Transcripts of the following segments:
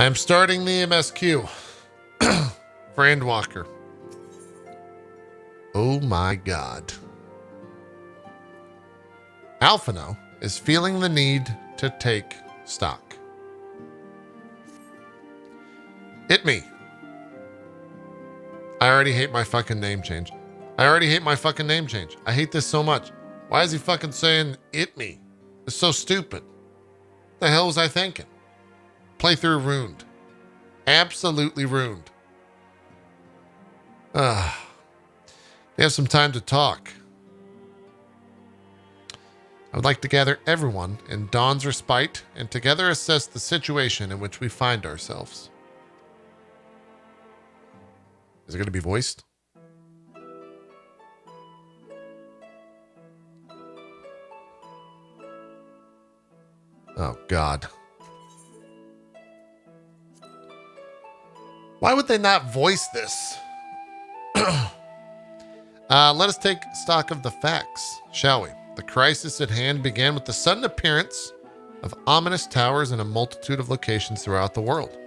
I am starting the MSQ for Endwalker. Oh my God. Alphino is feeling the need to take stock. Hit me. I already hate my fucking name change. I hate this so much. Why is he fucking saying it me? It's so stupid. The hell was I thinking? Playthrough ruined. Absolutely ruined. We have some time to talk. I would like to gather everyone in Dawn's respite and together assess the situation in which we find ourselves. Is it going to be voiced? Oh, God. Why would they not voice this? Let us take stock of the facts, shall we? The crisis at hand began with the sudden appearance of ominous towers in a multitude of locations throughout the world.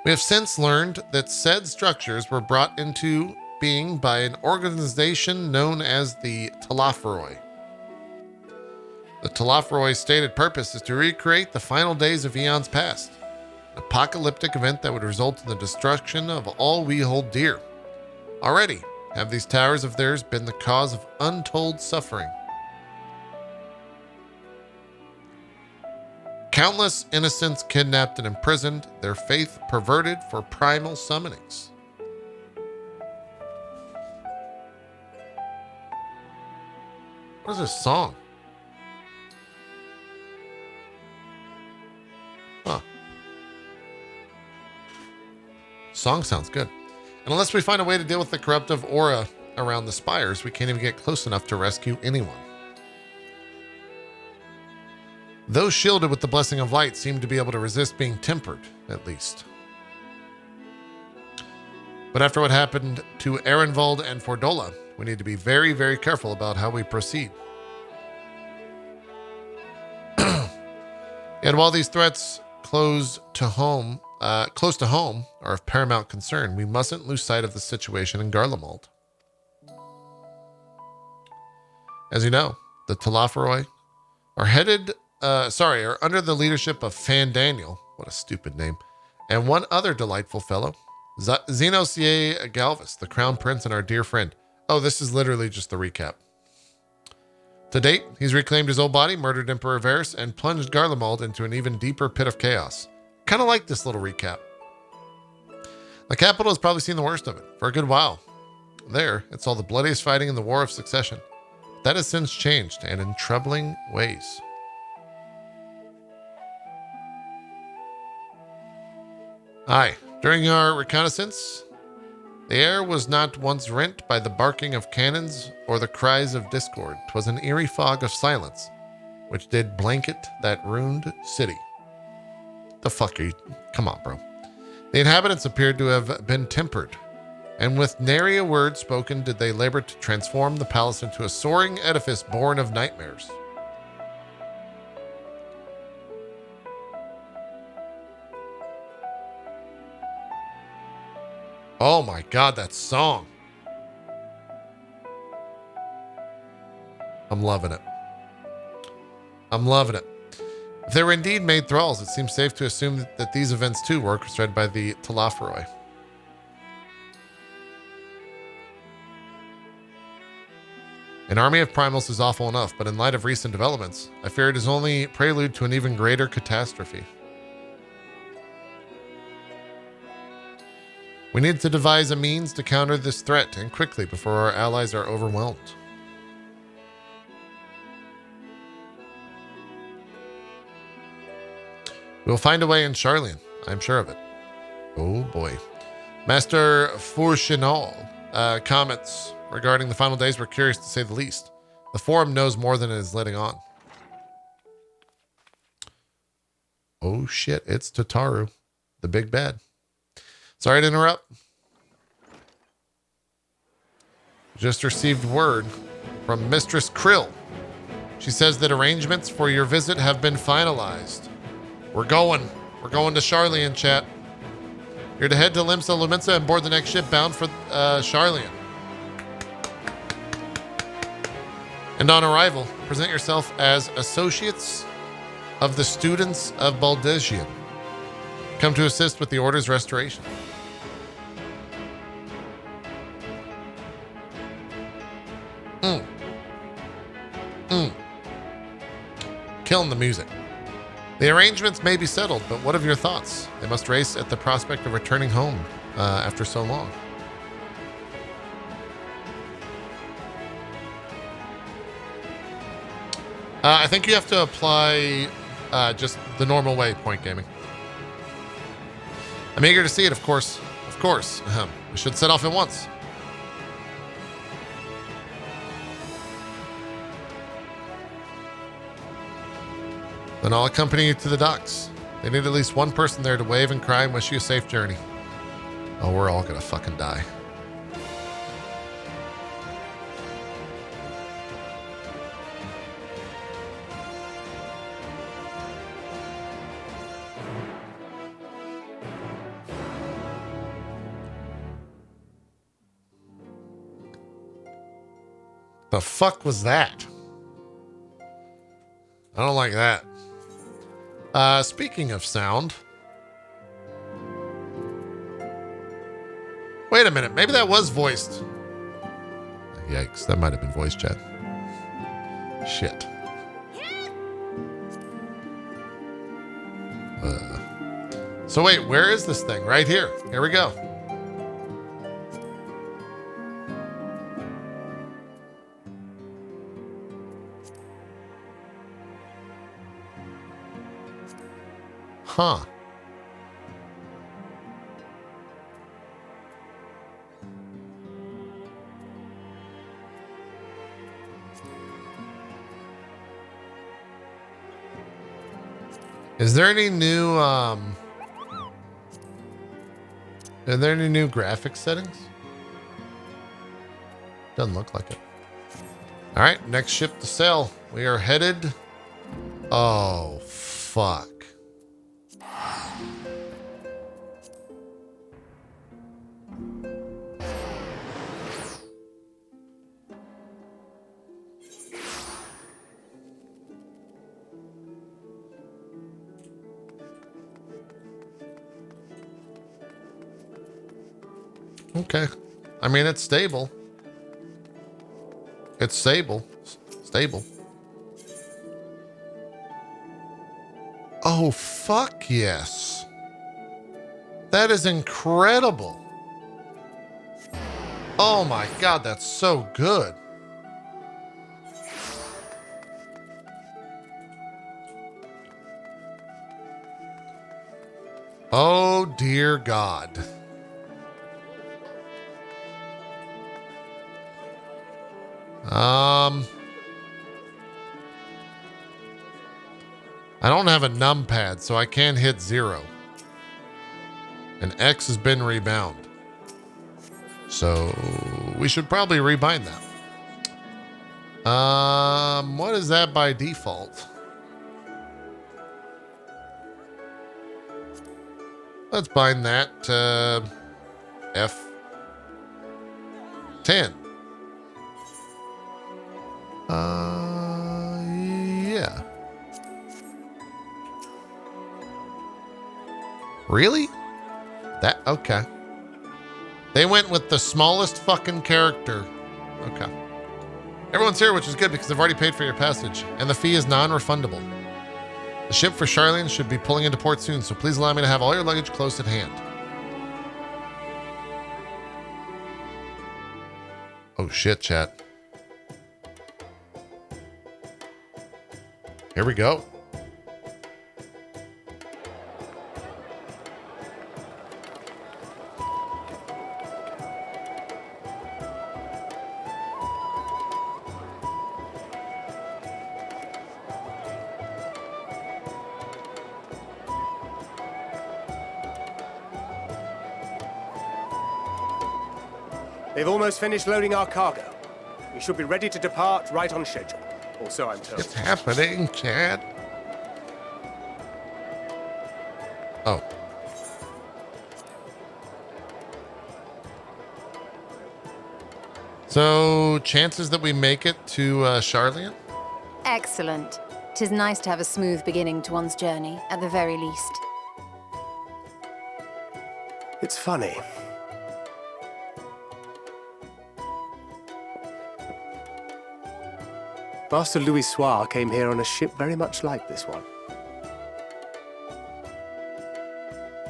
We have since learned that said structures were brought into being by an organization known as the Telophoroi. The Telophoroi's stated purpose is to recreate the final days of eons past, an apocalyptic event that would result in the destruction of all we hold dear. Already have these towers of theirs been the cause of untold suffering. Countless innocents kidnapped and imprisoned, their faith perverted for primal summonings. What is this song? Huh. Song sounds good. And unless we find a way to deal with the corruptive aura around the spires, we can't even get close enough to rescue anyone. Those shielded with the blessing of light seem to be able to resist being tempered, at least. But after what happened to Ehrenwald and Fordola, we need to be very, very careful about how we proceed. And while these threats close to home are of paramount concern, we mustn't lose sight of the situation in Garlemald. As you know, the Telophoroi are under the leadership of Fan Daniel, what a stupid name, and one other delightful fellow, Xenosier Galvus, the crown prince and our dear friend. Oh, this is literally just the recap. To date, he's reclaimed his old body, murdered Emperor Varus, and plunged Garlemald into an even deeper pit of chaos. Kind of like this little recap. The capital has probably seen the worst of it for a good while. There, it's all the bloodiest fighting in the War of Succession. That has since changed, and in troubling ways. Aye, during our reconnaissance, the air was not once rent by the barking of cannons or the cries of discord. 'Twas an eerie fog of silence, which did blanket that ruined city. The fuck are you? Come on, bro. The inhabitants appeared to have been tempered, and with nary a word spoken did they labor to transform the palace into a soaring edifice born of nightmares. Oh my God, that song. I'm loving it. I'm loving it. If they were indeed made thralls, it seems safe to assume that these events too were orchestrated by the Telophoroi. An army of primals is awful enough, but in light of recent developments, I fear it is only prelude to an even greater catastrophe. We need to devise a means to counter this threat, and quickly, before our allies are overwhelmed. We'll find a way in Charlian, I'm sure of it. Oh boy. Master Fourchinol comments regarding the final days were curious to say the least. The forum knows more than it is letting on. Oh shit, it's Tataru, the big bad. Sorry to interrupt. Just received word from Mistress Krill. She says that arrangements for your visit have been finalized. We're going. We're going to Charlian, chat. You're to head to Limsa Lumensa and board the next ship bound for Charlian. And on arrival, present yourself as associates of the students of Baldesion. Come to assist with the Order's restoration. Killing the music. The arrangements may be settled, but what of your thoughts? They must race at the prospect of returning home after so long. I think you have to apply just the normal way, Point Gaming. I'm eager to see it, of course. Of course. We should set off at once. Then I'll accompany you to the docks. They need at least one person there to wave and cry and wish you a safe journey. Oh, we're all gonna fucking die. The fuck was that? I don't like that. Speaking of sound. Wait a minute. Maybe that was voiced. Yikes. That might have been voice chat. Shit. So wait, where is this thing? Right here. Here we go. Huh. Is there any new graphics settings? Doesn't look like it. All right, next ship to sail. We are headed. Oh, fuck. Okay. I mean, it's stable. It's stable. Stable. Oh, fuck yes. That is incredible. Oh my God, that's so good. Oh, dear God. I don't have a numpad, so I can't hit 0. And X has been rebound. So we should probably rebind that. What is that by default? Let's bind that to F10. Yeah. Really? That, okay. They went with the smallest fucking character. Okay. Everyone's here, which is good because they've already paid for your passage, and the fee is non-refundable. The ship for Charlian should be pulling into port soon, so please allow me to have all your luggage close at hand. Oh shit, chat. Here we go. They've almost finished loading our cargo. We should be ready to depart right on schedule. Or so I'm told. It's happening, Chad. So, chances that we make it to Charlian? Excellent. 'Tis nice to have a smooth beginning to one's journey, at the very least. It's funny. Master Louis Soir came here on a ship very much like this one.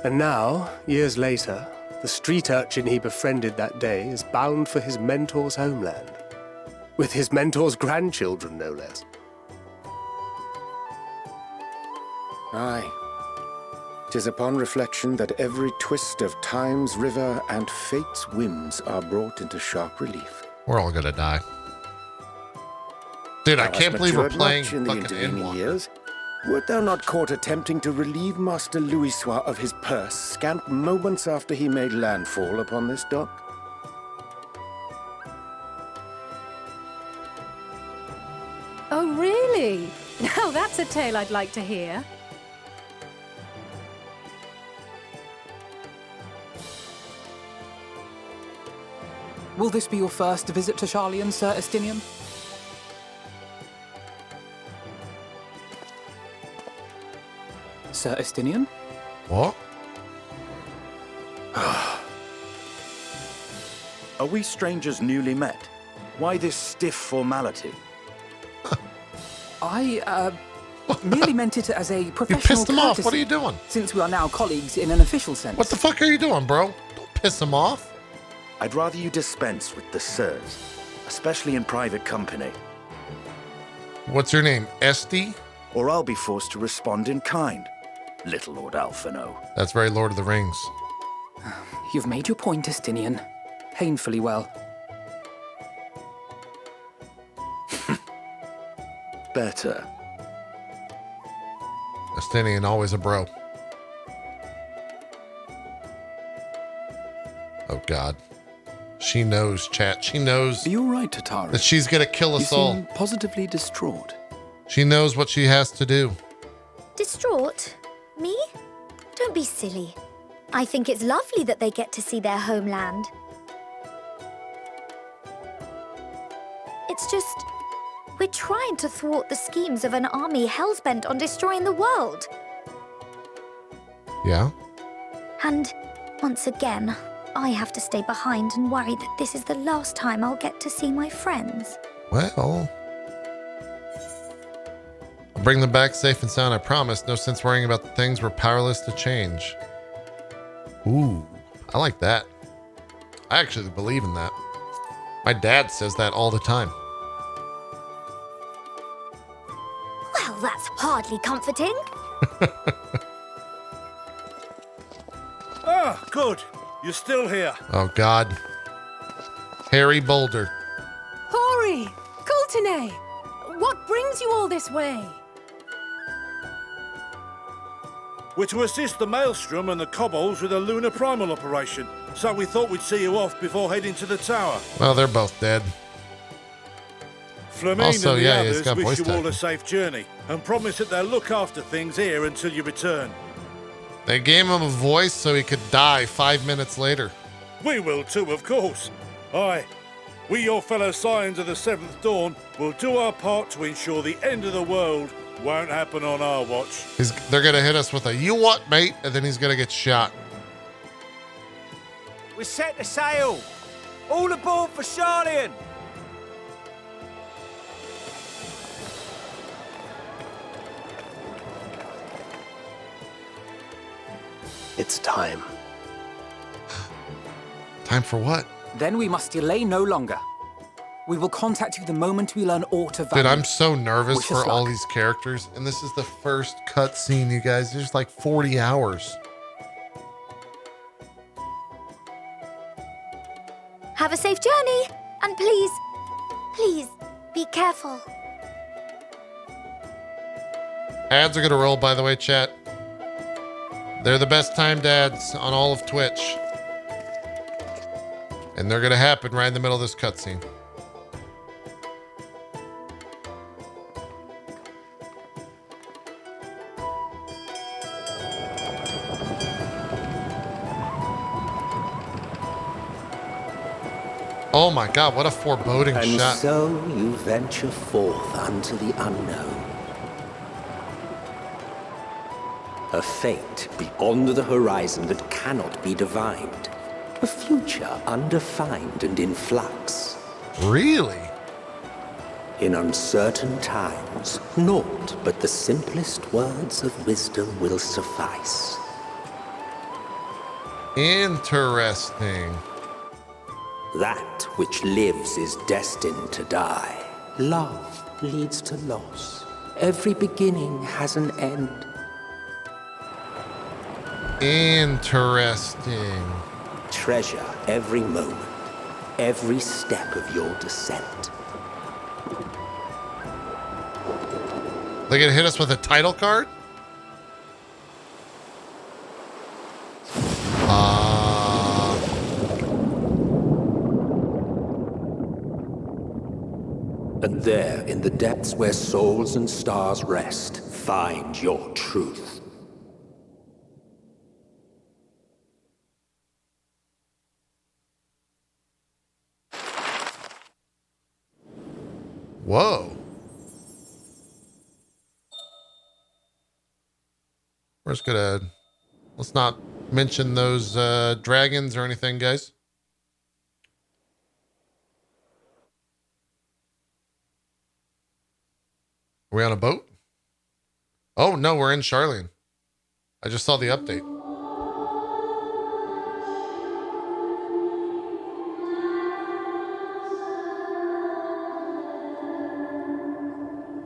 And now, years later, the street urchin he befriended that day is bound for his mentor's homeland. With his mentor's grandchildren, no less. Aye. 'Tis upon reflection that every twist of time's river and fate's whims are brought into sharp relief. We're all gonna die. Dude, I Thou can't hast believe we're matured playing much in the fucking intervening Endwalker. years. Wert thou not caught attempting to relieve Master Louis Soir of his purse scant moments after he made landfall upon this dock? Oh, really? Now that's a tale I'd like to hear. Will this be your first visit to Charlian, Sir Estinian? Sir Estinian? What? Are we strangers newly met? Why this stiff formality? I, merely meant it as a You professional pissed him off. courtesy, What are you doing? since we are now colleagues in an official sense. What the fuck are you doing, bro? Don't piss him off. I'd rather you dispense with the sirs, especially in private company, What's your name? Esty? or I'll be forced to respond in kind, little Lord Alphino. That's very Lord of the Rings. You've made your point, Estinian. Painfully well. Better. Estinian, always a bro. Oh, God. She knows, chat. She knows Are you all right, Tatara? that she's gonna kill You us all. seem positively distraught. She knows what she has to do. Distraught? Me? Don't be silly. I think it's lovely that they get to see their homeland. It's just, we're trying to thwart the schemes of an army hellbent on destroying the world. Yeah? And once again, I have to stay behind and worry that this is the last time I'll get to see my friends. Well, I'll bring them back safe and sound, I promise. No sense worrying about the things we're powerless to change. Ooh, I like that. I actually believe in that. My dad says that all the time. Well, that's hardly comforting. Ah, good. You're still here. Oh, God. Harry Boulder. Hori! Coulternay! What brings you all this way? We're to assist the Maelstrom and the Kobolds with a lunar primal operation, so we thought we'd see you off before heading to the tower. Well, they're both dead. Flamine Also, and the yeah, he's others got wish voice you all acting. a safe journey and promise that they'll look after things here until you return. They gave him a voice so he could die 5 minutes later. We will too, of course. Aye, we, your fellow Scions of the Seventh Dawn, will do our part to ensure the end of the world won't happen on our watch. They're going to hit us with a, "You what, mate?" And then he's going to get shot. We're set to sail! All aboard for Charlian! It's time. Time for what? Then we must delay no longer. We will contact you the moment we learn aught of value. Dude, I'm so nervous Wish us for all luck. these characters. And this is the first cutscene, you guys. There's like 40 hours. Have a safe journey. And please, please, be careful. Ads are going to roll, by the way, chat. They're the best timed ads on all of Twitch. And they're going to happen right in the middle of this cutscene. Oh my God, what a foreboding And shot. so you venture forth unto the unknown. A fate beyond the horizon that cannot be divined. A future undefined and in flux. Really? In uncertain times, naught but the simplest words of wisdom will suffice. Interesting. That which lives is destined to die. Love leads to loss. Every beginning has an end. Interesting. Treasure every moment, every step of your descent. They gonna hit us with a title card? And there, in the depths where souls and stars rest, find your truth. Whoa. We're just gonna, let's not mention those dragons or anything, guys. Are we on a boat? Oh no, we're in Charlene. I just saw the update.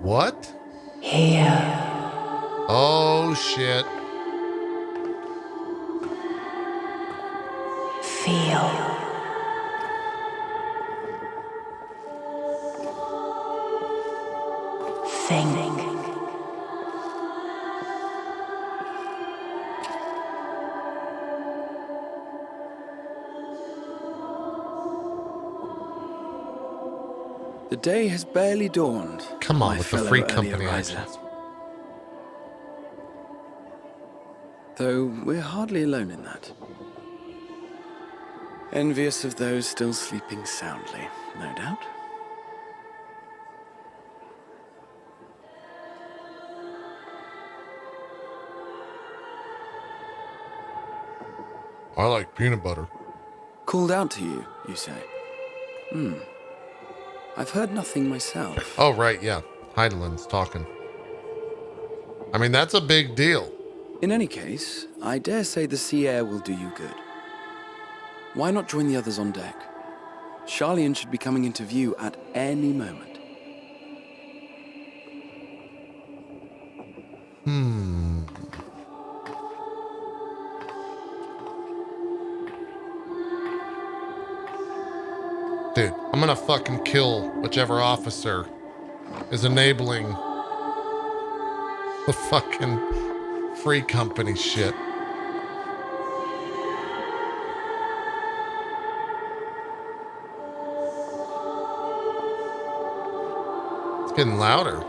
What? Here. Oh shit. Feel. Think. The day has barely dawned. Come on my with the fellow free early company ariser. actions. Though we're hardly alone in that. Envious of those still sleeping soundly, no doubt. I like peanut butter. Called out to you, you say? I've heard nothing myself. Oh, right, yeah. Heidelin's talking. I mean, that's a big deal. In any case, I dare say the sea air will do you good. Why not join the others on deck? Charlian should be coming into view at any moment. Dude, I'm gonna fucking kill whichever officer is enabling the fucking free company shit. It's getting louder.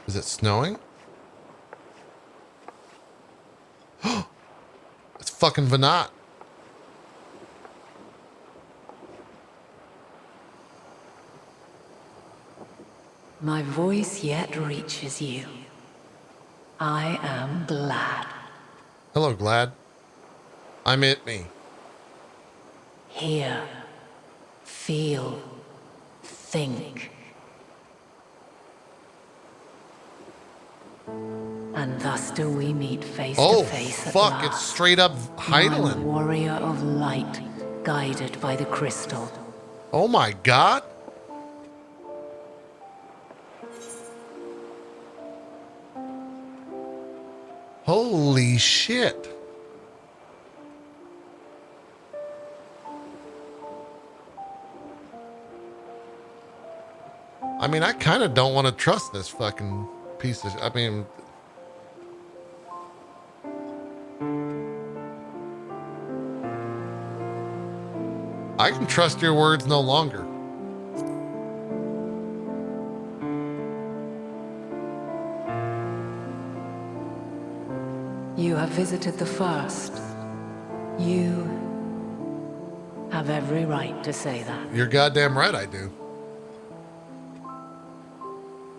Is it snowing? It's fucking Vanat. My voice yet reaches you. I am glad. Hello, Glad. I'm itme. Hear, feel, think. And thus do we meet face Oh, to face at fuck, last. it's straight up My Heidelin. warrior of light, guided by the crystal. Oh my god. Holy shit. I mean, I kind of don't want to trust this fucking piece of... I mean... I can trust your words no longer. You have visited the first. You have every right to say that. You're goddamn right I do.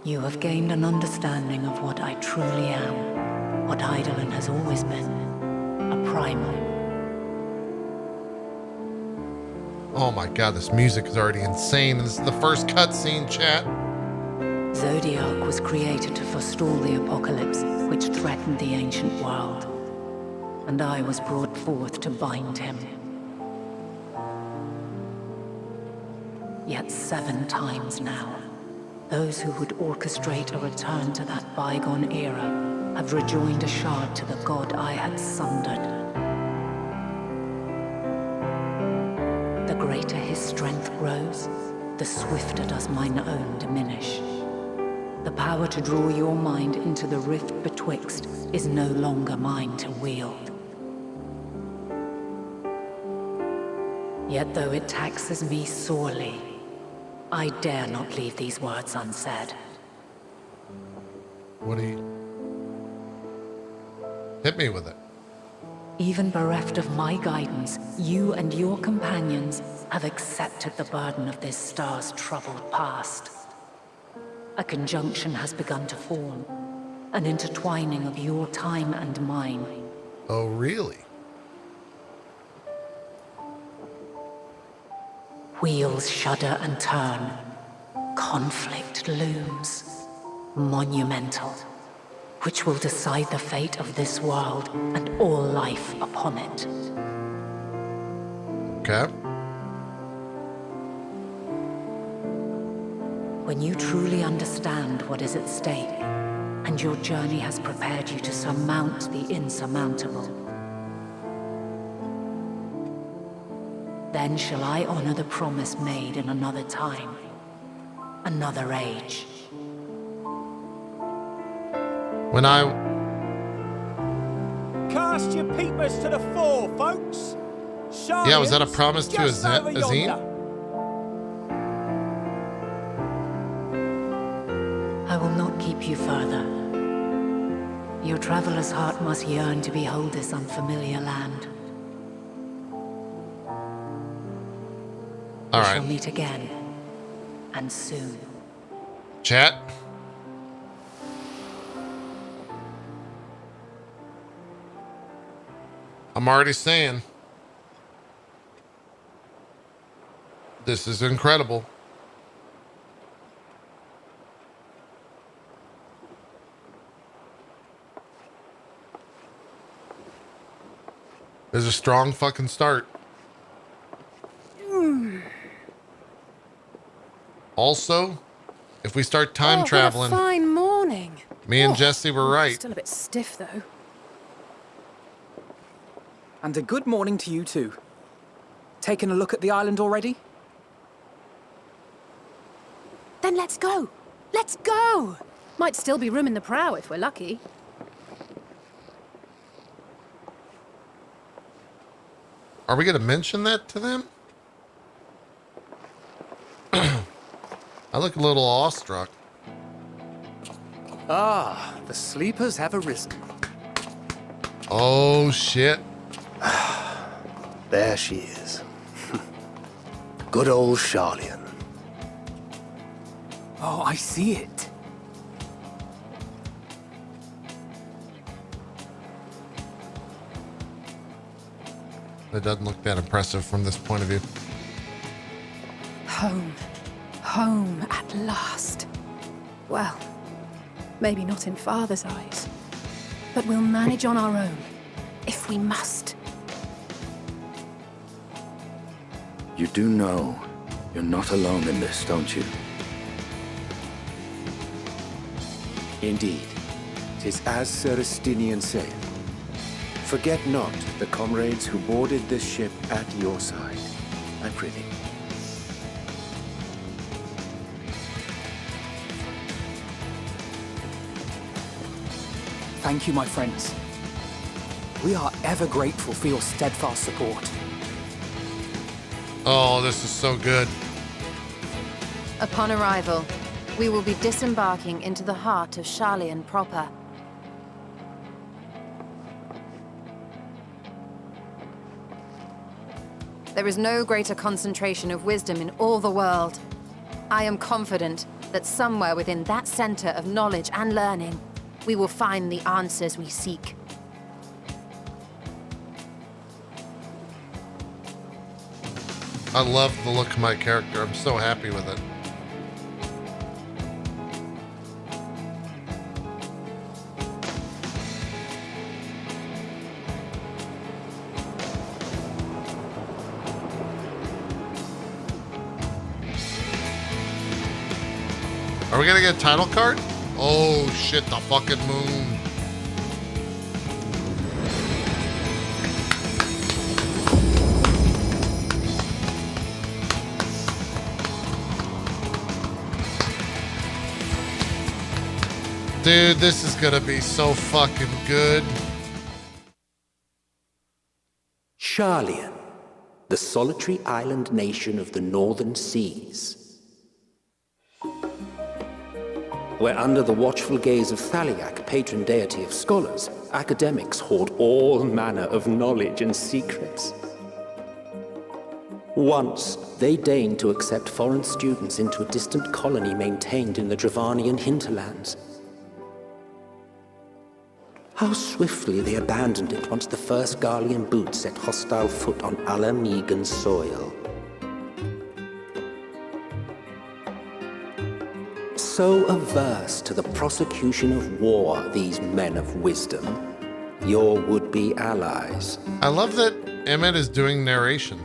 You have gained an understanding of what I truly am, what Eidolon has always been, a primal. Oh my god, this music is already insane. This is the first cutscene, chat. Zodiac was created to forestall the apocalypse which threatened the ancient world, and I was brought forth to bind him. Yet 7 times now, those who would orchestrate a return to that bygone era have rejoined a shard to the god I had sundered. The greater his strength grows, the swifter does mine own diminish. The power to draw your mind into the rift betwixt is no longer mine to wield. Yet though it taxes me sorely, I dare not leave these words unsaid. What do you... Hit me with it. Even bereft of my guidance, you and your companions have accepted the burden of this star's troubled past. A conjunction has begun to form, an intertwining of your time and mine. Oh, really? Wheels shudder and turn. Conflict looms. Monumental. Which will decide the fate of this world and all life upon it. Okay. When you truly understand what is at stake, and your journey has prepared you to surmount the insurmountable, then shall I honor the promise made in another time, another age. When I... Cast your peepers to the fore, folks. Yeah, was that a promise to Just over Azine? yonder. I will not keep you further. Your traveler's heart must yearn to behold this unfamiliar land. All We right. shall meet again, and soon. Chat. I'm already saying this is incredible. There's a strong fucking start. Also, if we start time traveling, What a fine morning. me and Jesse were right. Still a bit stiff though. And a good morning to you too. Taking a look at the island already? Then let's go. Let's go. Might still be room in the prow if we're lucky. Are we going to mention that to them? I look a little awestruck. Ah, the sleepers have arisen. Oh, shit. There she is. Good old Charlian. Oh, I see it. It doesn't look that impressive from this point of view. Home. Home at last. Well, maybe not in Father's eyes. But we'll manage on our own, if we must. You do know you're not alone in this, don't you? Indeed, 'tis as Sir Estinian saith. Forget not the comrades who boarded this ship at your side, I prithee. Thank you, my friends. We are ever grateful for your steadfast support. Oh, this is so good. Upon arrival, we will be disembarking into the heart of Charlian proper. There is no greater concentration of wisdom in all the world. I am confident that somewhere within that center of knowledge and learning, we will find the answers we seek. I love the look of my character. I'm so happy with it. Are we gonna get a title card? Oh shit, the fucking moon. Dude, this is gonna be so fucking good. Sharlayan, the solitary island nation of the northern seas. Where under the watchful gaze of Thaliak, patron deity of scholars, academics hoard all manner of knowledge and secrets. Once, they deigned to accept foreign students into a distant colony maintained in the Dravanian hinterlands. How swiftly they abandoned it once the first Garlean boot set hostile foot on Alamegan soil. So averse to the prosecution of war, these men of wisdom, your would-be allies. I love that Emmett is doing narration.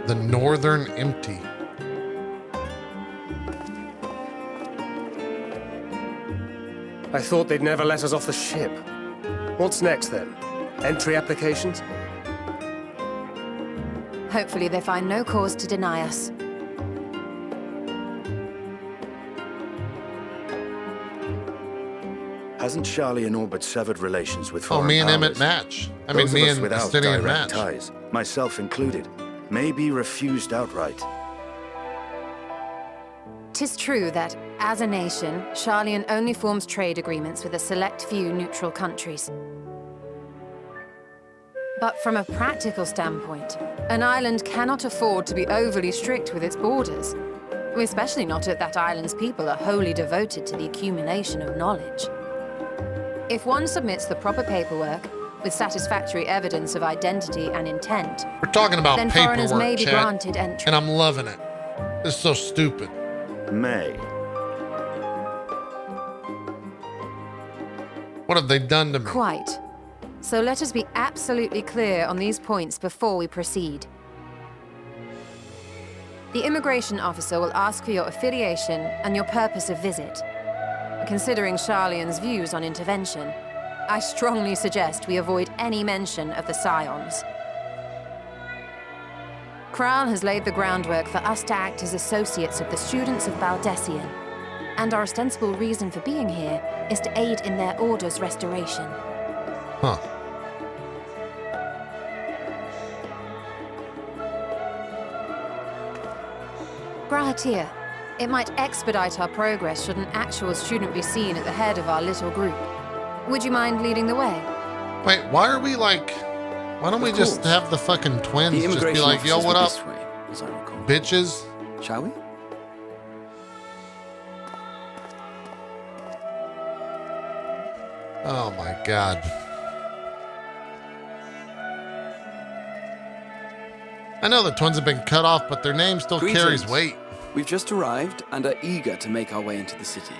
The Northern Empty. I thought they'd never let us off the ship. What's next then? Entry applications? Hopefully they find no cause to deny us. Hasn't Sharlayan all but severed relations with foreign me and Emmett powers? match. I Those mean, me of us and without Estinian direct match. ties, myself included, may be refused outright. 'Tis true that, as a nation, Sharlayan only forms trade agreements with a select few neutral countries. But from a practical standpoint, an island cannot afford to be overly strict with its borders, especially not if that island's people are wholly devoted to the accumulation of knowledge. If one submits the proper paperwork, with satisfactory evidence of identity and intent, We're talking about then paperwork, foreigners may be chat, granted entry. and I'm loving it. This is so stupid. May. What have they done to me? Quite. So let us be absolutely clear on these points before we proceed. The immigration officer will ask for your affiliation and your purpose of visit. Considering Sharlayan's views on intervention, I strongly suggest we avoid any mention of the Scions. Kral has laid the groundwork for us to act as associates of the students of Baldessian, and our ostensible reason for being here is to aid in their order's restoration. Huh. Grahatir, it might expedite our progress should an actual student be seen at the head of our little group. Would you mind leading the way? Wait, why are we like... Why don't we just have the fucking twins The just be immigration like, yo, officers what were up, this way, as I recall. bitches? Shall we? Oh my god. I know the twins have been cut off, but their name still carries Greetings. weight. We've just arrived and are eager to make our way into the city.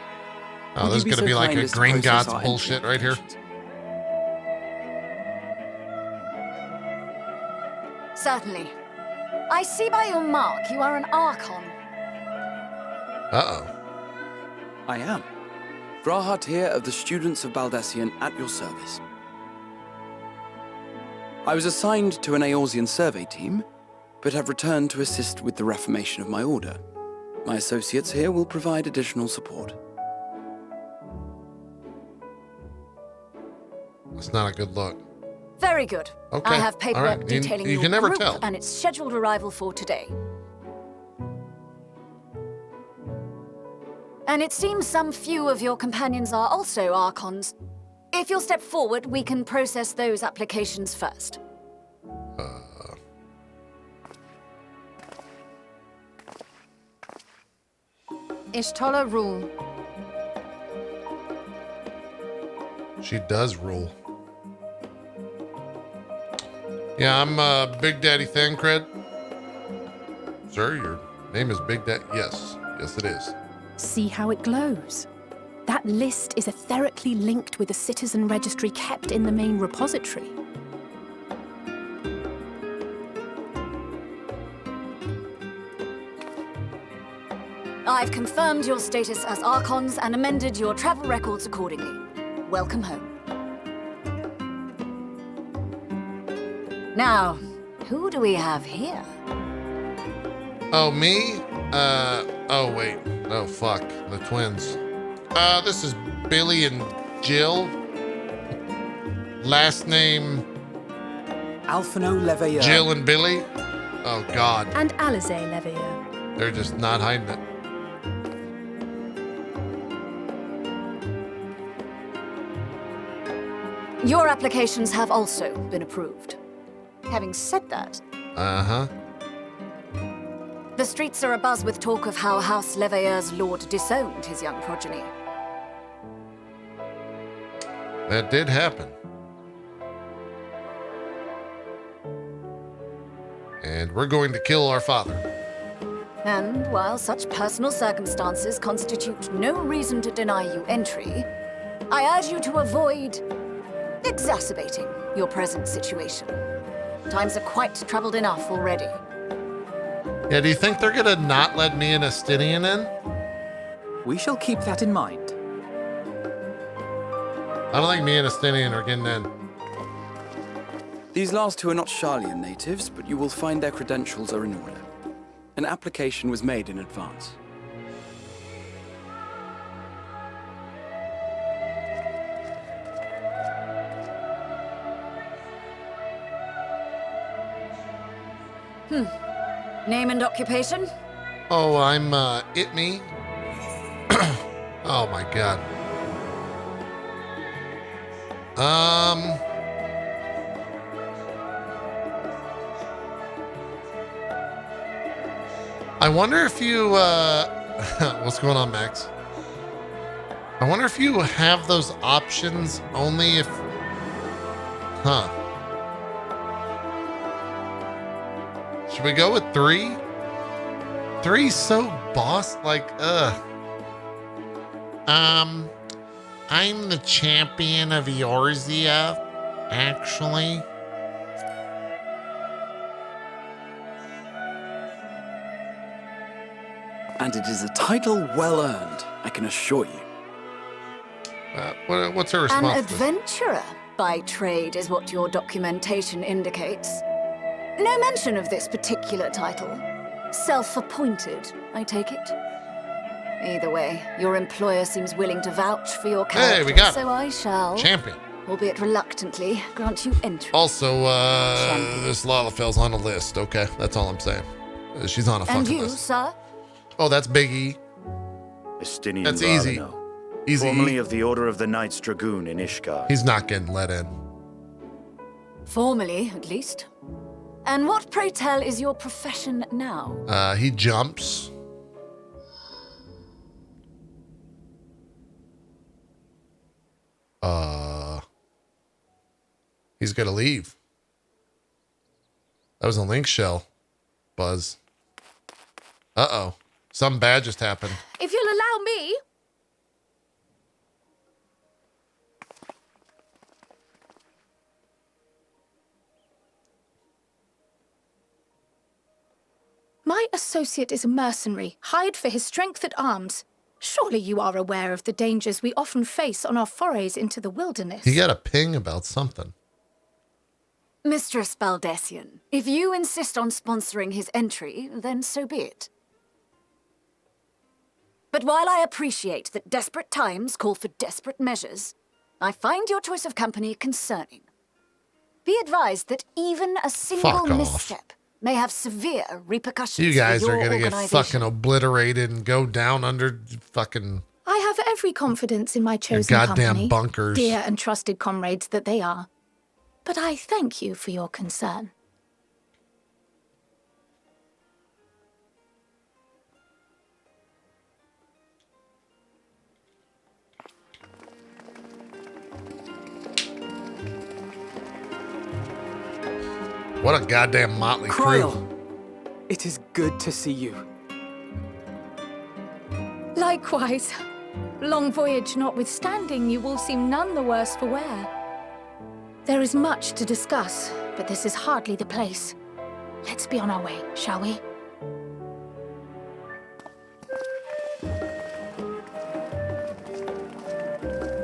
Oh, Would this is you gonna be so like kind a as to Green process Gods our bullshit entry right here. applications? Certainly. I see by your mark you are an Archon. Uh-oh. I am. Grahatir of the Students of Baldessian at your service. I was assigned to an Eorzean survey team, but have returned to assist with the reformation of my order. My associates here will provide additional support. That's not a good look. Very good. Okay, I have paperwork all right. detailing You your can never group tell. and its scheduled arrival for today. And it seems some few of your companions are also Archons. If you'll step forward, we can process those applications first. Ishtola rule. She does rule. Yeah, I'm Big Daddy Thancred. Sir, your name is Big Daddy. Yes, it is. See how it glows? That list is etherically linked with the citizen registry kept in the main repository. I've confirmed your status as Archons and amended your travel records accordingly. Welcome home. Now, who do we have here? Oh, me? Oh, wait. Oh, fuck. The twins. This is Billy and Jill. Last name... Alphino Leveilleur. Jill and Billy? Oh, God. And Alize Leveilleur. They're just not hiding it. Your applications have also been approved. Having said that... Uh-huh. The streets are abuzz with talk of how House Leveilleur's lord disowned his young progeny. That did happen. And we're going to kill our father. And while such personal circumstances constitute no reason to deny you entry, I urge you to avoid exacerbating your present situation. Times are quite troubled enough already. Yeah, do you think they're gonna not let me and Estinian in? We shall keep that in mind. I don't think me and Estinian are getting in. These last two are not Sharlayan natives, but you will find their credentials are in order. An application was made in advance. Name and occupation? Oh, I'm itme. Oh my God. I wonder if you what's going on, Max? I wonder if you have those options only if should we go with 3? 3's so boss like I'm the champion of Eorzea, actually. And it is a title well earned, I can assure you. What's her response? An adventurer by trade is what your documentation indicates. No mention of this particular title. Self-appointed, I take it. Either way, your employer seems willing to vouch for your character, hey, we got so I shall, champion, albeit reluctantly, grant you entry. Also, this Lalafell's on a list. Okay, that's all I'm saying. She's on a fucking list. And you, sir? Oh, that's Big E. Estinian That's easy. Valino, Easy. formerly of the Order of the Knights Dragoon in Ishgard. He's not getting let in. Formally, at least. And what, pray tell, is your profession now? He jumps. He's gonna leave. That was a link shell. Buzz. Uh-oh. Something bad just happened. If you'll allow me... My associate is a mercenary, hired for his strength at arms. Surely you are aware of the dangers we often face on our forays into the wilderness. He got a ping about something. Mistress Baldessian, if you insist on sponsoring his entry, then so be it. But while I appreciate that desperate times call for desperate measures, I find your choice of company concerning. Be advised that even a single misstep may have severe repercussions. You guys for are your gonna get fucking obliterated and go down under fucking I have every confidence in my chosen goddamn company, bunkers. dear and trusted comrades that they are. But I thank you for your concern. What a goddamn motley crew. It is good to see you. Likewise. Long voyage notwithstanding, you all seem none the worse for wear. There is much to discuss, but this is hardly the place. Let's be on our way, shall we?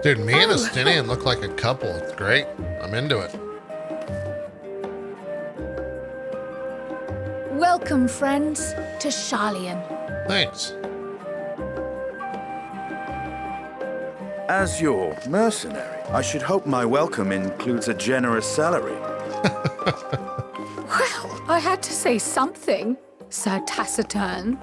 Dude, me and Estinian look like a couple. It's great. I'm into it. Welcome, friends, to Sharlayan. Thanks. As your mercenary, I should hope my welcome includes a generous salary. Well, I had to say something, Sir Taciturn.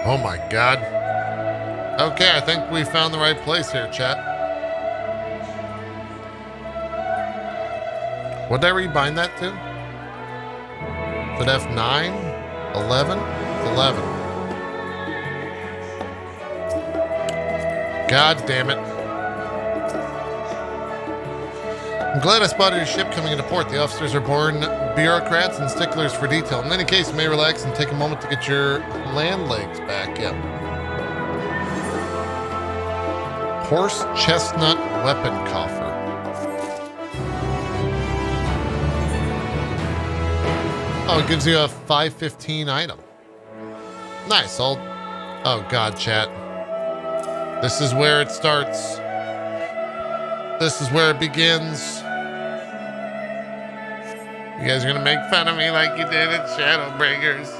Oh my god. Okay, I think we found the right place here, chat. What did I rebind that to? Is it F9? 11? 11. God damn it. I'm glad I spotted your ship coming into port. The officers are born bureaucrats and sticklers for detail. In any case, you may relax and take a moment to get your land legs back. Yep. Horse chestnut weapon coffer. Oh, it gives you a 515 item. Nice. Oh god, chat. This is where it starts. This is where it begins. You guys are gonna make fun of me like you did at Shadowbringers.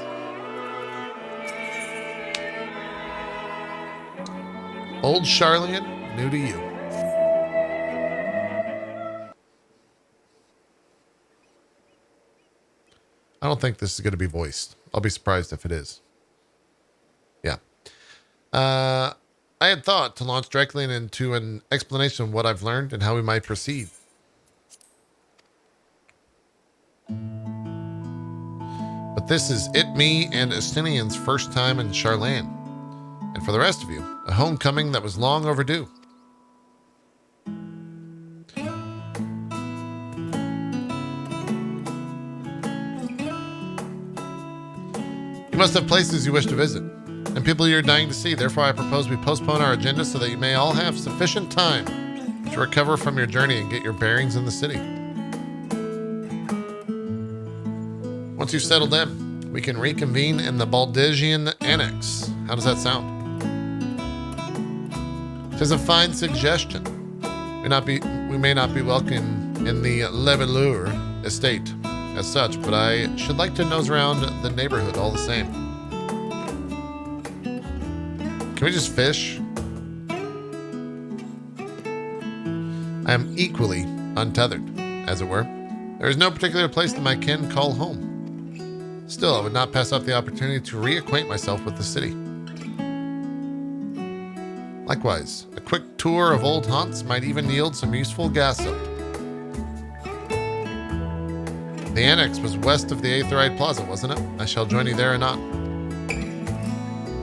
Old Sharlayan, new to you. I don't think this is going to be voiced. I'll be surprised if it is. Yeah. I had thought to launch directly into an explanation of what I've learned and how we might proceed. But this is it, me, and Estinian's first time in Sharlayan. And for the rest of you, a homecoming that was long overdue. You must have places you wish to visit, and people you're dying to see. Therefore, I propose we postpone our agenda so that you may all have sufficient time to recover from your journey and get your bearings in the city. Once you've settled in, we can reconvene in the Baldegian Annex. How does that sound? It is a fine suggestion. We may not be welcome in the Levelure estate as such, but I should like to nose around the neighborhood all the same. Can we just fish? I am equally untethered, as it were. There is no particular place that my kin call home. Still, I would not pass up the opportunity to reacquaint myself with the city. Likewise, a quick tour of old haunts might even yield some useful gossip. The annex was west of the Aetherite Plaza, wasn't it? I shall join you there or not.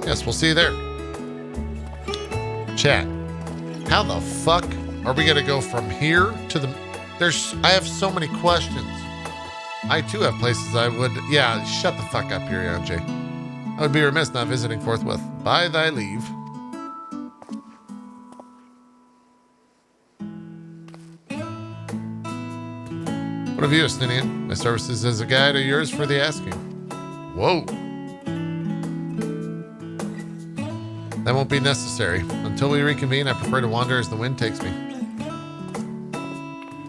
Yes, we'll see you there. Chat, how the fuck are we gonna go from here to the... I have so many questions. I too have places I would... Yeah, shut the fuck up here, Yonjay. I would be remiss not visiting forthwith. By thy leave. What of you, Estinian? My services as a guide are yours for the asking. Whoa. That won't be necessary. Until we reconvene, I prefer to wander as the wind takes me.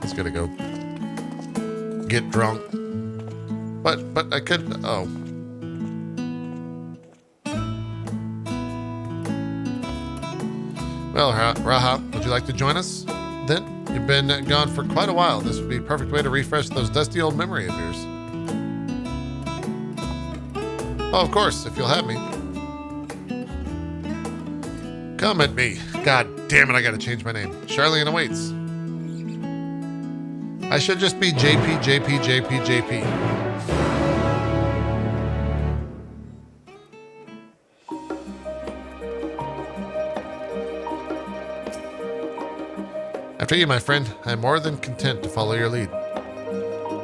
It's gonna go get drunk. But I could... Oh. Well, Raha, would you like to join us then? You've been gone for quite a while. This would be a perfect way to refresh those dusty old memory of yours. Oh, of course, if you'll have me. Come at me. God damn it, I gotta change my name. Charlene awaits. I should just be JP, JP, JP, JP. After you, my friend, I am more than content to follow your lead.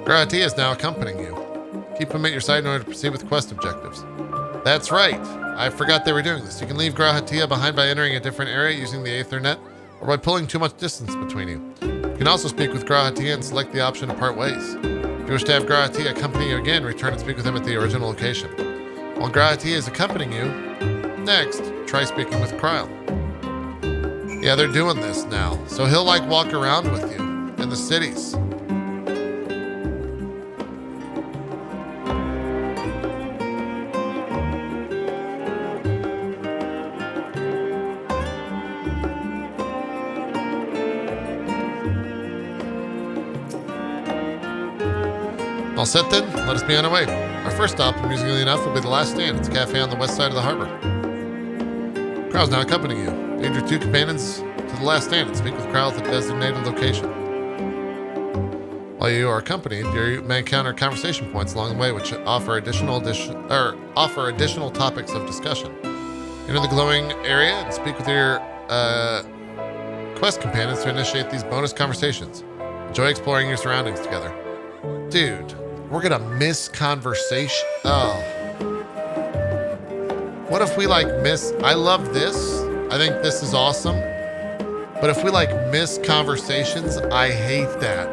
Grahatia is now accompanying you. Keep him at your side in order to proceed with quest objectives. That's right. I forgot they were doing this. You can leave Grahatia behind by entering a different area using the Aethernet, or by pulling too much distance between you. You can also speak with Grahatia and select the option to part ways. If you wish to have Grahatia accompany you again, return and speak with him at the original location. While Grahatia is accompanying you, next, try speaking with Kryle. Yeah, they're doing this now, so he'll like walk around with you in the cities. All set then, let us be on our way. Our first stop, amusingly enough, will be the Last Stand. It's a cafe on the west side of the harbor. Kryle's now accompanying you. Lead your two companions to the Last Stand and speak with Kryle at the designated location. While you are accompanied, you may encounter conversation points along the way which offer additional topics of discussion. Enter the glowing area and speak with your quest companions to initiate these bonus conversations. Enjoy exploring your surroundings together. Dude, we're gonna miss conversation. Oh. What if we like miss? I love this. I think this is awesome. But if we like miss conversations, I hate that.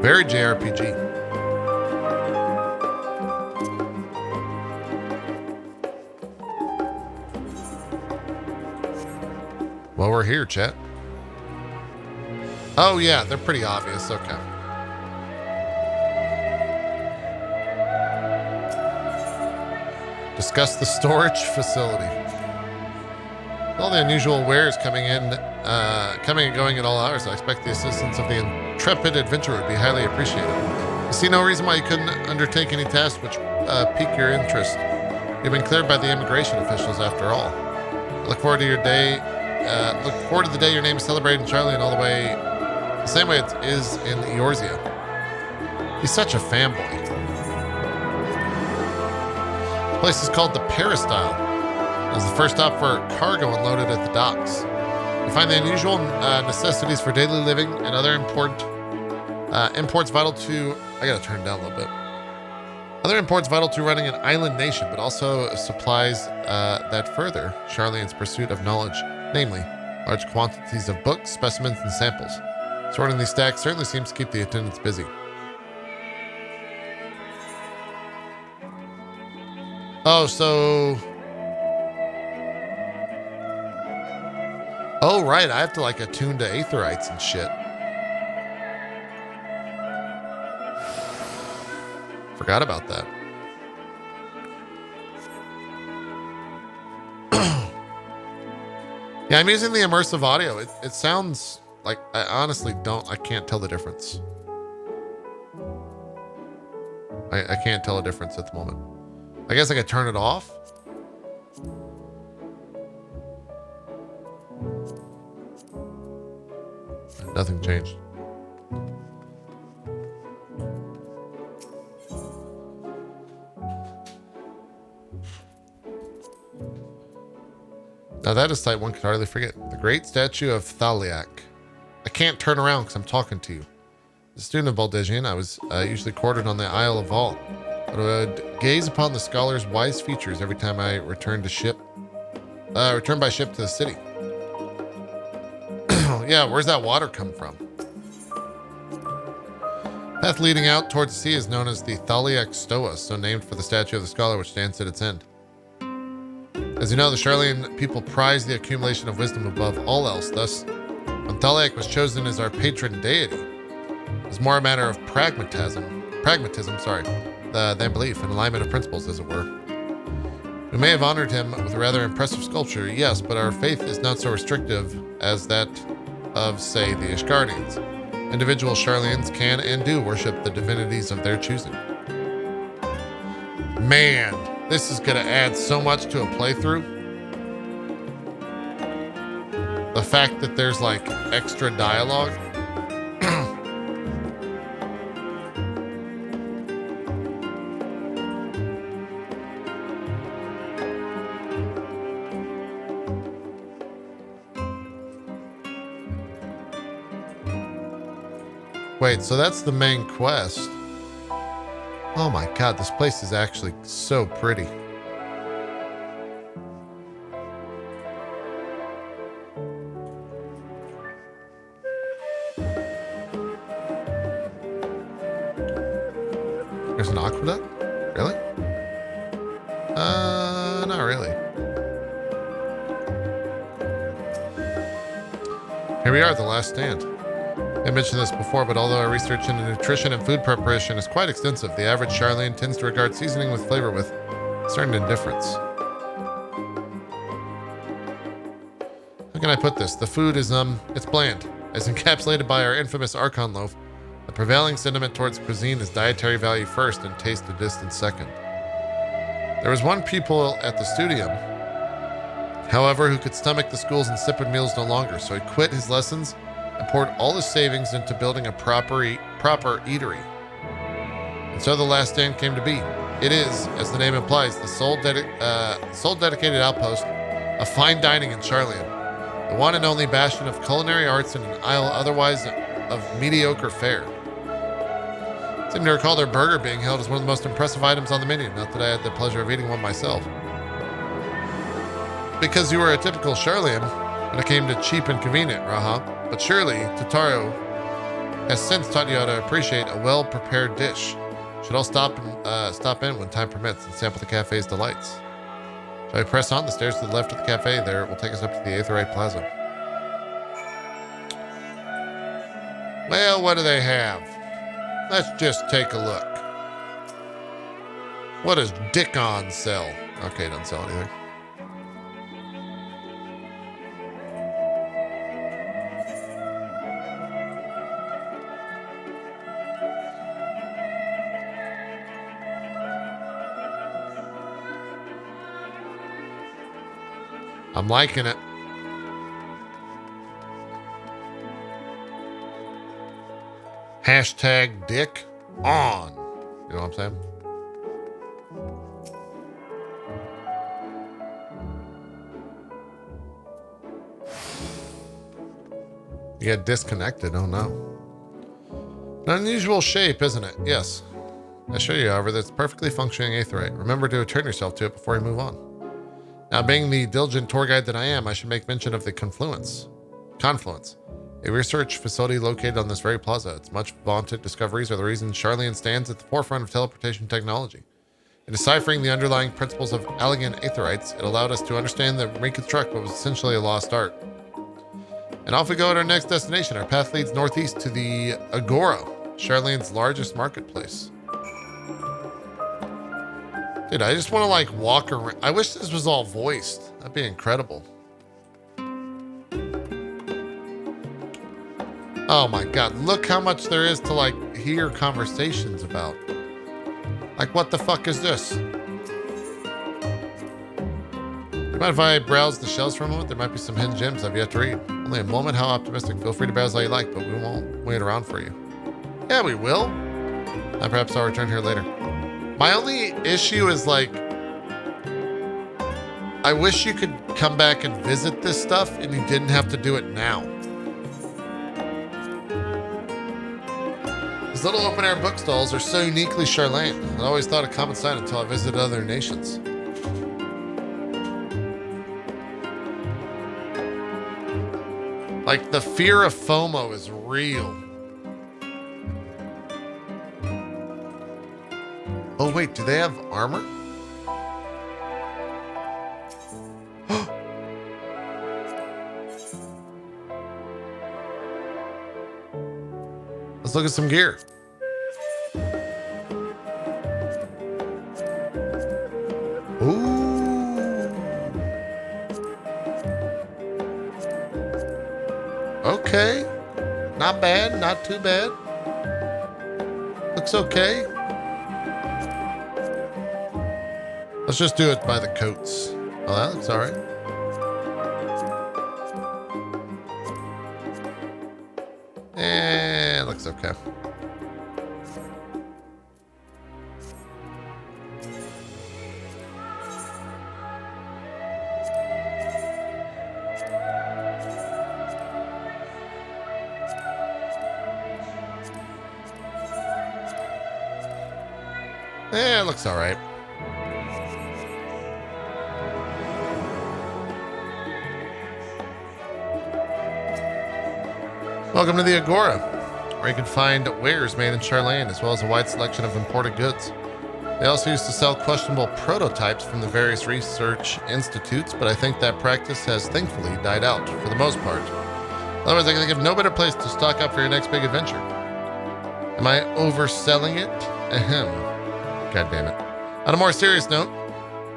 Very JRPG. Well, we're here, chat. Oh, yeah, they're pretty obvious. Okay. Discuss the storage facility. All the unusual wares coming and going at all hours, I expect the assistance of the intrepid adventurer would be highly appreciated. I see no reason why you couldn't undertake any tasks which pique your interest. You've been cleared by the immigration officials, after all. I look forward to your day. Look forward to the day your name is celebrated in Charlie and all the way, the same way it is in Eorzea. He's such a fanboy. The place is called the Peristyle. It was the first stop for cargo unloaded at the docks. You find the unusual necessities for daily living and other imports vital to... I gotta turn it down a little bit. Other imports vital to running an island nation, but also supplies that further Charlene's pursuit of knowledge, namely large quantities of books, specimens, and samples. Sorting these stacks certainly seems to keep the attendants busy. Oh, so... Oh, right, I have to like attune to aetherites and shit. Forgot about that. Yeah, I'm using the immersive audio. It sounds like I honestly can't tell the difference. I can't tell a difference at the moment. I guess I could turn it off. Nothing changed. Now that is sight one could hardly forget. The great statue of Thaliak. I can't turn around because I'm talking to you. As a student of Baldesion, I was usually quartered on the Isle of Val. But I would gaze upon the scholar's wise features every time I returned by ship to the city. Yeah, where's that water come from? Path leading out towards the sea is known as the Thaliak Stoa, so named for the statue of the scholar which stands at its end. As you know, the Charlean people prize the accumulation of wisdom above all else. Thus, when Thaliak was chosen as our patron deity, it was more a matter of pragmatism, than than belief, an alignment of principles, as it were. We may have honored him with a rather impressive sculpture, yes, but our faith is not so restrictive as that of, say, the Ishgardians. Individual Sharlayans can and do worship the divinities of their choosing. Man, this is going to add so much to a playthrough. The fact that there's like extra dialogue. Wait, so that's the main quest. Oh my god, this place is actually so pretty. There's an aqueduct? Really? Not really. Here we are at the last stand. I mentioned this before, but although our research into nutrition and food preparation is quite extensive, the average Sharlayan tends to regard seasoning with flavor with a certain indifference. How can I put this? The food is, it's bland. As encapsulated by our infamous Archon loaf, the prevailing sentiment towards cuisine is dietary value first and taste a distant second. There was one pupil at the studium, however, who could stomach the school's insipid meals no longer, so he quit his lessons and poured all his savings into building a proper eatery. And so the last stand came to be. It is, as the name implies, the sole dedicated outpost of fine dining in Sharlayan, the one and only bastion of culinary arts in an isle otherwise of mediocre fare. I seem to recall their burger being hailed as one of the most impressive items on the menu, not that I had the pleasure of eating one myself. Because you were a typical Sharlayan when it came to cheap and convenient, Raha. But surely, Tataru has since taught you how to appreciate a well-prepared dish. Should all stop in when time permits and sample the cafe's delights. Shall we press on? The stairs to the left of the cafe there will take us up to the Aetheryte Plaza. Well, what do they have? Let's just take a look. What does Dickon sell? Okay, doesn't sell anything. I'm liking it. Hashtag Dick on. You know what I'm saying? You get disconnected. Oh no. An unusual shape, isn't it? Yes. I assure you, however, that it's perfectly functioning aetheryte. Remember to return yourself to it before you move on. Now, being the diligent tour guide that I am, I should make mention of the Confluence, a research facility located on this very plaza. Its much vaunted discoveries are the reason Sharlayan stands at the forefront of teleportation technology. In deciphering the underlying principles of Allegan aetherites, it allowed us to understand and reconstruct what was essentially a lost art. And off we go at our next destination. Our path leads northeast to the Agora, Sharlayan's largest marketplace. Dude, I just want to like walk around. I wish this was all voiced. That'd be incredible. Oh my god, look how much there is to like hear conversations about. Like, what the fuck is this? Do you mind if I browse the shelves for a moment? There might be some hidden gems I've yet to read. Only a moment, how optimistic. Feel free to browse all you like, but we won't wait around for you. Yeah, we will. And perhaps I'll return here later. My only issue is like, I wish you could come back and visit this stuff and you didn't have to do it now. These little open-air bookstalls are so uniquely Sharlayan. I always thought a common sight until I visited other nations. Like, the fear of FOMO is real. Oh wait, do they have armor? Let's look at some gear. Okay. Not bad. Not too bad. Looks okay. Let's just do it by the coats. Oh, that looks all right. Eh, looks okay. Eh, it looks all right. Welcome to the Agora, where you can find wares made in Charlene, as well as a wide selection of imported goods. They also used to sell questionable prototypes from the various research institutes, but I think that practice has thankfully died out for the most part. Otherwise, I can think of no better place to stock up for your next big adventure. Am I overselling it? Ahem. God damn it. On a more serious note,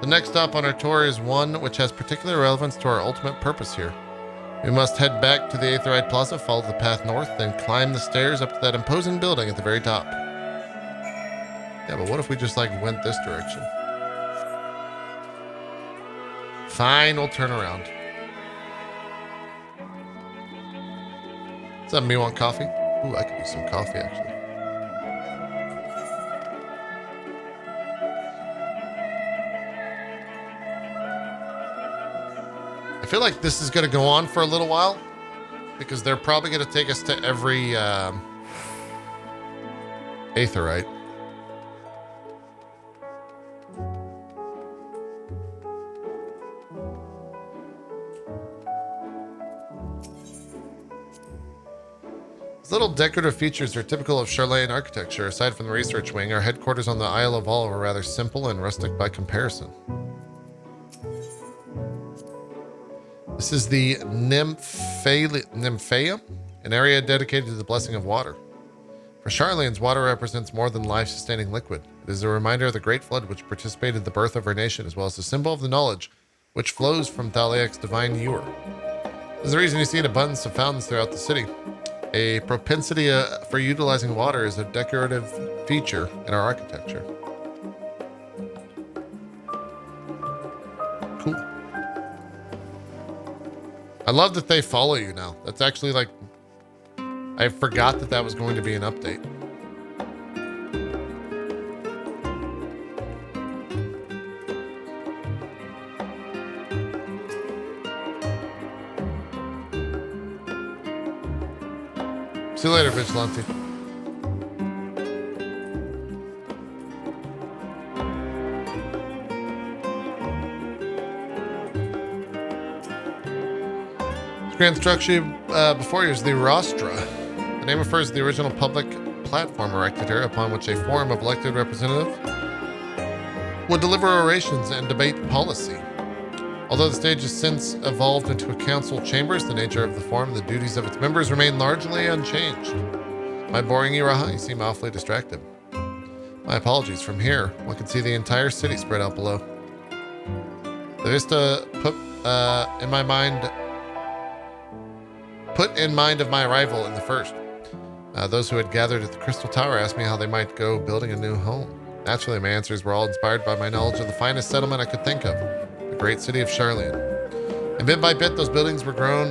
the next stop on our tour is one which has particular relevance to our ultimate purpose here. We must head back to the Aetherite Plaza, follow the path north, then climb the stairs up to that imposing building at the very top. Yeah, but what if we just like went this direction? Fine, we'll turn around. What's up, me want coffee? Ooh, I could use some coffee actually. I feel like this is going to go on for a little while because they're probably going to take us to every Aetherite. These little decorative features are typical of Charlene architecture. Aside from the research wing, our headquarters on the Isle of All are rather simple and rustic by comparison. This is the Nymphaeum, an area dedicated to the blessing of water. For Charlene's, water represents more than life-sustaining liquid. It is a reminder of the great flood which participated in the birth of our nation, as well as a symbol of the knowledge which flows from Thaliak's divine ewer. This is the reason you see an abundance of fountains throughout the city. A propensity for utilizing water is a decorative feature in our architecture. Cool. I love that they follow you now. That's actually like, I forgot that that was going to be an update. See you later, Vigilante. Grand structure before you is the Rostra. The name refers to the original public platform erected here, upon which a forum of elected representatives would deliver orations and debate policy. Although the stage has since evolved into a council chambers, the nature of the forum and the duties of its members remain largely unchanged. Am I boring you, Raha? You seem awfully distracted. My apologies. From here, one can see the entire city spread out below. The vista put in mind of my arrival in the first. Those who had gathered at the Crystal Tower asked me how they might go building a new home. Naturally, my answers were all inspired by my knowledge of the finest settlement I could think of, the great city of Charlene. And bit by bit, those buildings were grew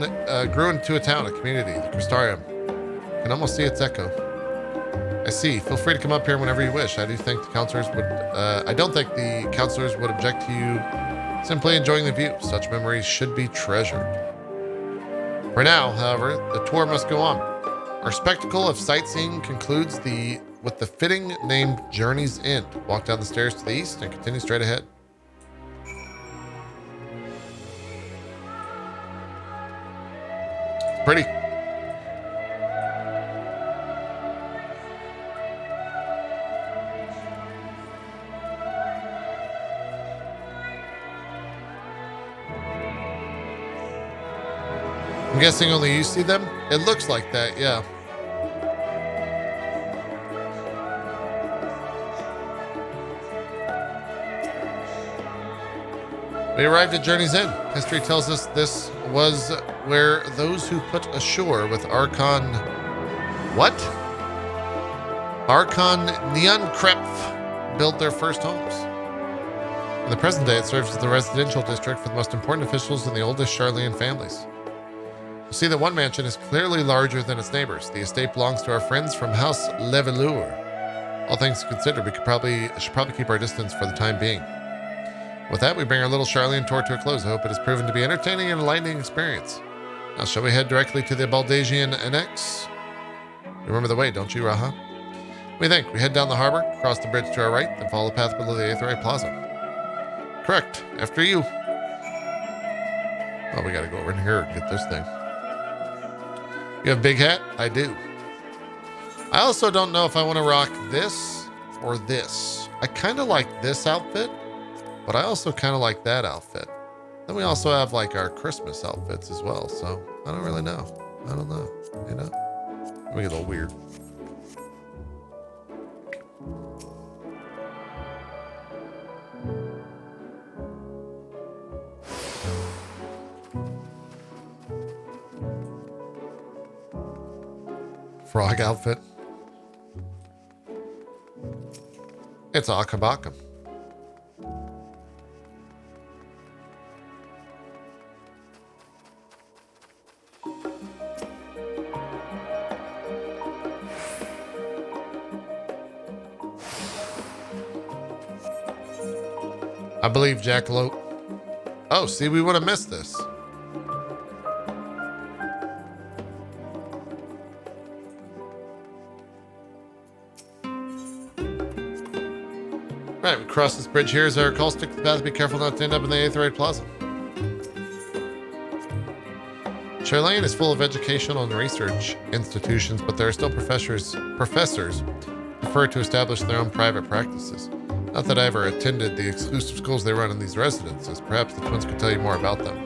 into a town, a community, the Crystarium. You can almost see its echo. I see. Feel free to come up here whenever you wish. I don't think the counselors would object to you simply enjoying the view. Such memories should be treasured. For now, however, the tour must go on. Our spectacle of sightseeing concludes with the fitting named Journey's End. Walk down the stairs to the east and continue straight ahead. Pretty. I'm guessing only you see them? It looks like that, yeah. We arrived at Journey's End. History tells us this was where those who put ashore with Archon... What? Archon Neonkrepf built their first homes. In the present day, it serves as the residential district for the most important officials and the oldest Charlian families. You see that one mansion is clearly larger than its neighbors. The estate belongs to our friends from House Levelour. All things considered, we should probably keep our distance for the time being. With that, we bring our little Charlian tour to a close. I hope it has proven to be entertaining and enlightening experience. Now, shall we head directly to the Baldasian Annex? You remember the way, don't you, Raha? We think. We head down the harbor, cross the bridge to our right, then follow the path below the Aetheryte Plaza. Correct. After you. Oh, we gotta go over in here and get this thing. You have a big hat? I do. I also don't know if I want to rock this or this. I kind of like this outfit, but I also kind of like that outfit. Then we also have like our Christmas outfits as well. So I don't really know. I don't know. You know, we get a little weird. Frog outfit. It's Akabaka. I believe Jackalope. Oh, see, we would have missed this. Right, we cross this bridge here as I recall. Stick to the path. Be careful not to end up in the Aetheryte Plaza. Charlane is full of educational and research institutions, but there are still professors prefer to establish their own private practices. Not that I ever attended the exclusive schools they run in these residences. Perhaps the twins could tell you more about them.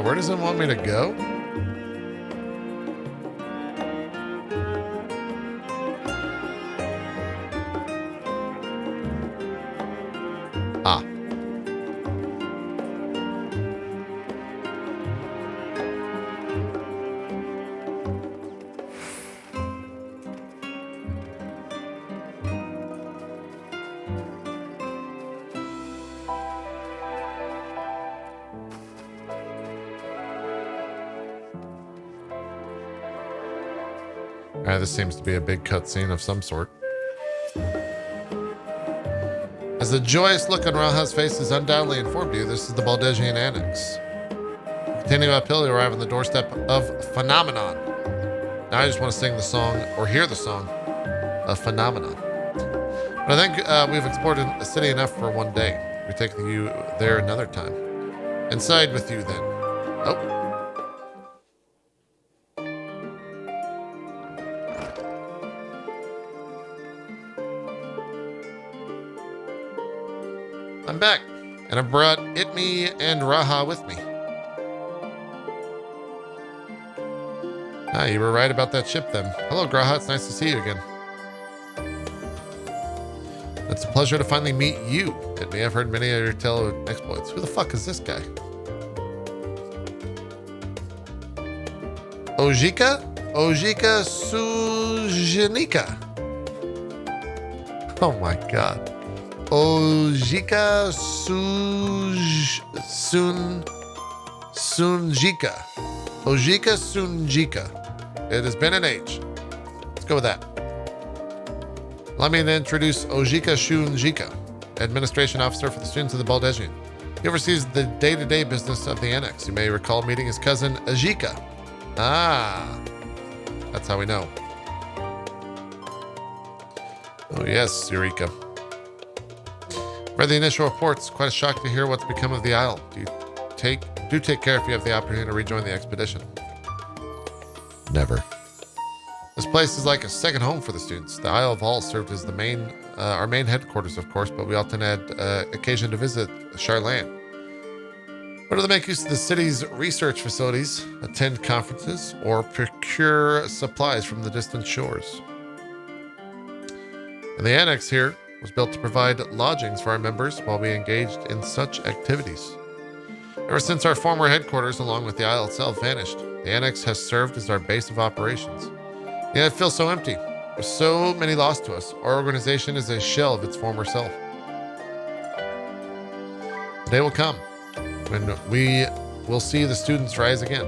Where does it want me to go? Ah. Alright, this seems to be a big cutscene of some sort. As the joyous look on Raha's face has undoubtedly informed you, this is the Baldasian Annex. Continuing uphill, you arrive on the doorstep of Phenomenon. Now I just want to sing the song, or hear the song, of Phenomenon. But I think we've explored a city enough for one day. We take you there another time. Inside with you then. Oh. I'm back, and I brought Itme and Raha with me. Ah, you were right about that ship then. Hello, Graha, it's nice to see you again. It's a pleasure to finally meet you, Itme. I've heard many of your tale of exploits. Who the fuck is this guy? Ojika? Ojika Sujanika. Oh my god. Ojika Sunjika. Ojika Sunjika. It has been an age. Let's go with that. Allow me to introduce Ojika Shunjika, Administration Officer for the students of the Baldasian. He oversees the day-to-day business of the Annex. You may recall meeting his cousin Ajika. Ah, that's how we know. Oh yes, Eureka. Read the initial reports. Quite a shock to hear what's become of the Isle. Do take care if you have the opportunity to rejoin the expedition. Never. This place is like a second home for the students. The Isle of Hall served as our main headquarters, of course, but we often had occasion to visit Charlane. Whether to make use of the city's research facilities, attend conferences, or procure supplies from the distant shores. And the annex here was built to provide lodgings for our members while we engaged in such activities. Ever since our former headquarters, along with the Isle itself, vanished, the annex has served as our base of operations. Yeah, it feels so empty. There's so many lost to us. Our organization is a shell of its former self. The day will come when we will see the students rise again.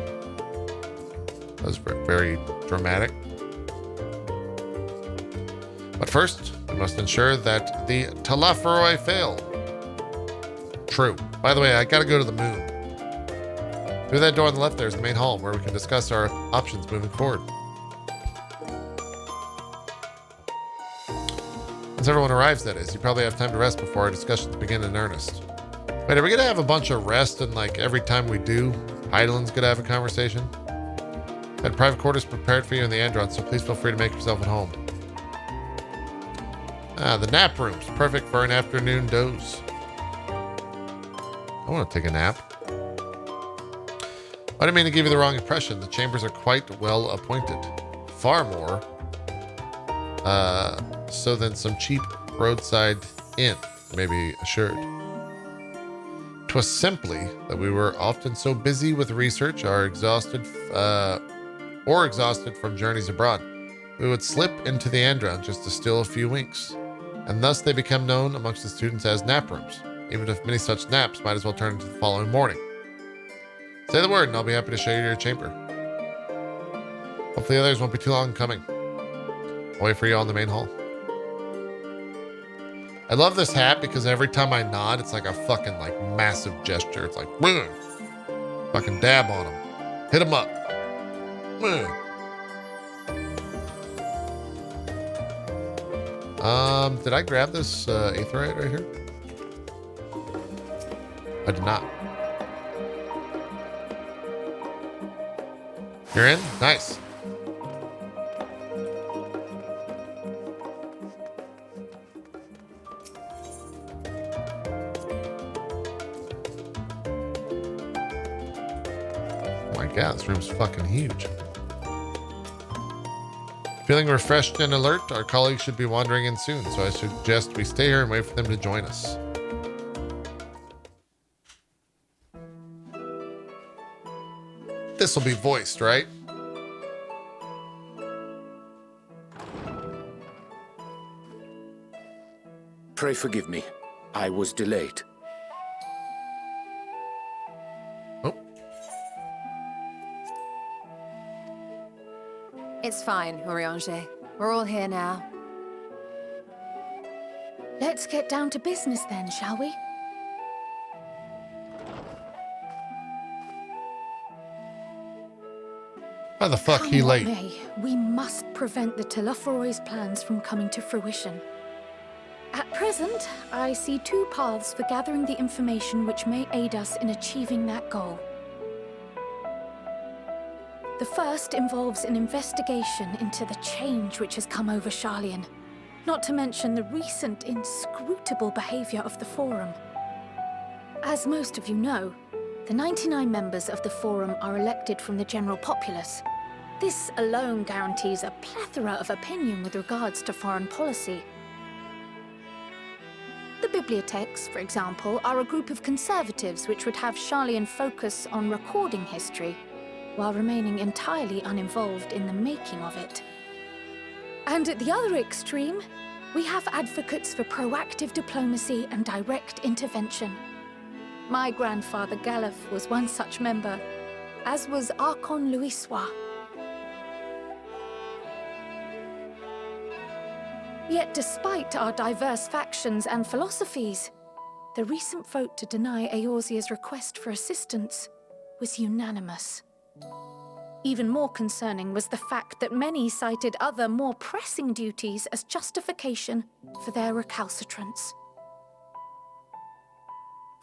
That was very dramatic. But first, we must ensure that the Talaferoi fail. True. By the way, I gotta go to the moon. Through that door on the left, there's the main hall where we can discuss our options moving forward. Once everyone arrives, that is, you probably have time to rest before our discussions begin in earnest. Wait, are we gonna have a bunch of rest and like every time we do, Heidelin's gonna have a conversation? I had private quarters prepared for you in the Andron, so please feel free to make yourself at home. Ah, the nap room's perfect for an afternoon doze. I want to take a nap. I didn't mean to give you the wrong impression. The chambers are quite well appointed. Far more so than some cheap roadside inn, may be assured. 'Twas simply that we were often so busy with research or exhausted from journeys abroad, we would slip into the Andron just to steal a few winks, and thus they become known amongst the students as nap rooms, even if many such naps might as well turn into the following morning. Say the word and I'll be happy to show you your chamber. Hopefully the others won't be too long coming. I'll wait for you all in the main hall. I love this hat because every time I nod, it's like a fucking like massive gesture. It's like, boom, fucking dab on him, hit him up. Boom. Did I grab this aetherite right here? I did not. You're in? Nice. Oh my god, this room's fucking huge. Feeling refreshed and alert, our colleagues should be wandering in soon, so I suggest we stay here and wait for them to join us. This will be voiced, right? Pray forgive me. I was delayed. Oh. It's fine, Urianger. We're all here now. Let's get down to business then, shall we? Why the fuck he Come what late? may, we must prevent the Talaferoi's plans from coming to fruition. At present, I see two paths for gathering the information which may aid us in achieving that goal. The first involves an investigation into the change which has come over Sharlayan, not to mention the recent inscrutable behavior of the Forum. As most of you know, the 99 members of the Forum are elected from the general populace. This alone guarantees a plethora of opinion with regards to foreign policy. The bibliotheques, for example, are a group of conservatives which would have Sharlayan focus on recording history, while remaining entirely uninvolved in the making of it. And at the other extreme, we have advocates for proactive diplomacy and direct intervention. My grandfather Galef was one such member, as was Archon Louisois. Yet despite our diverse factions and philosophies, the recent vote to deny Eorzea's request for assistance was unanimous. Even more concerning was the fact that many cited other, more pressing duties as justification for their recalcitrance.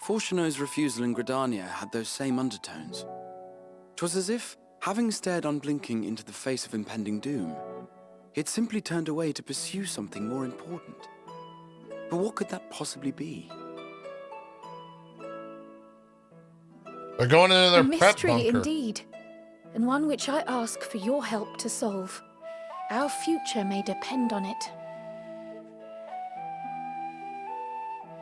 Fortuno's refusal in Gridania had those same undertones. 'Twas as if, having stared unblinking into the face of impending doom, he had simply turned away to pursue something more important. But what could that possibly be? They're going into their A mystery prep bunker. indeed, and one which I ask for your help to solve. Our future may depend on it.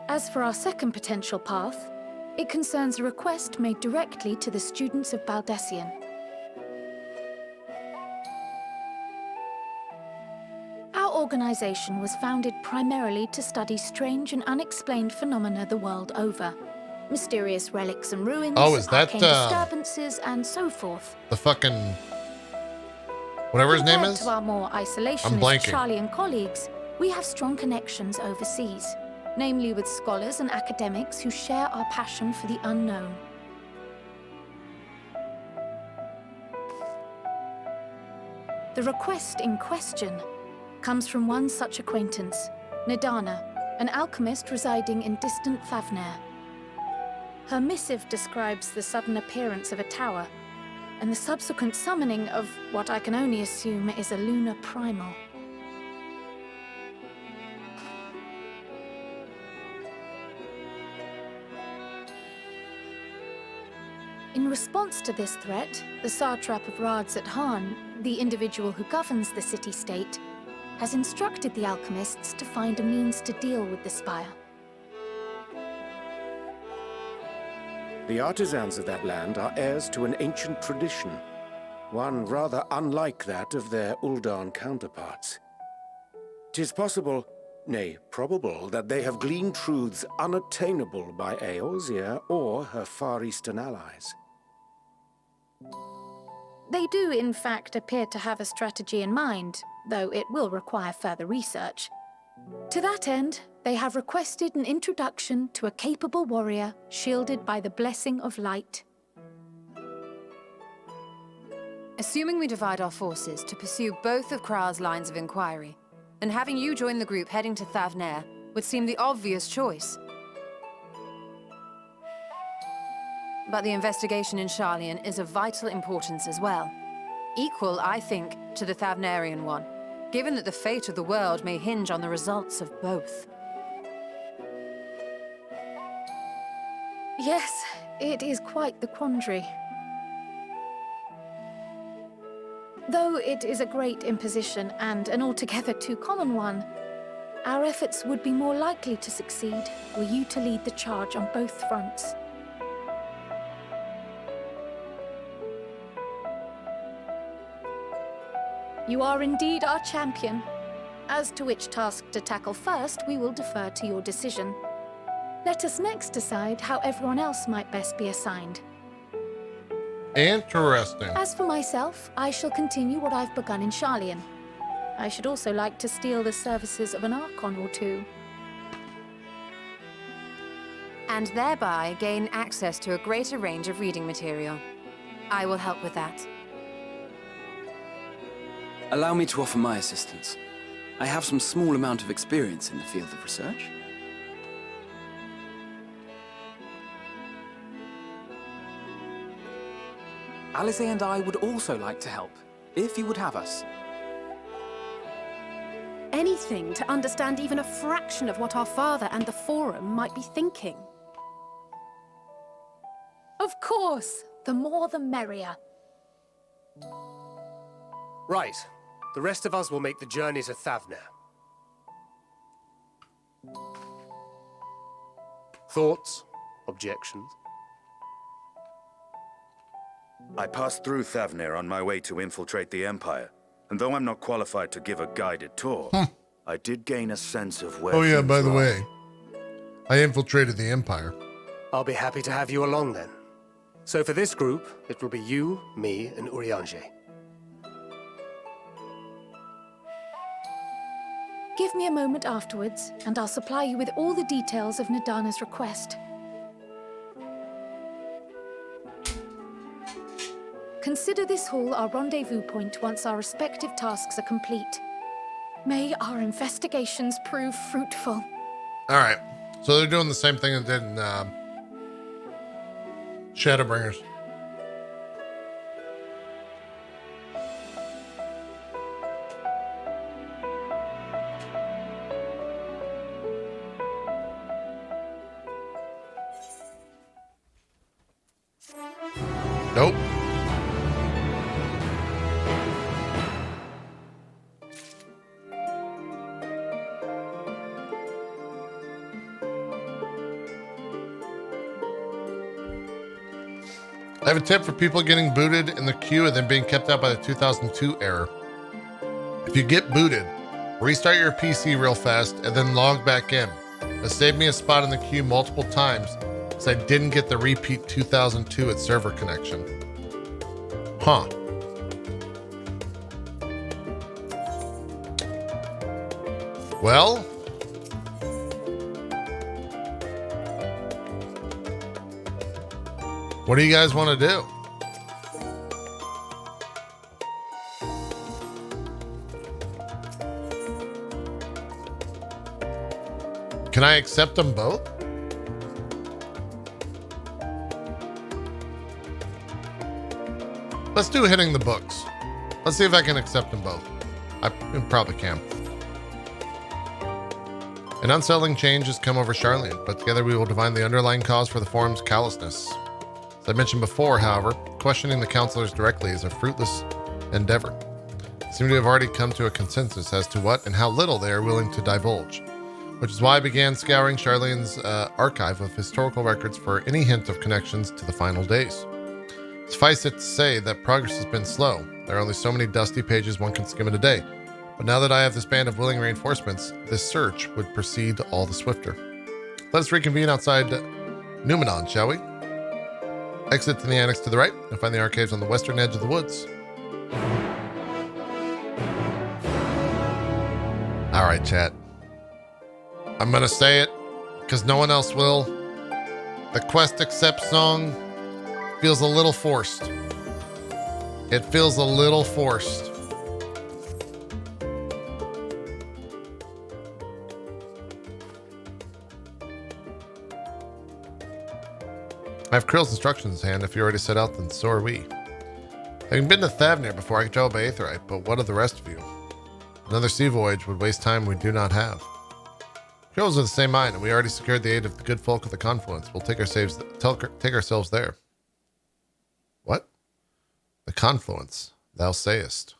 As for our second potential path, it concerns a request made directly to the students of Baldessian. Our organization was founded primarily to study strange and unexplained phenomena the world over. Mysterious relics and ruins, Oh, is that, arcane disturbances, and so forth. The fucking... whatever his name Compared is? to our more isolationist blanking. Charlian colleagues, we have strong connections overseas, namely with scholars and academics who share our passion for the unknown. The request in question comes from one such acquaintance, Nadana, an alchemist residing in distant Thavnair. Her missive describes the sudden appearance of a tower and the subsequent summoning of what I can only assume is a lunar primal. In response to this threat, the satrap of Radzat-Han, the individual who governs the city-state, has instructed the alchemists to find a means to deal with the spire. The artisans of that land are heirs to an ancient tradition, one rather unlike that of their Uldan counterparts. 'Tis possible, nay, probable, that they have gleaned truths unattainable by Eorzea or her Far Eastern allies. They do, in fact, appear to have a strategy in mind, though it will require further research. To that end, they have requested an introduction to a capable warrior shielded by the blessing of light. Assuming we divide our forces to pursue both of Kral's lines of inquiry, then having you join the group heading to Thavnair would seem the obvious choice. But the investigation in Charlian is of vital importance as well. Equal, I think, to the Thavnairian one, given that the fate of the world may hinge on the results of both. Yes, it is quite the quandary. Though it is a great imposition and an altogether too common one, our efforts would be more likely to succeed were you to lead the charge on both fronts. You are indeed our champion. As to which task to tackle first, we will defer to your decision. Let us next decide how everyone else might best be assigned. Interesting. As for myself, I shall continue what I've begun in Charlian. I should also like to steal the services of an Archon or two. And thereby gain access to a greater range of reading material. I will help with that. Allow me to offer my assistance. I have some small amount of experience in the field of research. Alize and I would also like to help, if you would have us. Anything to understand even a fraction of what our father and the Forum might be thinking. Of course, the more the merrier. Right. The rest of us will make the journey to Thavnair. Thoughts? Objections? I passed through Thavnair on my way to infiltrate the Empire, and though I'm not qualified to give a guided tour, I did gain a sense of where Oh yeah, things by the lie. way, I infiltrated the Empire. I'll be happy to have you along then. So for this group, it will be you, me, and Urianger. Give me a moment afterwards, and I'll supply you with all the details of Nadana's request. Consider this hall our rendezvous point once our respective tasks are complete. May our investigations prove fruitful. All right. So they're doing the same thing that did in Shadowbringers. Nope. I have a tip for people getting booted in the queue and then being kept out by the 2002 error. If you get booted, restart your PC real fast and then log back in. It saved me a spot in the queue multiple times because I didn't get the repeat 2002 at server connection. Huh. Well, what do you guys want to do? Can I accept them both? Let's do hitting the books. Let's see if I can accept them both. I probably can. An unsettling change has come over Charlene, but together we will divine the underlying cause for the forum's callousness. As I mentioned before, however, questioning the counselors directly is a fruitless endeavor. They seem to have already come to a consensus as to what and how little they are willing to divulge, which is why I began scouring Charlene's archive of historical records for any hint of connections to the final days. Suffice it to say that progress has been slow. There are only so many dusty pages one can skim in a day. But now that I have this band of willing reinforcements, this search would proceed all the swifter. Let us reconvene outside Numenon, shall we? Exit to the annex to the right and find the archives on the western edge of the woods. All right, chat. I'm gonna say it because no one else will. The Quest Accept song feels a little forced. It feels a little forced. I have Krill's instructions in hand. If you already set out, then so are we. Having been to Thavnir before, I could travel by Aetherite, but what of the rest of you? Another sea voyage would waste time we do not have. Krill's of the same mind, and we already secured the aid of the good folk of the Confluence. We'll take ourselves there. What? The Confluence, thou sayest.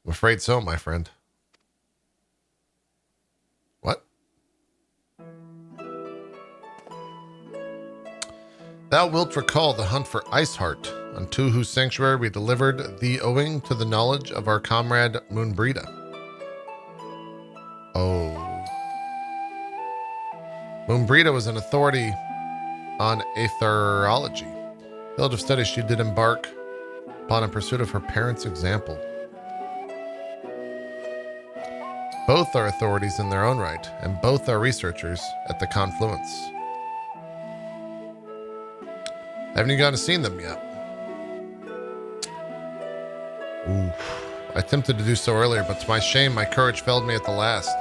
I'm afraid so, my friend. What? Thou wilt recall the hunt for Iceheart, unto whose sanctuary we delivered thee owing to the knowledge of our comrade Moonbrita. Oh. Moonbrita was an authority on aetherology. Field of study she did embark upon in pursuit of her parents' example. Both are authorities in their own right, and both are researchers at the Confluence. Haven't you gone to seen them yet? Ooh. I attempted to do so earlier, but to my shame, my courage failed me at the last.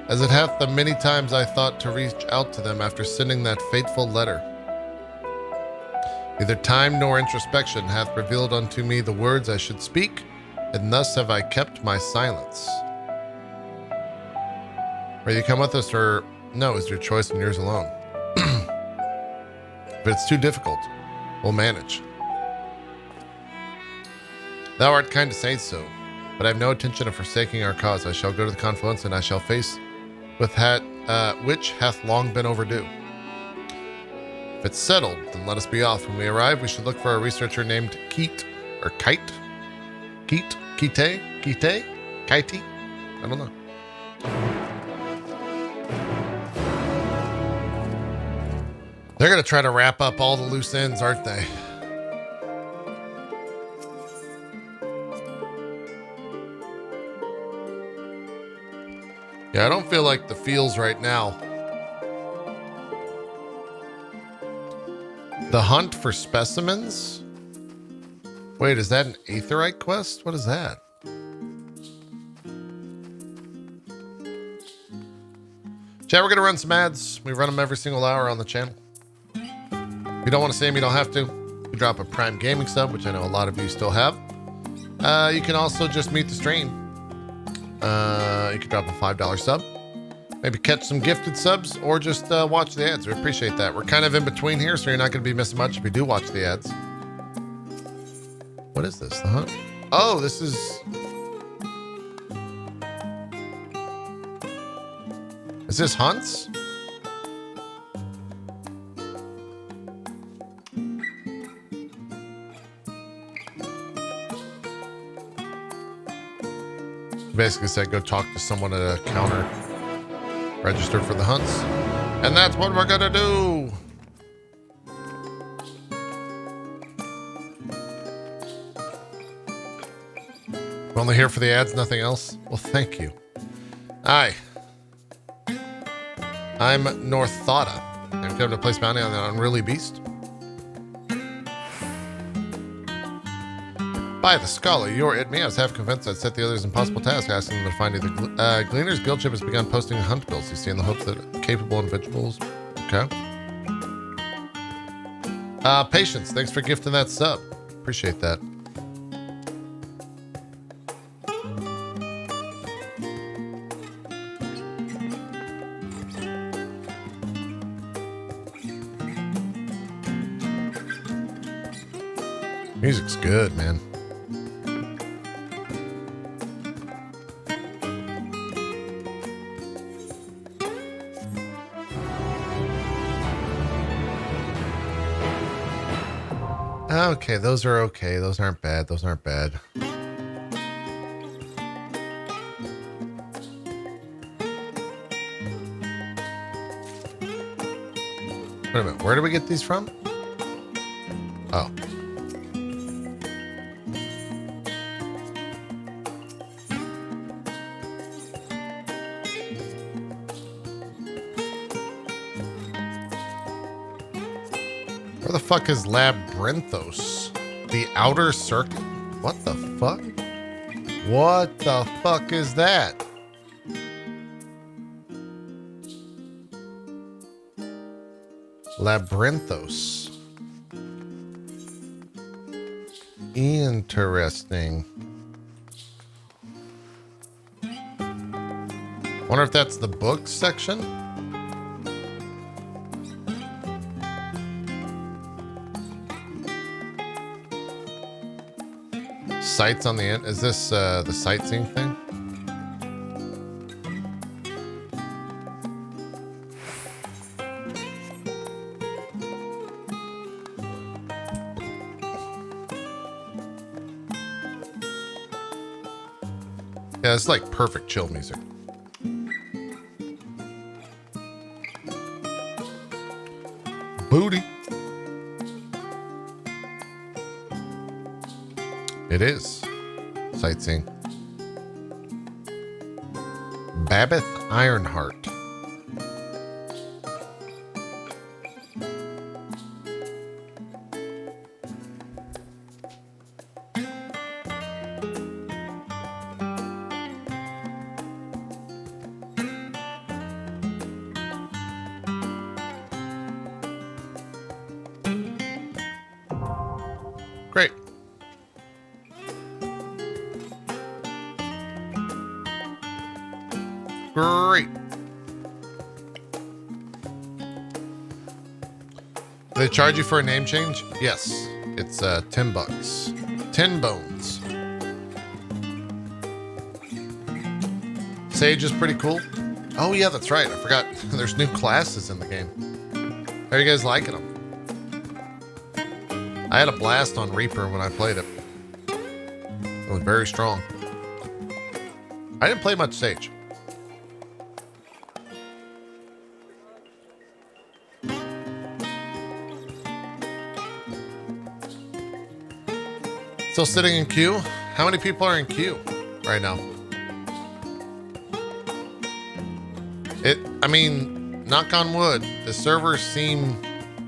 As it hath the many times I thought to reach out to them after sending that fateful letter. Neither time nor introspection hath revealed unto me the words I should speak, and thus have I kept my silence. Will you come with us, or no, is your choice and yours alone? If it's too difficult, we'll manage. Thou art kind to say so, but I have no intention of forsaking our cause. I shall go to the Confluence, and I shall face with which hath long been overdue. If it's settled, then let us be off. When we arrive, we should look for a researcher named Kite. I don't know. They're going to try to wrap up all the loose ends, aren't they? Yeah, I don't feel like the feels right now. The hunt for specimens? Wait, is that an Aetherite quest? What is that? Chat, we're going to run some ads. We run them every single hour on the channel. If you don't want to see them, you don't have to. You drop a Prime Gaming sub, which I know a lot of you still have. You can also just meet the stream. You can drop a $5 sub. Maybe catch some gifted subs or just watch the ads. We appreciate that. We're kind of in between here, so you're not going to be missing much if you do watch the ads. What is this? The hunt? Oh, this is... Is this hunts? basically said go talk to someone at a counter registered for the hunts. And that's what we're gonna do. We're only here for the ads, nothing else? Well, thank you. Hi. I'm North Thoughta. I'm coming to place bounty on the unruly beast. By the scholar, you're it me. I was half convinced I'd set the others impossible task, asking them to find you. The Gleaner's Guild ship has begun posting hunt bills, you see, in the hopes that capable individuals... Okay. Patience, thanks for gifting that sub. Appreciate that. Music's good, man. Okay, those are okay. Those aren't bad. Those aren't bad. Wait a minute. Where do we get these from? Oh. Where the fuck is Labyrinthos? The outer circuit? What the fuck? What the fuck is that? Labyrinthos. Interesting. Wonder if that's the book section? Sights on the end. Is this the sightseeing thing? Yeah, it's like perfect chill music. Booty. It is. Sightseeing. Babbitt Ironheart. Great. Great. Do they charge you for a name change? Yes. It's $10. 10 bones. Sage is pretty cool. Oh yeah, that's right. I forgot. There's new classes in the game. How are you guys liking them? I had a blast on Reaper when I played it. It was very strong. I didn't play much Sage. Still sitting in queue? How many people are in queue right now? I mean, knock on wood, the servers seem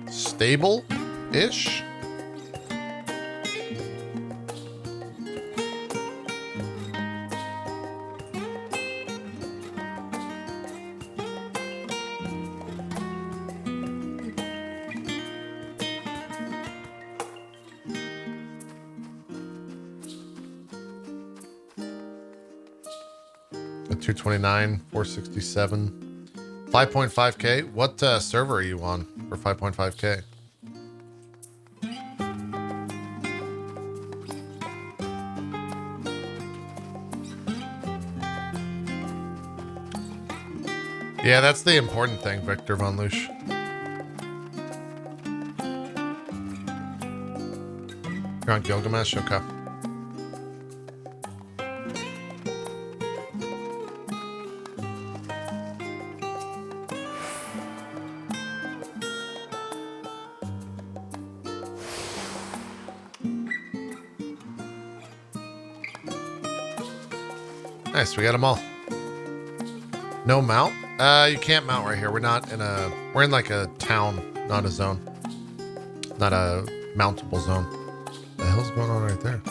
stable-ish. At 229, 467. 5.5k. What server are you on for 5.5k? Yeah, that's the important thing, Victor Von Lusch. You're on Gilgamesh? Okay. Nice, we got them all. No mount? You can't mount right here. We're in like a town, not a zone. Not a mountable zone. What the hell's going on right there?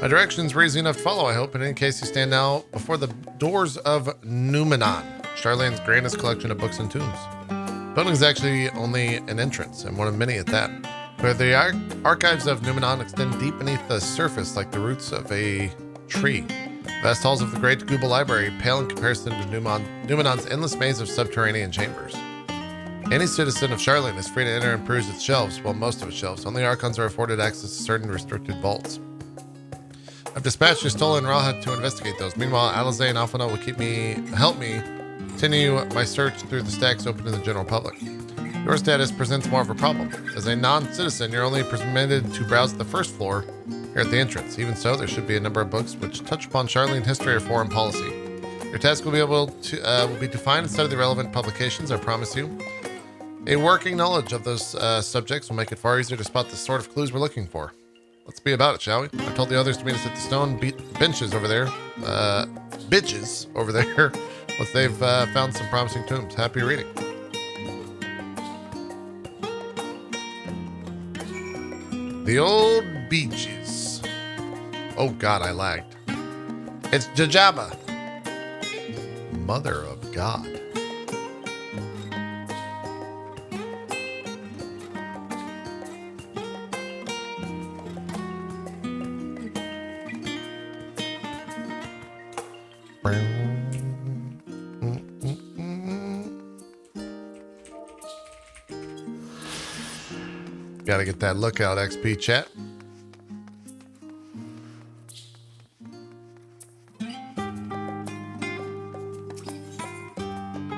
My directions were easy enough to follow, I hope. In any case, you stand now before the doors of Numenon, Charlane's grandest collection of books and tombs. The building is actually only an entrance, and one of many at that. Where the archives of Numenon extend deep beneath the surface like the roots of a tree. Vast halls of the Great Gooba Library pale in comparison to Numenon's endless maze of subterranean chambers. Any citizen of Charlane is free to enter and peruse its shelves, well, most of its shelves. Only Archons are afforded access to certain restricted vaults. I've dispatched Yustola and Raha to investigate those. Meanwhile, Alize and Alphana will help me continue my search through the stacks open to the general public. Your status presents more of a problem. As a non-citizen, you're only permitted to browse the first floor here at the entrance. Even so, there should be a number of books which touch upon Charlene history or foreign policy. Your task will be to find and study the relevant publications, I promise you. A working knowledge of those subjects will make it far easier to spot the sort of clues we're looking for. Let's be about it, shall we? I've told the others to meet us at the stone benches over there. Bitches over there. Once they've found some promising tombs. Happy reading. The old beaches. Oh God, I lagged. It's Jajaba. Mother of God. Gotta get that lookout XP chat.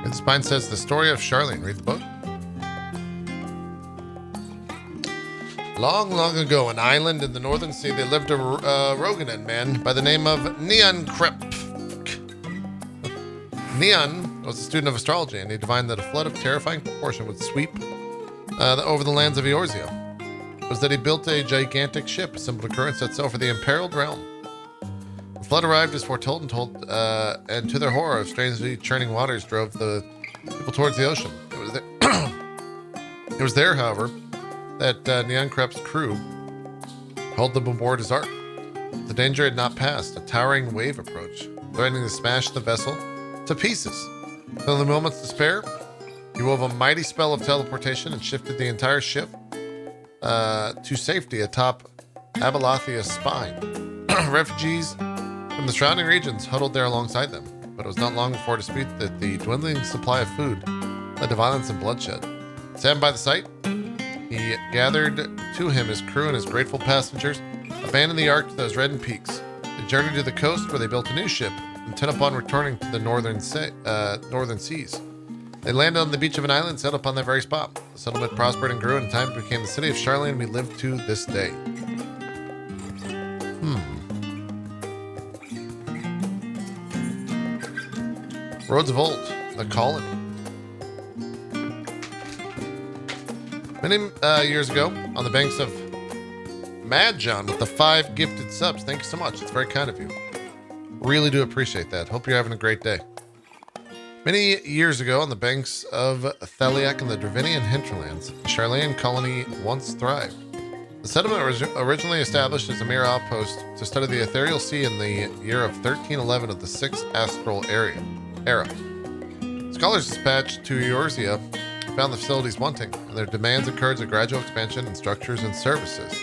The spine says the story of Charlene. Read the book. Long, long ago, an island in the northern sea, there lived a Roganan man by the name of Neonkrep. Neon was a student of astrology, and he divined that a flood of terrifying proportion would sweep over the lands of Eorzea. It was that he built a gigantic ship, a symbol of occurrence that sailed for the imperiled realm. The flood arrived as foretold and to their horror, strangely churning waters drove the people towards the ocean. It was there, however, that Neonkrep's crew hauled them aboard his ark. The danger had not passed. A towering wave approached, threatening to smash the vessel to pieces. In a moment's despair, he wove a mighty spell of teleportation and shifted the entire ship to safety atop Abelathia's spine. Refugees from the surrounding regions huddled there alongside them, but it was not long before dispute that the dwindling supply of food led to violence and bloodshed. Saddened by the sight, he gathered to him his crew and his grateful passengers, abandoned the ark to those reddened peaks. They journeyed to the coast where they built a new ship, intent upon returning to the northern seas. They landed on the beach of an island set up on that very spot. The settlement prospered and grew, and in time it became the city of Charlane we live to this day. Roads of Old, the colony. Many years ago, on the banks of Mad John with the 5 gifted subs. Thank you so much. It's very kind of you. Really do appreciate that. Hope you're having a great day. Many years ago, on the banks of Theliac in the Dravinian hinterlands, the Charlane colony once thrived. The settlement was originally established as a mere outpost to study the ethereal sea in the year of 1311 of the 6th astral era. Scholars dispatched to Eorzea found the facilities wanting, and their demands encouraged a gradual expansion in structures and services.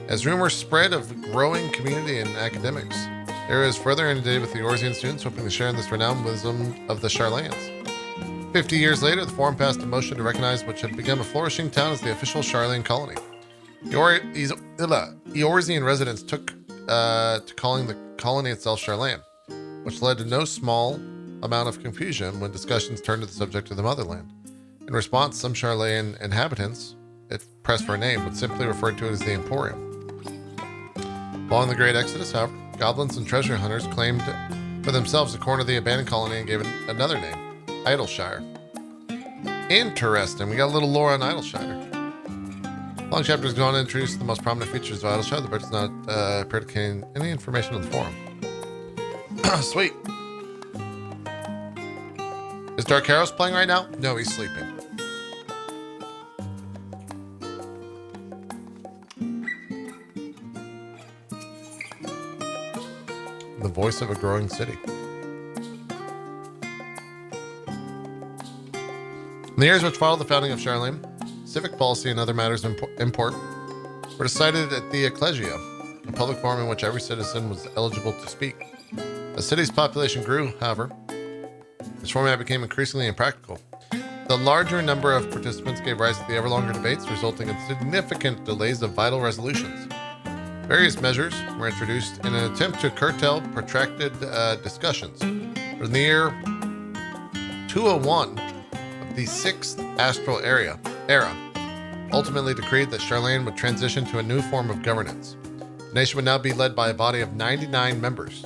As rumors spread of growing community and academics, the area is further inundated with the Eorzean students hoping to share in this renowned wisdom of the Charlanes. 50 years later, the Forum passed a motion to recognize what had become a flourishing town as the official Charlane colony. Eorzean residents took to calling the colony itself Charlane, which led to no small amount of confusion when discussions turned to the subject of the motherland. In response, some Charlane inhabitants, if pressed for a name, would simply refer to it as the Emporium. Following the Great Exodus, however, goblins and treasure hunters claimed for themselves a corner of the abandoned colony and gave it another name, Idleshire. Interesting. We got a little lore on Idleshire. Long chapters go on to introduce the most prominent features of Idle Show. The book does not appear to contain any information on the forum. Sweet. Is Dark Arrows playing right now? No, he's sleeping. The voice of a growing city. In the years which followed the founding of Charlemagne, civic policy and other matters of import were decided at the Ecclesia, a public forum in which every citizen was eligible to speak. As the city's population grew, however, this format became increasingly impractical. The larger number of participants gave rise to the ever longer debates, resulting in significant delays of vital resolutions. Various measures were introduced in an attempt to curtail protracted discussions. From the year 201 of the 6th astral era ultimately decreed that Charlemagne would transition to a new form of governance. The nation would now be led by a body of 99 members,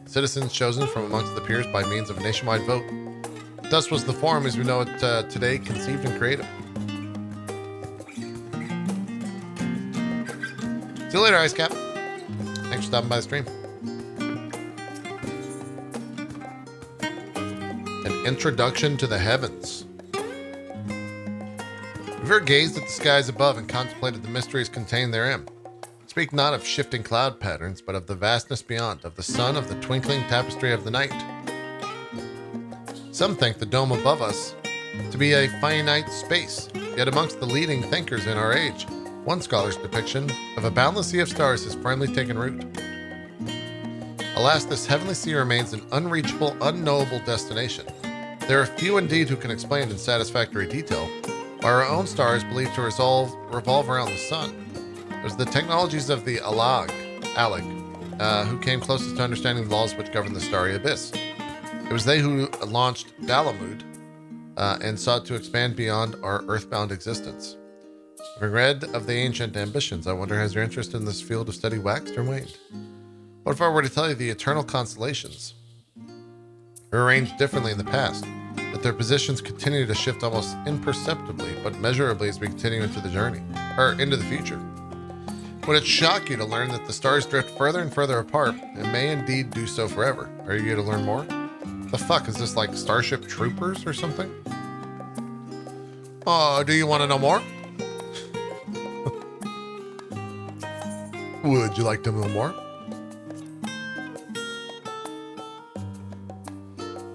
citizens chosen from amongst the peers by means of a nationwide vote. Thus was the forum as we know it today conceived and created. See you later, Ice Cap. Thanks for stopping by the stream. An introduction to the heavens. Have you ever gazed at the skies above and contemplated the mysteries contained therein? Speak not of shifting cloud patterns, but of the vastness beyond, of the sun, of the twinkling tapestry of the night. Some think the dome above us to be a finite space, yet amongst the leading thinkers in our age, one scholar's depiction of a boundless sea of stars has firmly taken root. Alas, this heavenly sea remains an unreachable, unknowable destination. There are few indeed who can explain in satisfactory detail why our own star is believed to revolve around the sun. It was the technologies of the Alag, who came closest to understanding the laws which govern the starry abyss. It was they who launched Dalamud and sought to expand beyond our earthbound existence. Having read of the ancient ambitions, I wonder, has your interest in this field of study waxed or waned? What if I were to tell you the eternal constellations are arranged differently in the past, but their positions continue to shift almost imperceptibly but measurably as we continue into the journey, or into the future? Would it shock you to learn that the stars drift further and further apart, and may indeed do so forever? Are you here to learn more? The fuck, is this like Starship Troopers or something? Do you want to know more? Would you like to know more?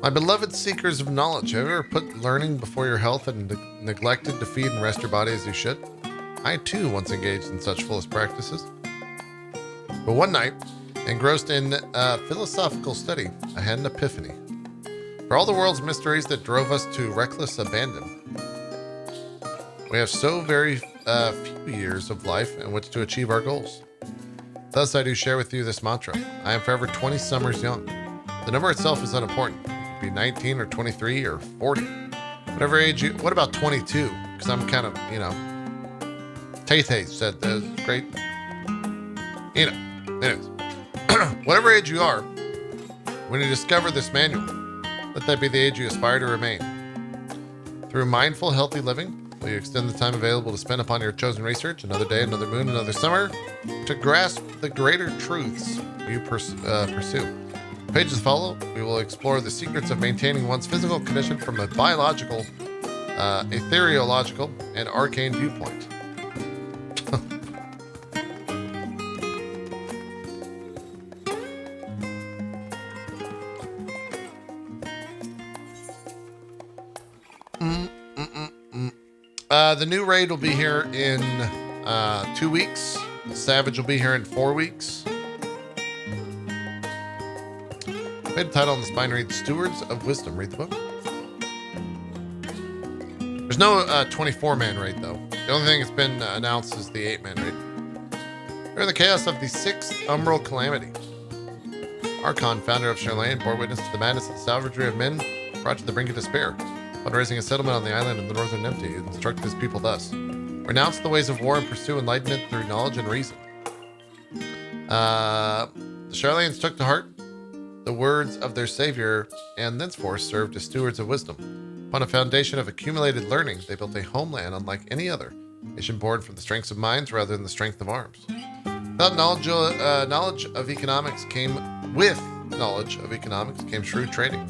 My beloved seekers of knowledge, have you ever put learning before your health and neglected to feed and rest your body as you should? I too once engaged in such foolish practices. But one night, engrossed in philosophical study, I had an epiphany. For all the world's mysteries that drove us to reckless abandon, we have so very few years of life in which to achieve our goals. Thus, I do share with you this mantra. I am forever 20 summers young. The number itself is unimportant. It could be 19 or 23 or 40. Whatever age you... What about 22? Because I'm kind of, Tay said that was great. Anyways. Whatever age you are, when you discover this manual, let that be the age you aspire to remain. Through mindful, healthy living, will you extend the time available to spend upon your chosen research, another day, another moon, another summer, to grasp the greater truths you pursue. Pages follow, we will explore the secrets of maintaining one's physical condition from a biological, ethereological, and arcane viewpoint. The new raid will be here in 2 weeks. Savage will be here in 4 weeks. Made a title on the spine read Stewards of Wisdom. Read the book. There's no 24-man raid, though. The only thing that's been announced is the 8-man raid. During the chaos of the 6th Umbral Calamity, Archon, founder of Charlemagne, bore witness to the madness and savagery of men brought to the brink of despair. Upon raising a settlement on the island of the northern Neptune, he instructed his people thus: renounce the ways of war and pursue enlightenment through knowledge and reason. The Charlemanes took to heart the words of their savior and thenceforth served as stewards of wisdom. Upon a foundation of accumulated learning, they built a homeland unlike any other, Nation born from the strengths of minds rather than the strength of arms. Without knowledge of economics came shrewd trading.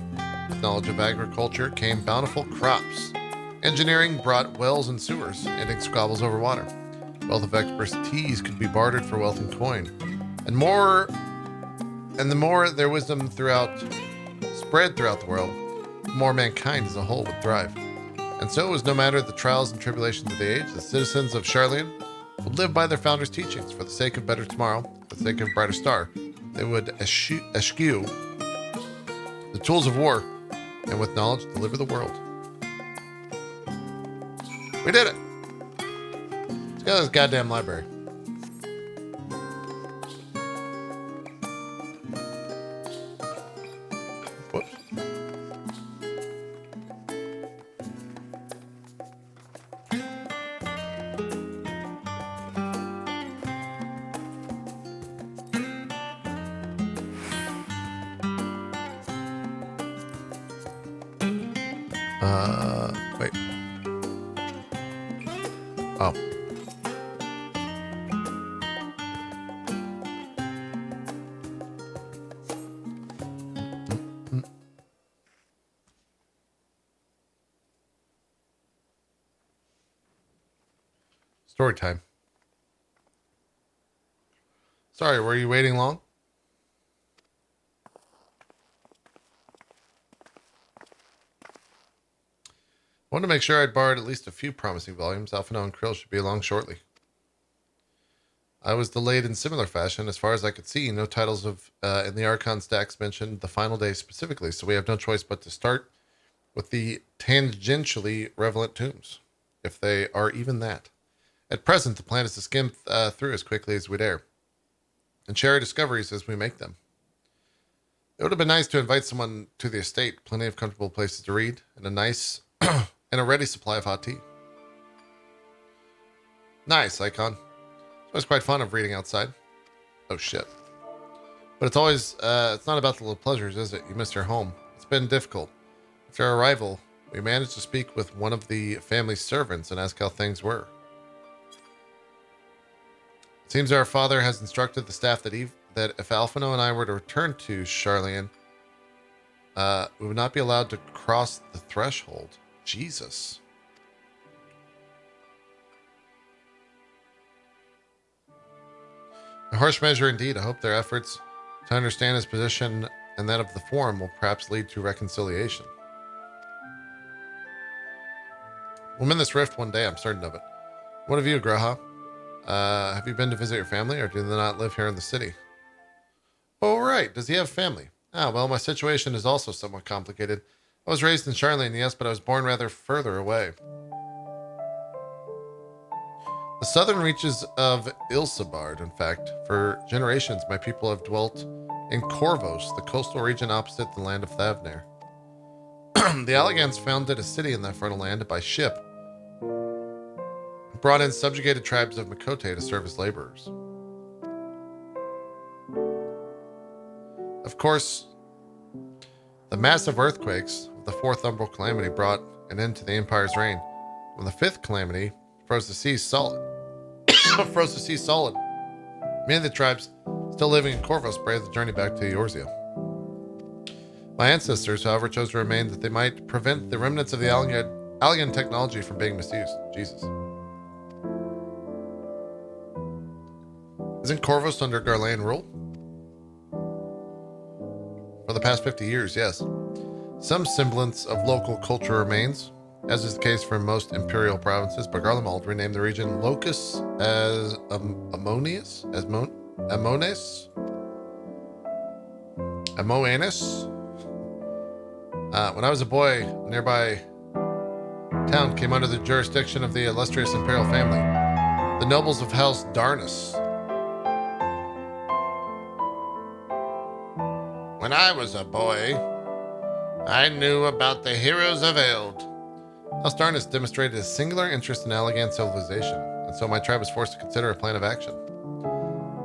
With knowledge of agriculture came bountiful crops. Engineering brought wells and sewers, ending squabbles over water. Wealth of expertise could be bartered for wealth and coin. And the more their wisdom spread throughout the world, the more mankind as a whole would thrive. And so it was no matter the trials and tribulations of the age, the citizens of Charlian would live by their founders' teachings for the sake of better tomorrow, for the sake of a brighter star. They would eschew the tools of war, and with knowledge deliver the world. We did it! Let's go to this goddamn library. Whoops. Wait. Oh. Story time. Sorry, were you waiting long? I wanted to make sure I'd borrowed at least a few promising volumes. Alphino and Krill should be along shortly. I was delayed in similar fashion. As far as I could see, no titles of in the Archon stacks mentioned the final day specifically, so we have no choice but to start with the tangentially relevant tombs, if they are even that. At present, the plan is to skim through as quickly as we dare, and share our discoveries as we make them. It would have been nice to invite someone to the estate, plenty of comfortable places to read, and a nice and a ready supply of hot tea. Nice, Icon. It's always quite fun of reading outside. Oh shit. But it's always, it's not about the little pleasures, is it? You missed your home. It's been difficult. After our arrival, we managed to speak with one of the family's servants and ask how things were. It seems our father has instructed the staff that if Alphino and I were to return to Charlian, we would not be allowed to cross the threshold. Jesus. A harsh measure indeed. I hope their efforts to understand his position and that of the Forum will perhaps lead to reconciliation. We'll mend this rift one day, I'm certain of it. What of you, Graha? Have you been to visit your family, or do they not live here in the city? Oh, right. Does he have family? Ah, well, my situation is also somewhat complicated. I was raised in Charlian, yes, but I was born rather further away. The southern reaches of Ilsabard, in fact. For generations, my people have dwelt in Corvos, the coastal region opposite the land of Thavner. The Alligans founded a city in that fertile land by ship, brought in subjugated tribes of Makote to serve as laborers. Of course, the massive earthquakes of the Fourth Umbral Calamity brought an end to the Empire's reign, when the Fifth Calamity froze the sea solid. Many of the tribes still living in Corvos braved the journey back to Eorzea. My ancestors, however, chose to remain that they might prevent the remnants of the Alligan technology from being misused. Jesus. Isn't Corvos under Garlean rule? For the past 50 years, yes. Some semblance of local culture remains, as is the case for most imperial provinces, but Garlemald renamed the region Locus as Amonis? Amoanus? When I was a boy, a nearby town came under the jurisdiction of the illustrious imperial family, the nobles of House Darnus. When I was a boy, I knew about the heroes of Eld. House Darnus demonstrated a singular interest in Alligan civilization, and so my tribe was forced to consider a plan of action.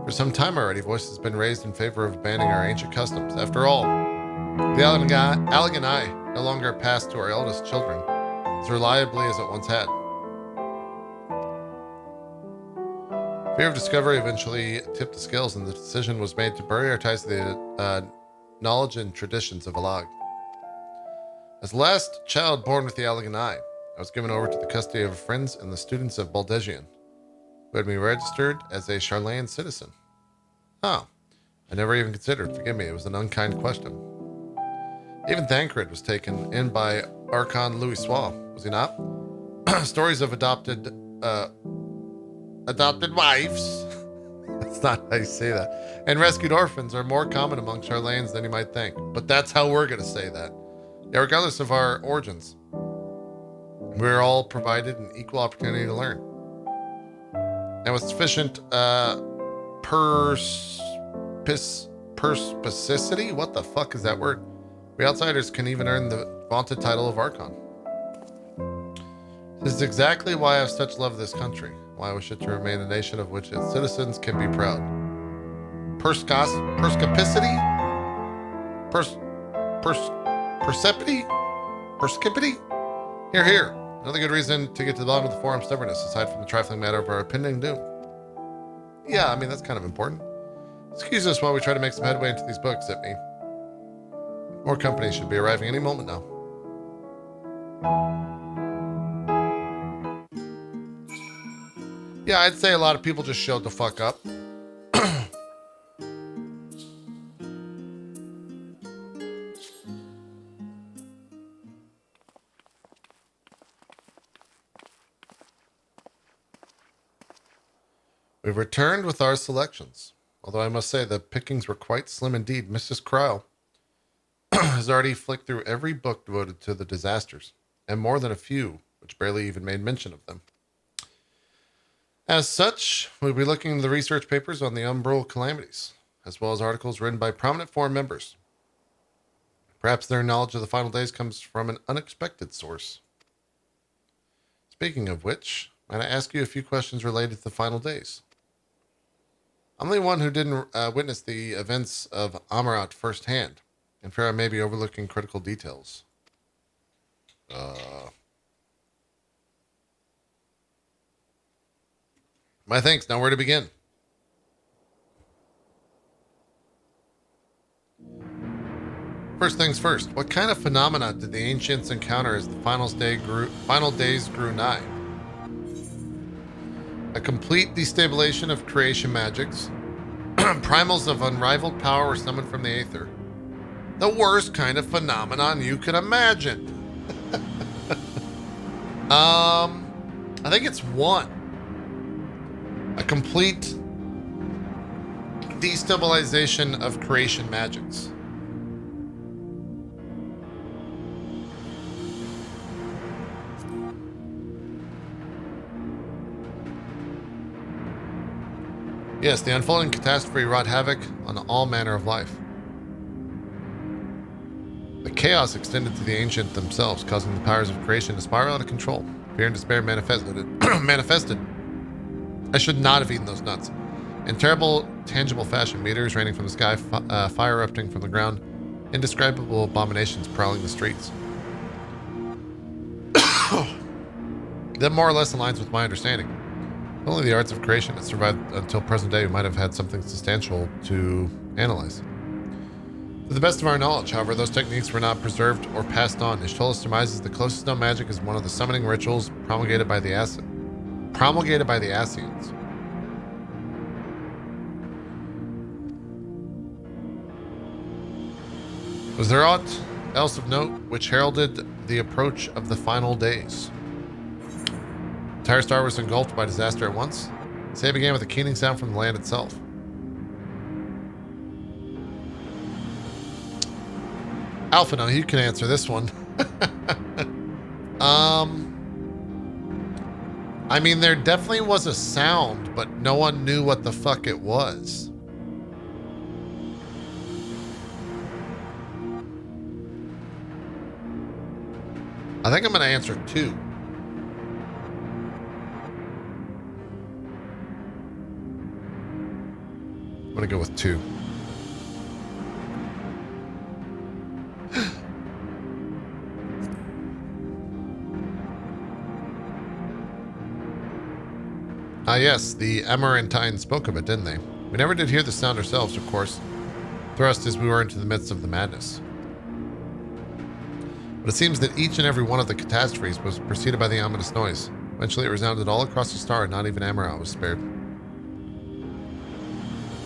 For some time already, voices have been raised in favor of abandoning our ancient customs. After all, the Alligan no longer passed to our eldest children as reliably as it once had. Fear of discovery eventually tipped the scales, and the decision was made to bury our ties to the knowledge and traditions of Alag. As the last child born with the Allegan Eye, I was given over to the custody of friends and the students of Baldegian, who had me registered as a Charlayan citizen. Oh, I never even considered. Forgive me, it was an unkind question. Even Thancred was taken in by Archon Louis Sois, was he not? Stories of adopted wives. That's not how you say that. And rescued orphans are more common among Charlayans than you might think. But that's how we're going to say that. Yeah, regardless of our origins, we're all provided an equal opportunity to learn. And with sufficient perspicacity, what the fuck is that word? We outsiders can even earn the vaunted title of Archon. This is exactly why I have such love of this country, why I wish it to remain a nation of which its citizens can be proud. Perspicacity? Percipity? Here. Another good reason to get to the bottom of the forum's stubbornness, aside from the trifling matter of our impending doom. Yeah, I mean, that's kind of important. Excuse us while we try to make some headway into these books, Zipney. More company should be arriving any moment now. Yeah, I'd say a lot of people just showed the fuck up. We've returned with our selections. Although I must say the pickings were quite slim indeed. Mrs. Cryle has already flicked through every book devoted to the disasters, and more than a few, which barely even made mention of them. As such, we'll be looking into the research papers on the umbral calamities, as well as articles written by prominent forum members. Perhaps their knowledge of the final days comes from an unexpected source. Speaking of which, might I ask you a few questions related to the final days? I'm the one who didn't witness the events of Amarat firsthand, and fear I may be overlooking critical details. My thanks. Now where to begin? First things first. What kind of phenomena did the ancients encounter as the final days grew nigh? A complete destabilization of creation magics. Primals of unrivaled power were summoned from the aether. The worst kind of phenomenon you could imagine. I think it's one. A complete destabilization of creation magics. Yes, the unfolding catastrophe wrought havoc on all manner of life. The chaos extended to the ancient themselves, causing the powers of creation to spiral out of control. Fear and despair manifested. I should not have eaten those nuts. In terrible, tangible fashion, meteors raining from the sky, fire erupting from the ground, indescribable abominations prowling the streets. That more or less aligns with my understanding. Only the arts of creation that survived until present day might have had something substantial to analyze. To the best of our knowledge, however, those techniques were not preserved or passed on. Ishtola surmises the closest known magic is one of the summoning rituals promulgated by the Ascians. Was there aught else of note which heralded the approach of the final days? The entire star was engulfed by disaster at once. Say it began with a keening sound from the land itself. Alpha, no, you can answer this one. I mean, there definitely was a sound, but no one knew what the fuck it was. I think I'm going to answer 2. I'm going to go with 2. Ah, yes, the Amarantine spoke of it, didn't they? We never did hear the sound ourselves, of course, thrust as we were into the midst of the madness. But it seems that each and every one of the catastrophes was preceded by the ominous noise. Eventually it resounded all across the star, and not even Amaral was spared.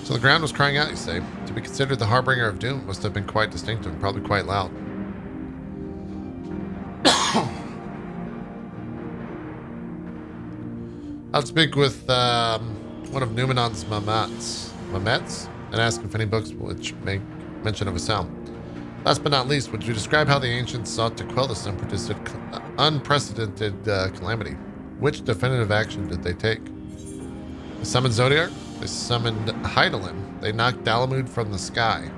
So the ground was crying out, you say? To be considered the harbinger of doom must have been quite distinctive and probably quite loud. I'll speak with one of Numenon's Mamets, and ask if any books which make mention of a sound. Last but not least, would you describe how the ancients sought to quell this unprecedented calamity? Which definitive action did they take? They summoned Zodiac. They summoned Hydaelyn. They knocked Dalamud from the sky.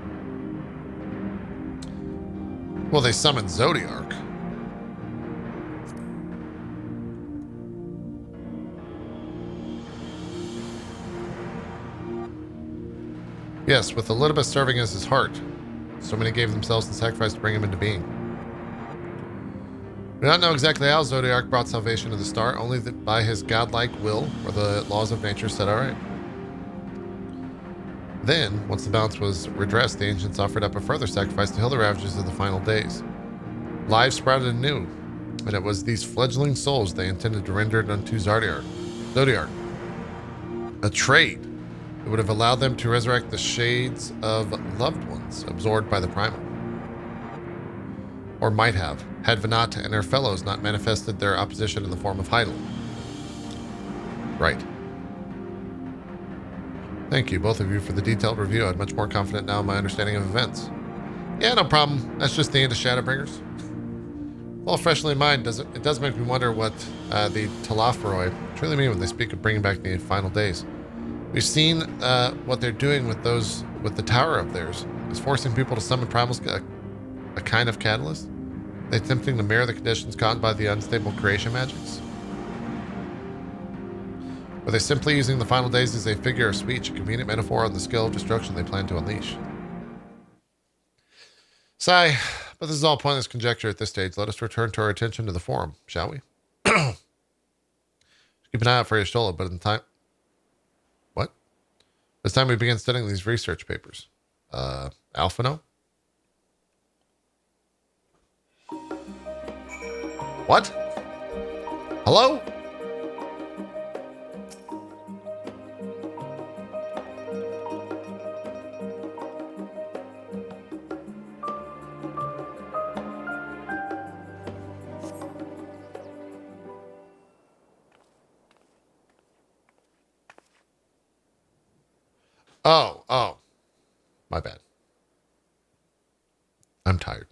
Well, they summoned Zodiac. Yes, with Elidibus serving as his heart. So many gave themselves in sacrifice to bring him into being. We don't know exactly how Zodiac brought salvation to the star, only that by his godlike will, or the laws of nature set alright. Then, once the balance was redressed, the ancients offered up a further sacrifice to heal the ravages of the final days. Lives sprouted anew, and it was these fledgling souls they intended to render it unto Zodiac. A trade that would have allowed them to resurrect the shades of loved ones absorbed by the primal. Or might have, had Venata and her fellows not manifested their opposition in the form of Hydaelyn. Right. Thank you, both of you, for the detailed review. I'm much more confident now in my understanding of events. Yeah, no problem. That's just the end of Shadowbringers. Well, freshly in mind, it does make me wonder what the Talaferoi truly mean when they speak of bringing back the final days. We've seen what they're doing with the tower of theirs. Is forcing people to summon primals a kind of catalyst? Are they attempting to mirror the conditions caused by the unstable creation magics? Or are they simply using the final days as a figure of speech, a convenient metaphor on the scale of destruction they plan to unleash? Sigh, but this is all pointless conjecture at this stage. Let us return to our attention to the forum, shall we? Keep an eye out for Y'shtola, but in time... What? It's time we begin studying these research papers. Alphino? What? Hello? Oh. My bad. I'm tired.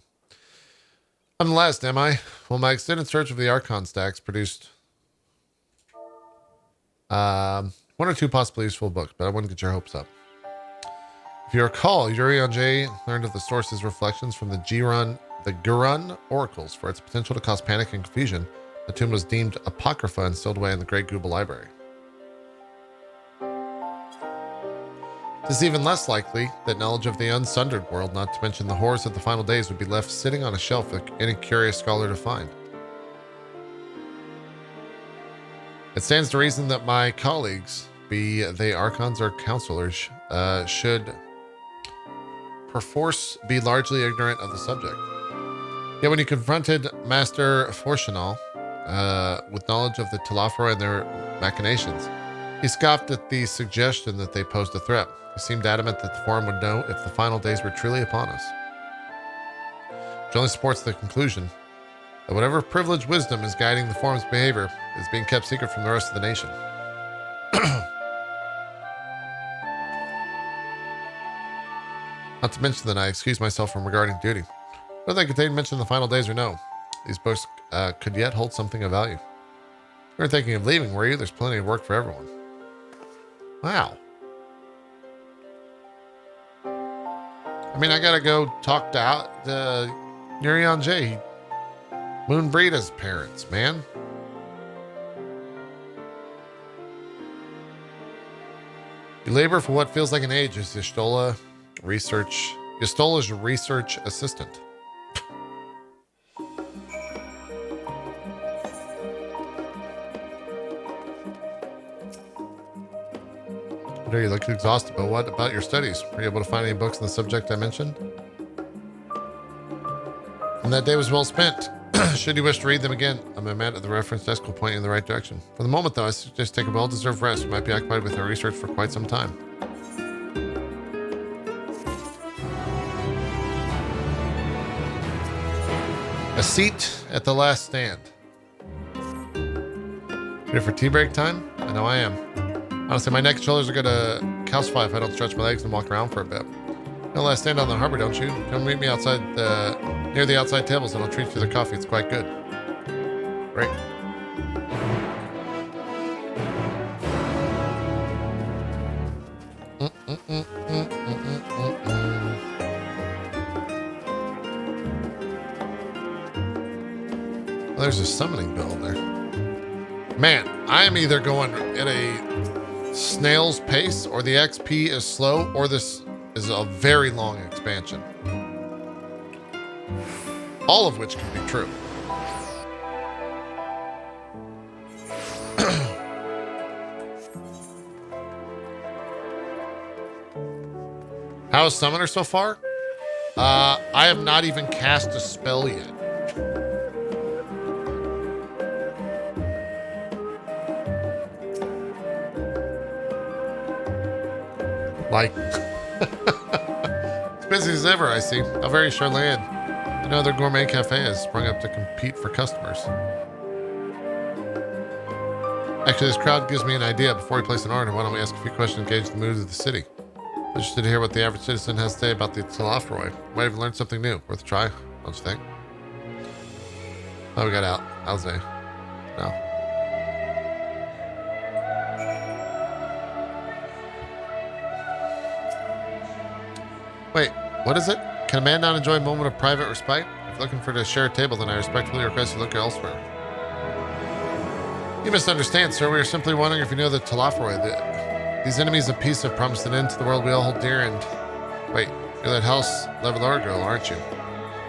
I'm the last, am I? Well, my extended search of the Archon stacks produced one or two possibly useful books, but I wouldn't get your hopes up. If you recall, Urion J learned of the source's reflections from the Gurun oracles. For its potential to cause panic and confusion, the tomb was deemed apocrypha and sealed away in the Great Gooba Library. It is even less likely that knowledge of the unsundered world, not to mention the horrors of the final days, would be left sitting on a shelf for any curious scholar to find. It stands to reason that my colleagues, be they archons or counselors, should perforce be largely ignorant of the subject. Yet when you confronted Master Fortunal with knowledge of the Talaferoi and their machinations, he scoffed at the suggestion that they posed a threat. He seemed adamant that the forum would know if the final days were truly upon us. Which only supports the conclusion that whatever privileged wisdom is guiding the forum's behavior is being kept secret from the rest of the nation. Not to mention that I excuse myself from regarding duty. Whether they contain mention of the final days or no, these books could yet hold something of value. You weren't thinking of leaving, were you? There's plenty of work for everyone. Wow. I mean, I gotta go talk to Urion J. Moonbreeda's parents, man. You labor for what feels like an age as Y'shtola's research assistant. I know you look exhausted, but what about your studies? Were you able to find any books on the subject I mentioned? And that day was well spent. Should you wish to read them again, a man at the reference desk will point you in the right direction. For the moment, though, I suggest take a well-deserved rest. You might be occupied with your research for quite some time. A seat at the last stand. Ready for tea break time? I know I am. Honestly, my neck and shoulders are gonna calcify if I don't stretch my legs and walk around for a bit. No last stand on the harbor, don't you? Come meet me outside near the outside tables and I'll treat you to the coffee. It's quite good. Great. Well, there's a summoning bell there. Man, I am either going at a snail's pace, or the XP is slow, or this is a very long expansion. All of which can be true. How is Summoner so far? I have not even cast a spell yet. Like, as busy as ever, I see. How very Charlene. Another gourmet cafe has sprung up to compete for customers. Actually, this crowd gives me an idea. Before we place an order, why don't we ask a few questions and gauge the mood of the city? I'm interested to hear what the average citizen has to say about the Talafroy. Might even learn something new. Worth a try, don't you think? Oh, we got Alze. No. Wait, what is it? Can a man not enjoy a moment of private respite? If you're looking for to share a table, then I respectfully request you look elsewhere. You misunderstand, sir. We are simply wondering if you know the Talafroy. These enemies of peace have promised an end to the world we all hold dear, and... Wait, you're that house Leveler girl, aren't you?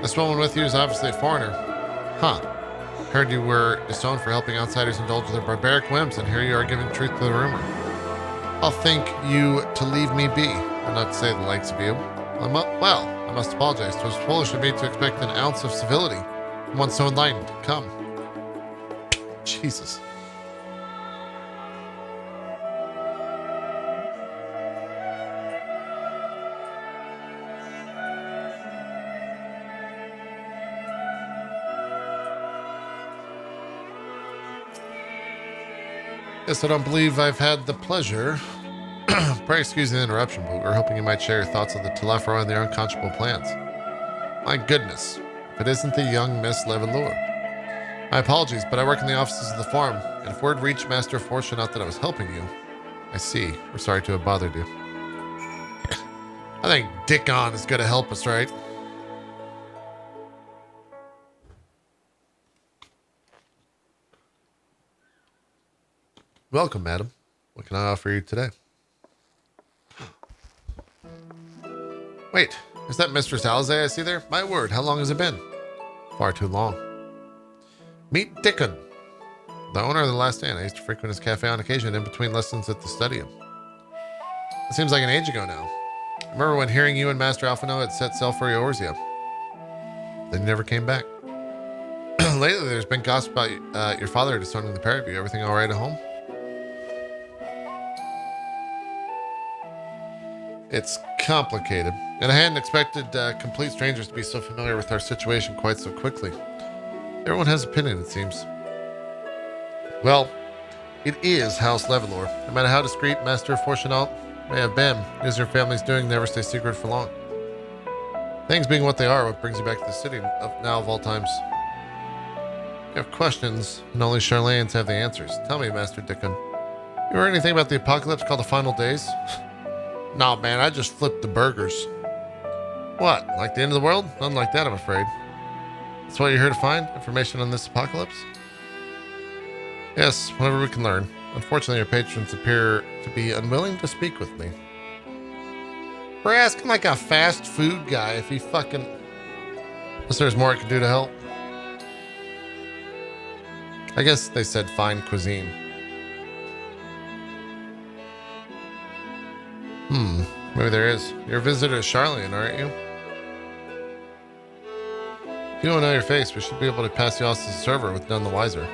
This woman with you is obviously a foreigner. Huh. Heard you were disowned for helping outsiders indulge their barbaric whims, and here you are giving truth to the rumor. I'll think you to leave me be, and not to say the likes of you. Well, I must apologize. 'Twas foolish of me to expect an ounce of civility from one so enlightened. Come. Jesus. Yes, I don't believe I've had the pleasure. Pray excuse the interruption, but we were hoping you might share your thoughts on the Talafroy and their unconscionable plans. My goodness, if it isn't the young Miss Leveler. My apologies, but I work in the offices of the farm, and if word reached Master Fortunato that I was helping you, I see. We're sorry to have bothered you. I think Dickon is going to help us, right? Welcome, madam. What can I offer you today? Wait, is that Mistress Alze I see there? My word, how long has it been? Far too long. Meet Dickon, the owner of the Last Stand. I used to frequent his cafe on occasion in between lessons at the Studium. It seems like an age ago now. I remember when hearing you and Master Alphino had set sail for Eorzea. Then you never came back. Lately, there's been gossip about your father disowning the pair of you. Everything all right at home? It's complicated, and I hadn't expected complete strangers to be so familiar with our situation quite so quickly. Everyone has opinion, it seems. Well, it is House Leveler. No matter how discreet Master Fortunato may have been, as your family's doing never stay secret for long. Things being what they are, what brings you back to the city now of all times? You have questions, and only Charlanes have the answers. Tell me, Master Dickon. You heard anything about the apocalypse called the Final Days? No, man, I just flipped the burgers. What, like the end of the world? Nothing like that, I'm afraid. That's what you're here to find? Information on this apocalypse? Yes, whatever we can learn. Unfortunately, your patrons appear to be unwilling to speak with me. We're asking like a fast food guy if he fucking... Unless there's more I can do to help. I guess they said fine cuisine. Maybe there is. You're a visitor to Charlene, aren't you? If you don't know your face, we should be able to pass you off to the server with none the wiser.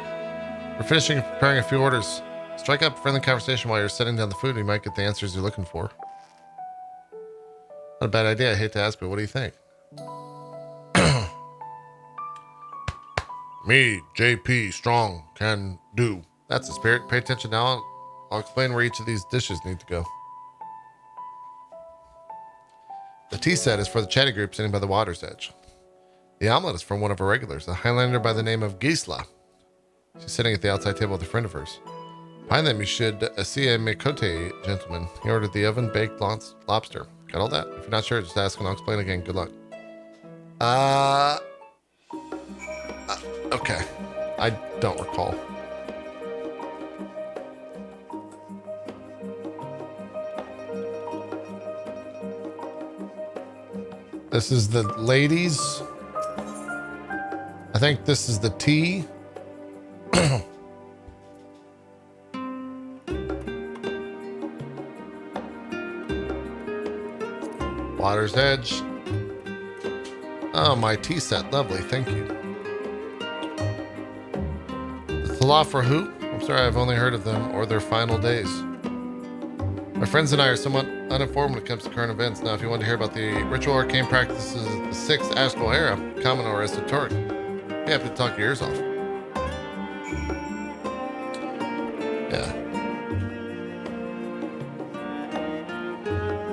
We're finishing and preparing a few orders. Strike up a friendly conversation while you're setting down the food and you might get the answers you're looking for. Not a bad idea. I hate to ask, but what do you think? Me, JP, strong, can do. That's the spirit. Pay attention now. I'll explain where each of these dishes need to go. The tea set is for the chatty group sitting by the water's edge. The omelet is from one of our regulars, a Highlander by the name of Gisla. She's sitting at the outside table with a friend of hers. Behind them, you should see a Mikote gentleman. He ordered the oven-baked lobster. Got all that? If you're not sure, just ask and I'll explain again. Good luck. Okay. I don't recall. This is the ladies. I think this is the tea. Water's edge. Oh, my tea set. Lovely. Thank you. The Thalafra who? I'm sorry, I've only heard of them or their final days. My friends and I are somewhat uninformed when it comes to current events. Now, if you want to hear about the ritual arcane practices of the 6th astral era, Commodore Esoteric, you have to talk your ears off. Yeah.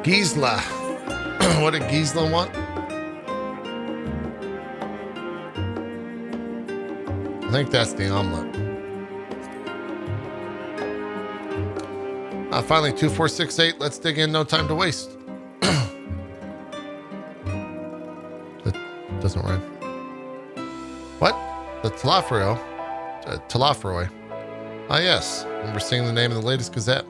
Gisla. What did Gisla want? I think that's the omelet. Finally, 2468. Let's dig in. No time to waste. That doesn't rhyme. What? The Talafroi. Ah, yes. I remember seeing the name in the latest Gazette.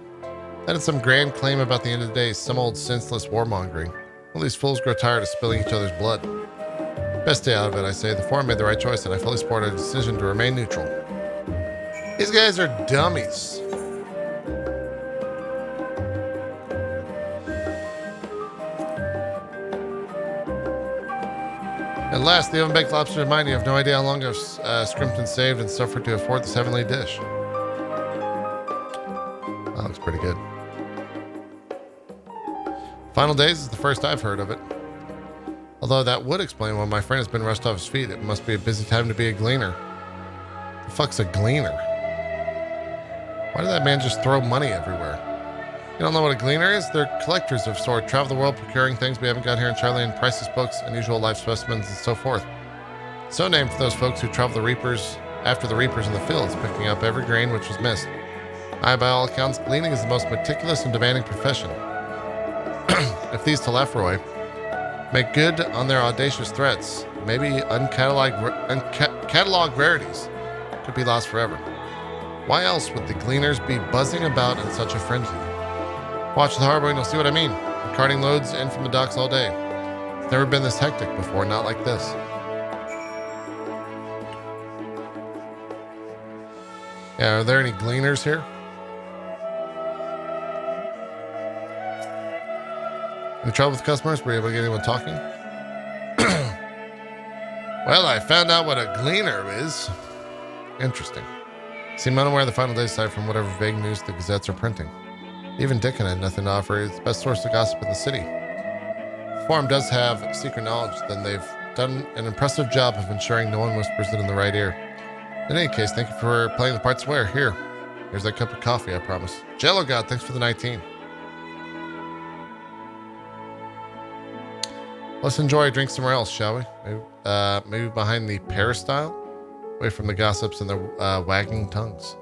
That is some grand claim about the end of the days. Some old senseless warmongering. All these fools grow tired of spilling each other's blood. Best stay out of it, I say. The Forum made the right choice, and I fully support a decision to remain neutral. These guys are dummies. At last, the oven-baked lobster reminded you have no idea how long I've scrimped and saved and suffered to afford this heavenly dish. That looks pretty good. Final Days is the first I've heard of it. Although that would explain why my friend has been rushed off his feet. It must be a busy time to be a gleaner. The fuck's a gleaner? Why did that man just throw money everywhere? You don't know what a gleaner is? They're collectors of sort, travel the world procuring things we haven't got here in Charlene, priceless books, unusual life specimens, and so forth. So named for those folks who travel the reapers after the reapers in the fields, picking up every grain which was missed. By all accounts, gleaning is the most meticulous and demanding profession. If these Talafroi make good on their audacious threats, maybe uncatalogued rarities could be lost forever. Why else would the gleaners be buzzing about in such a frenzy? Watch the harbor and you'll see what I mean. Carting loads in from the docks all day. It's never been this hectic before, not like this. Yeah, are there any gleaners here? Any trouble with customers? Were you able to get anyone talking? Well, I found out what a gleaner is. Interesting. Seem unaware of the final days aside from whatever vague news the gazettes are printing. Even Dickon had nothing to offer. It's the best source of gossip in the city. The Forum does have secret knowledge, then they've done an impressive job of ensuring no one whispers it in the right ear. In any case, thank you for playing the part square. Here's that cup of coffee, I promise. Jello God, thanks for the 19. Let's enjoy a drink somewhere else, shall we? Maybe behind the peristyle? Away from the gossips and their wagging tongues.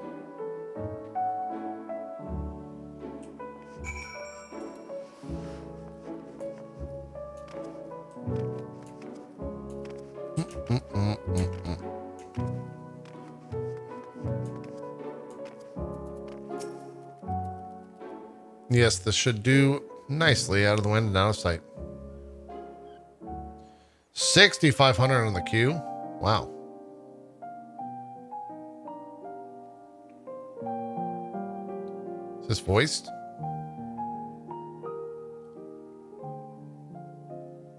Yes, this should do nicely out of the wind and out of sight. 6,500 on the queue. Wow. Is this voiced?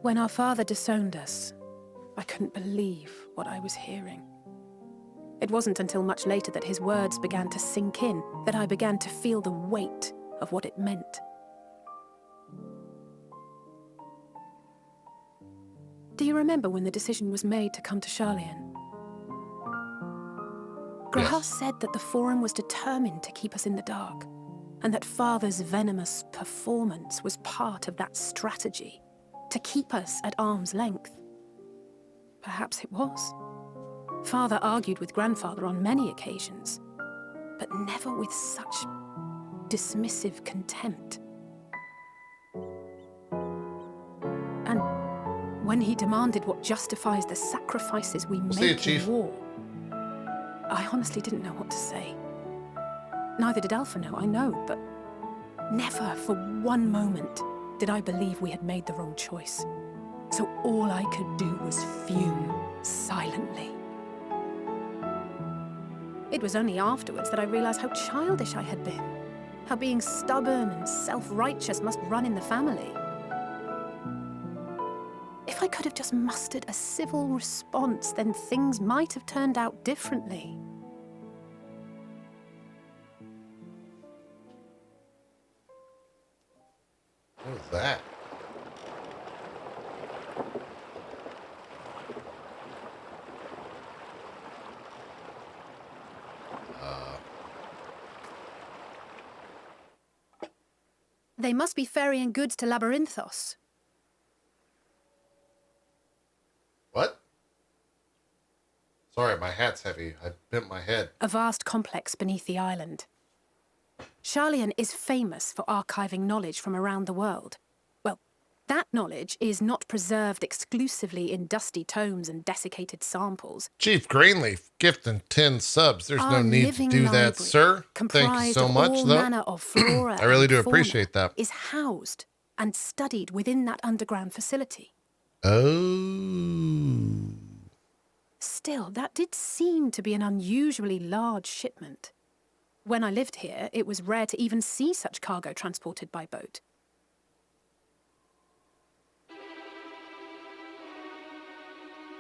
When our father disowned us, I couldn't believe what I was hearing. It wasn't until much later that his words began to sink in, that I began to feel the weight of what it meant. Do you remember when the decision was made to come to Charlian? Grahas said that the Forum was determined to keep us in the dark, and that Father's venomous performance was part of that strategy, to keep us at arm's length. Perhaps it was. Father argued with Grandfather on many occasions, but never with such dismissive contempt. And when he demanded what justifies the sacrifices we make in war, I honestly didn't know what to say. Neither did Alpha know, I know, but never for one moment did I believe we had made the wrong choice. So all I could do was fume silently. It was only afterwards that I realized how childish I had been, how being stubborn and self-righteous must run in the family. If I could have just mustered a civil response, then things might have turned out differently. What was that? They must be ferrying goods to Labyrinthos. What? Sorry, my hat's heavy. I bent my head. A vast complex beneath the island. Charlian is famous for archiving knowledge from around the world. Well, that knowledge is not preserved exclusively in dusty tomes and desiccated samples. Chief Greenleaf, gift and 10 subs. There's no need to do that, sir. Thank you so much, though. Manner of flora I really do and fauna appreciate that. Is housed and studied within that underground facility. Oh. Still, that did seem to be an unusually large shipment. When I lived here, it was rare to even see such cargo transported by boat.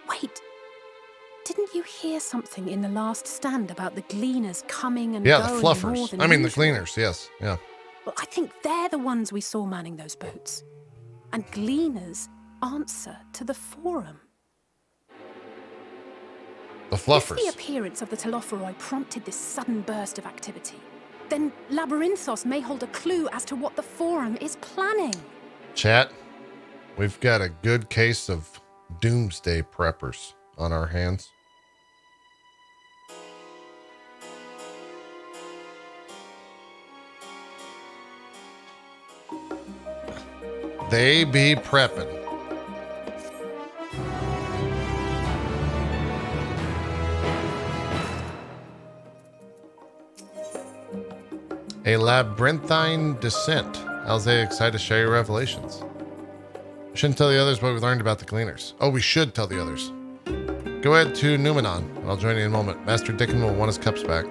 Wait, didn't you hear something in the last stand about the gleaners coming and Yeah, going the more fluffers. than I mean, the usual? cleaners, yes. Yeah. Well, I think they're the ones we saw manning those boats. And gleaners answer to the Forum. The fluffers. If the appearance of the Telophoroi prompted this sudden burst of activity, then Labyrinthos may hold a clue as to what the Forum is planning. Chat, we've got a good case of doomsday preppers on our hands. They be prepping. A labyrinthine descent. Alzay, excited to share your revelations. We shouldn't tell the others what we learned about the cleaners. Oh, we should tell the others. Go ahead to Numenon, and I'll join you in a moment. Master Dickon will want his cups back.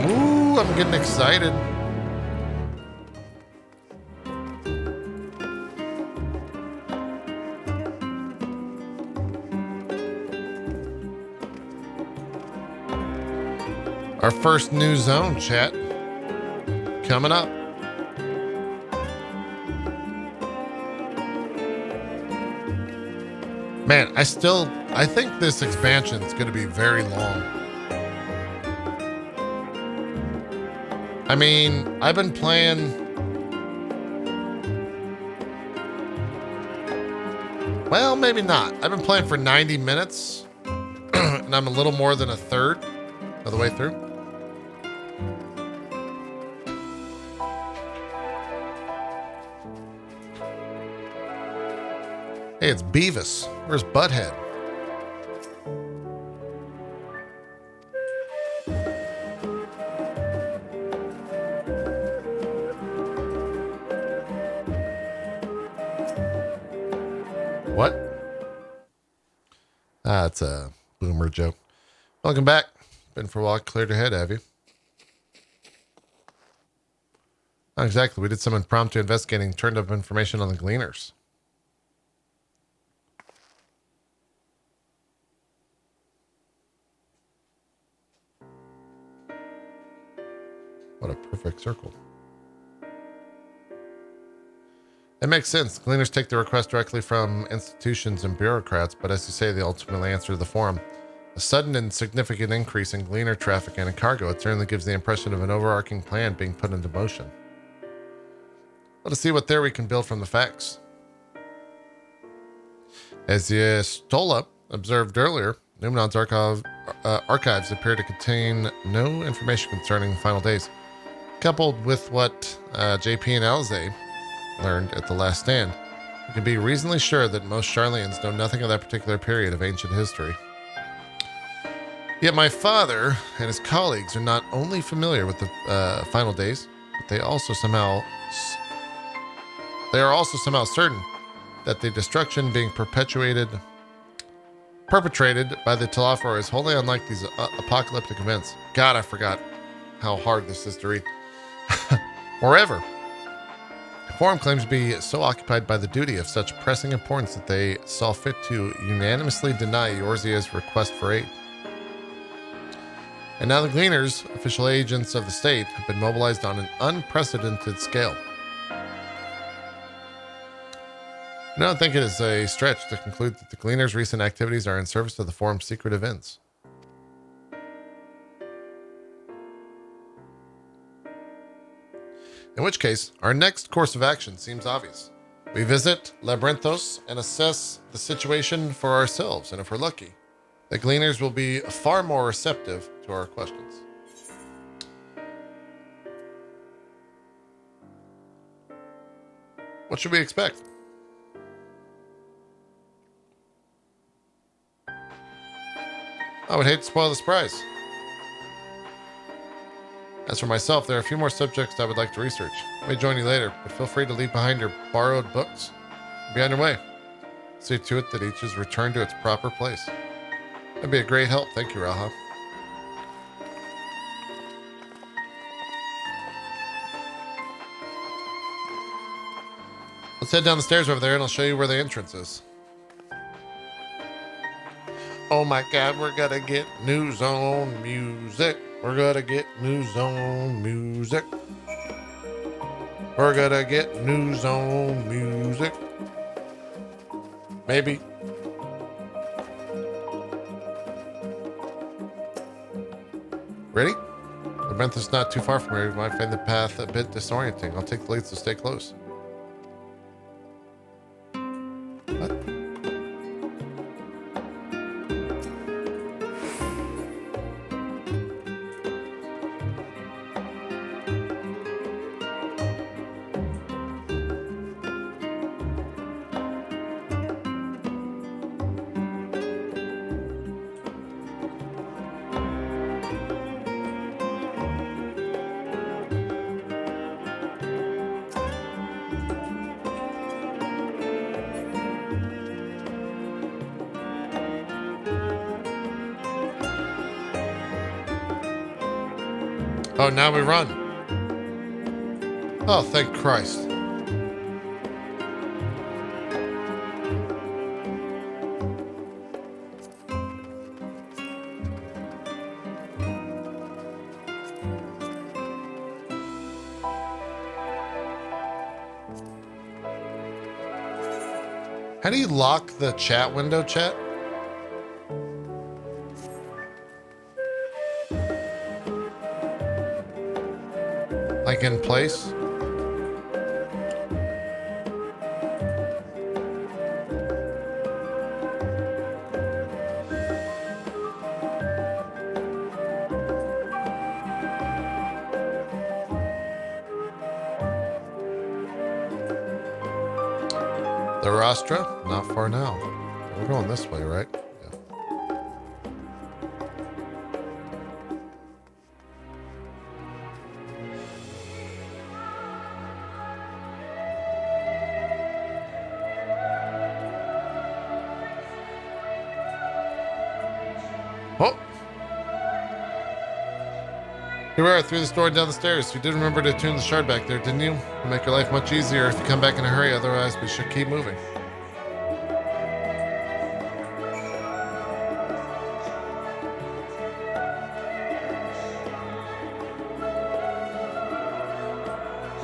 Ooh, I'm getting excited. Our first new zone, chat. Coming up. Man, I think this expansion is going to be very long. I mean, I've been playing... Well, maybe not. I've been playing for 90 minutes, and I'm a little more than a third of the way through. Hey, it's Beavis. Where's Butthead? What? Ah, it's a boomer joke. Welcome back. Been for a while. Cleared your head, have you? Not exactly. We did some impromptu investigating, turned up information on the Gleaners. What a perfect circle. It makes sense. Gleaners take the request directly from institutions and bureaucrats, but as you say, they ultimately answer the forum. A sudden and significant increase in Gleaner traffic and in cargo, it certainly gives the impression of an overarching plan being put into motion. Let us see what there we can build from the facts. As Stola observed earlier, Numenon's archives appear to contain no information concerning the final days. Coupled with what JP and Alize learned at the last stand, we can be reasonably sure that most Sharlayans know nothing of that particular period of ancient history. Yet my father and his colleagues are not only familiar with the final days, but they are also somehow certain that the destruction being perpetrated by the Telophor is wholly unlike these apocalyptic events. God, I forgot how hard this is to read. Moreover, the forum claims to be so occupied by the duty of such pressing importance that they saw fit to unanimously deny Eorzea's request for aid. And now the Gleaners, official agents of the state, have been mobilized on an unprecedented scale. I don't think it is a stretch to conclude that the Gleaners' recent activities are in service of the forum's secret events. In which case, our next course of action seems obvious. We visit Labyrinthos and assess the situation for ourselves, and if we're lucky, the Gleaners will be far more receptive to our questions. What should we expect? I would hate to spoil the surprise. As for myself, there are a few more subjects I would like to research. I may join you later, but feel free to leave behind your borrowed books and be on your way. See to it that each is returned to its proper place. That'd be a great help. Thank you, Raha. Let's head down the stairs over there and I'll show you where the entrance is. Oh my God, we're gonna get new zone music. We're gonna get new zone music. We're gonna get new zone music. Maybe. Ready? Labyrinth is not too far from here. You might find the path a bit disorienting. I'll take the lead, so stay close. What? Oh, now we run. Oh, thank Christ. How do you lock the chat window, chat? Like in place? The Rostra? Not far now. We're going this way, right? Yeah. Here we are, through this door and down the stairs. You did remember to tune the shard back there, didn't you? It'll make your life much easier if you come back in a hurry, otherwise we should keep moving.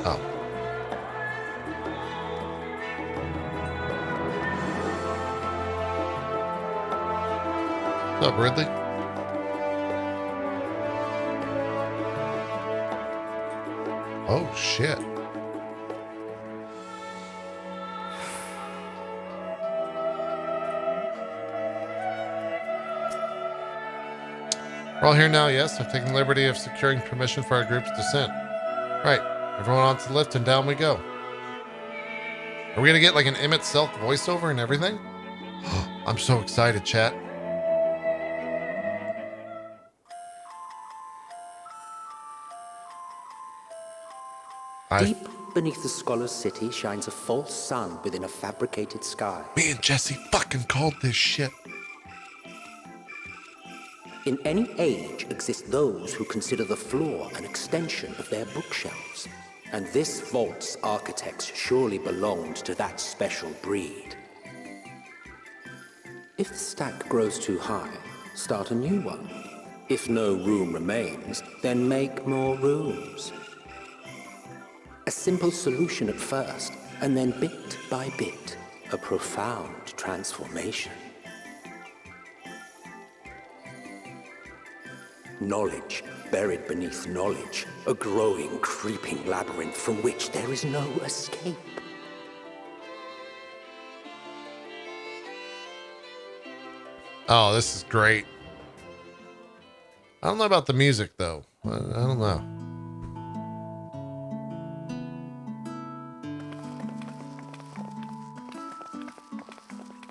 Oh. What's up, Ridley? Oh, shit. We're all here now, yes? I've taken the liberty of securing permission for our group's descent. Right. Everyone onto the lift and down we go. Are we gonna get like an Emmett Selk voiceover and everything? I'm so excited, chat. Deep beneath the scholar's city shines a false sun within a fabricated sky. Me and Jesse fucking called this shit. In any age exist those who consider the floor an extension of their bookshelves. And this vault's architects surely belonged to that special breed. If the stack grows too high, start a new one. If no room remains, then make more rooms. A simple solution at first, and then bit by bit, a profound transformation. Knowledge, buried beneath knowledge, a growing, creeping labyrinth from which there is no escape. Oh, this is great. I don't know about the music, though. I don't know.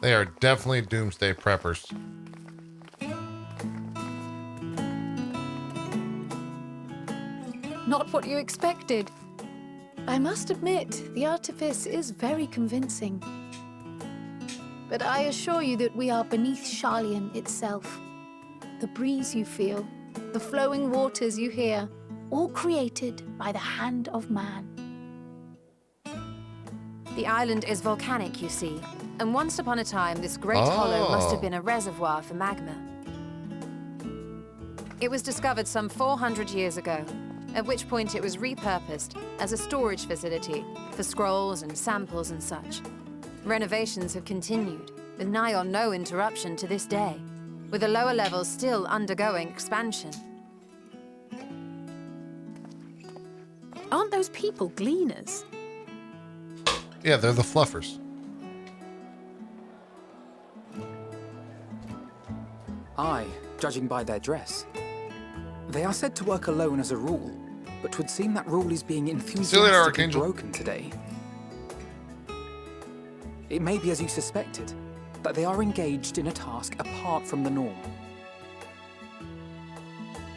They are definitely doomsday preppers. Not what you expected. I must admit, the artifice is very convincing. But I assure you that we are beneath Sharlayan itself. The breeze you feel, the flowing waters you hear, all created by the hand of man. The island is volcanic, you see, and once upon a time, this great hollow must have been a reservoir for magma. It was discovered some 400 years ago, at which point it was repurposed as a storage facility for scrolls and samples and such. Renovations have continued, with nigh on no interruption to this day, with the lower levels still undergoing expansion. Aren't those people gleaners? Yeah, they're the fluffers. Aye, judging by their dress. They are said to work alone as a rule, but 'twould seem that rule is being enthusiastically broken today. It may be as you suspected, that they are engaged in a task apart from the norm.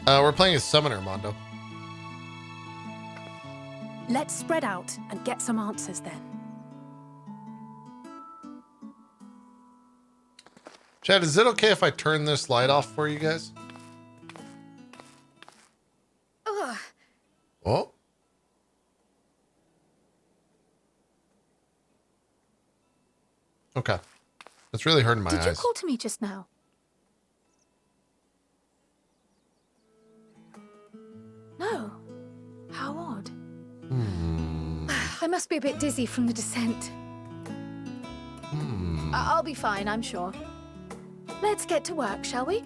We're playing as Summoner, Mondo. Let's spread out and get some answers then. Chad, is it okay if I turn this light off for you guys? Oh. Okay. That's really hurting my eyes. Did you call to me just now? No. How odd. I must be a bit dizzy from the descent. I'll be fine, I'm sure. Let's get to work, shall we?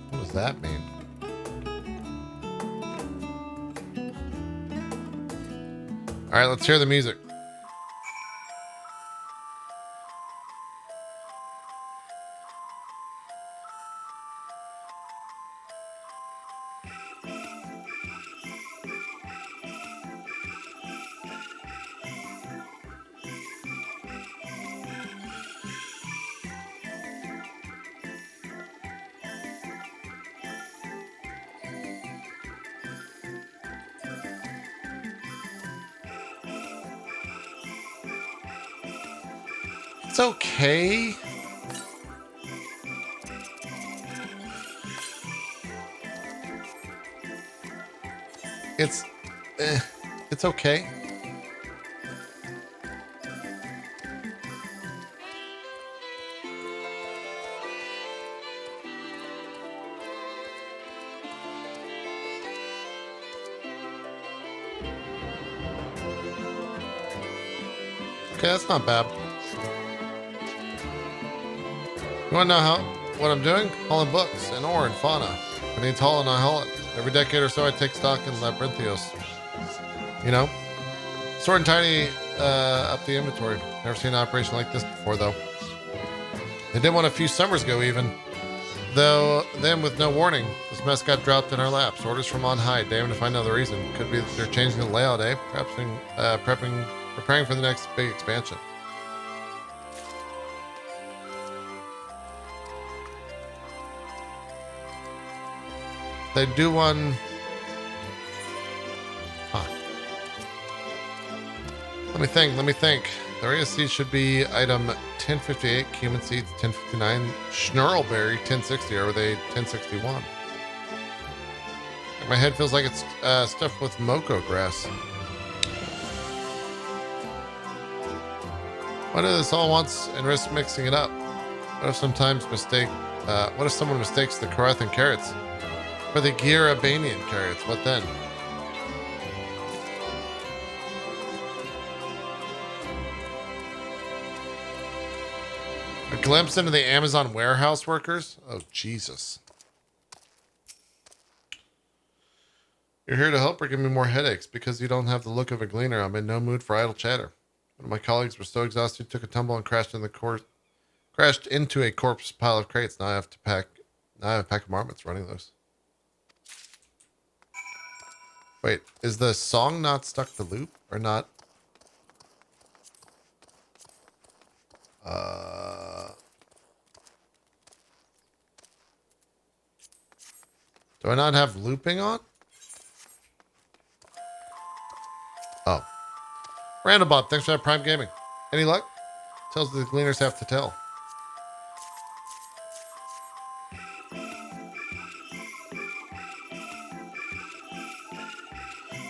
What does that mean? All right, let's hear the music. It's okay. it's okay. Okay, that's not bad. You want to know what I'm doing? Hauling books and ore and fauna. If it needs hauling, I haul it. Every decade or so, I take stock in Labyrinthios. You know? Sorting tiny up the inventory. Never seen an operation like this before, though. They did one a few summers ago, even. Though, then with no warning, this mess got dropped in our laps. Orders from on high. Damned if I know the reason. Could be that they're changing the layout, eh? Perhaps preparing for the next big expansion. They do one. Huh. Let me think. The area seeds should be item 1058, cumin seeds 1059, schnurlberry 1060, or were they 1061? My head feels like it's stuffed with moko grass. Why do this all once and risk mixing it up? What if someone mistakes the Karathan carrots for the Girabanian carrots? What then? A glimpse into the Amazon warehouse workers? Oh, Jesus. You're here to help or give me more headaches? Because you don't have the look of a gleaner, I'm in no mood for idle chatter. One of my colleagues was so exhausted he took a tumble and crashed into a corpse pile of crates. Now I have a pack of marmots running those. Wait, is the song not stuck to loop or not? Do I not have looping on? Oh. Randobot, thanks for that Prime Gaming. Any luck? Tells the gleaners have to tell.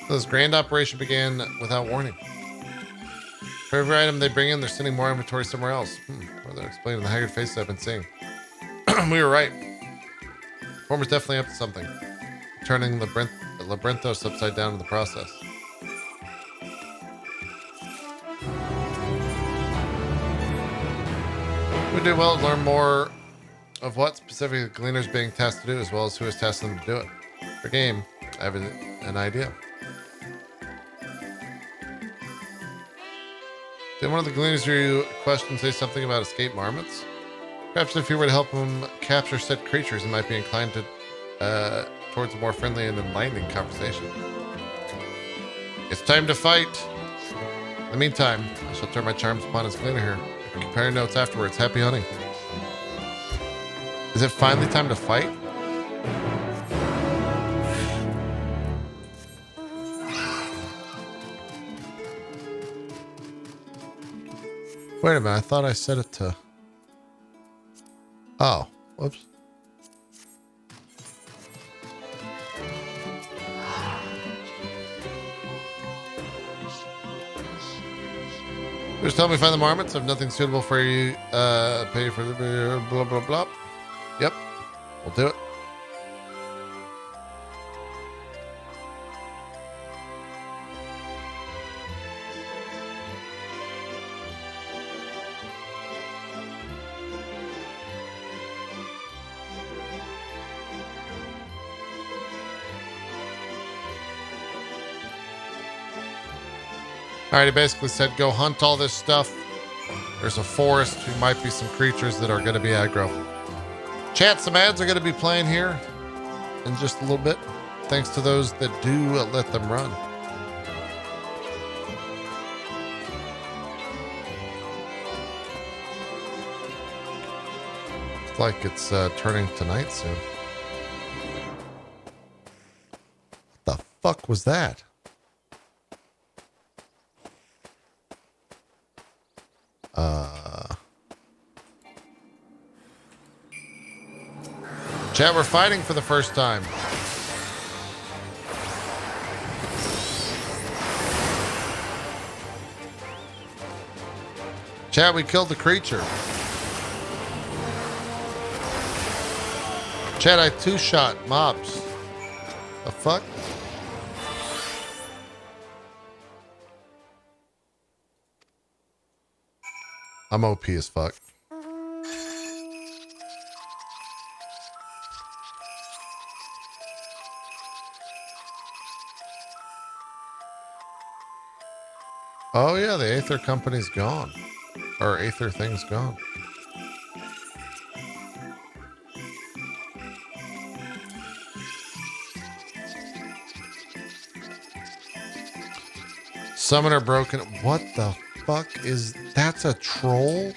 So this grand operation began without warning. For every item they bring in, they're sending more inventory somewhere else. Or they're explaining the haggard faces I've been seeing. We were right. Former's definitely up to something. Turning Labyrinthos upside down in the process. We do well to learn more of what specifically the Gleaner's being tasked to do, as well as who is tasking them to do it. For game, I have an idea. Did one of the Gleaners hear you question say something about escape marmots? Perhaps if you were to help him capture said creatures, he might be inclined to towards a more friendly and enlightening conversation. It's time to fight. In the meantime, I shall turn my charms upon his Gleaner here. Compare notes afterwards. Happy hunting. Is it finally time to fight? Wait a minute. I thought I set it to... Oh. Whoops. Just tell me find the marmots. I have nothing suitable for you. Pay for the blah, blah, blah. Yep. We'll do it. Alright, he basically said, go hunt all this stuff. There's a forest. There might be some creatures that are going to be aggro. Chat, some ads are going to be playing here in just a little bit. Thanks to those that do let them run. Looks like it's turning to night soon. What the fuck was that? Chat, we're fighting for the first time. Chat, we killed the creature. Chat, I two-shot mobs. The fuck? I'm OP as fuck. Oh yeah, the Aether company's gone. Or Aether thing's gone. Summoner broken. What the fuck is... That's a troll?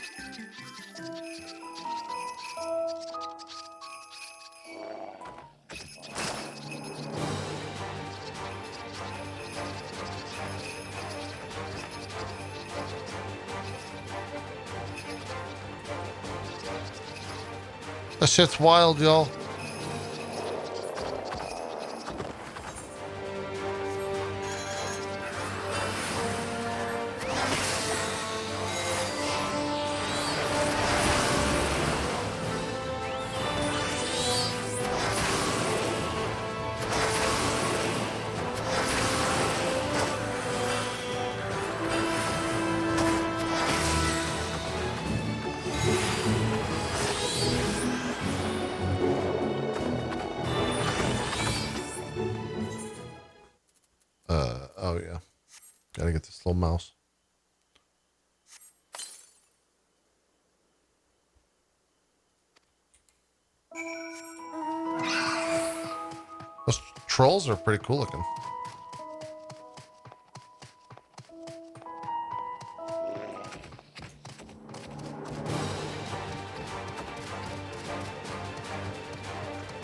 That shit's wild, y'all. Oh yeah. Gotta get this little mouse. Those trolls are pretty cool looking.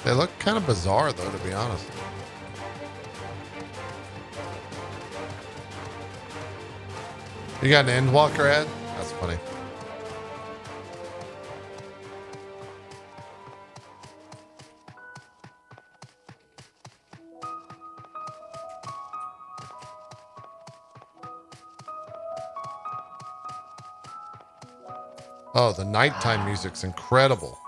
They look kind of bizarre though, to be honest. You got an Endwalker ad? That's funny. Oh, the nighttime music's incredible.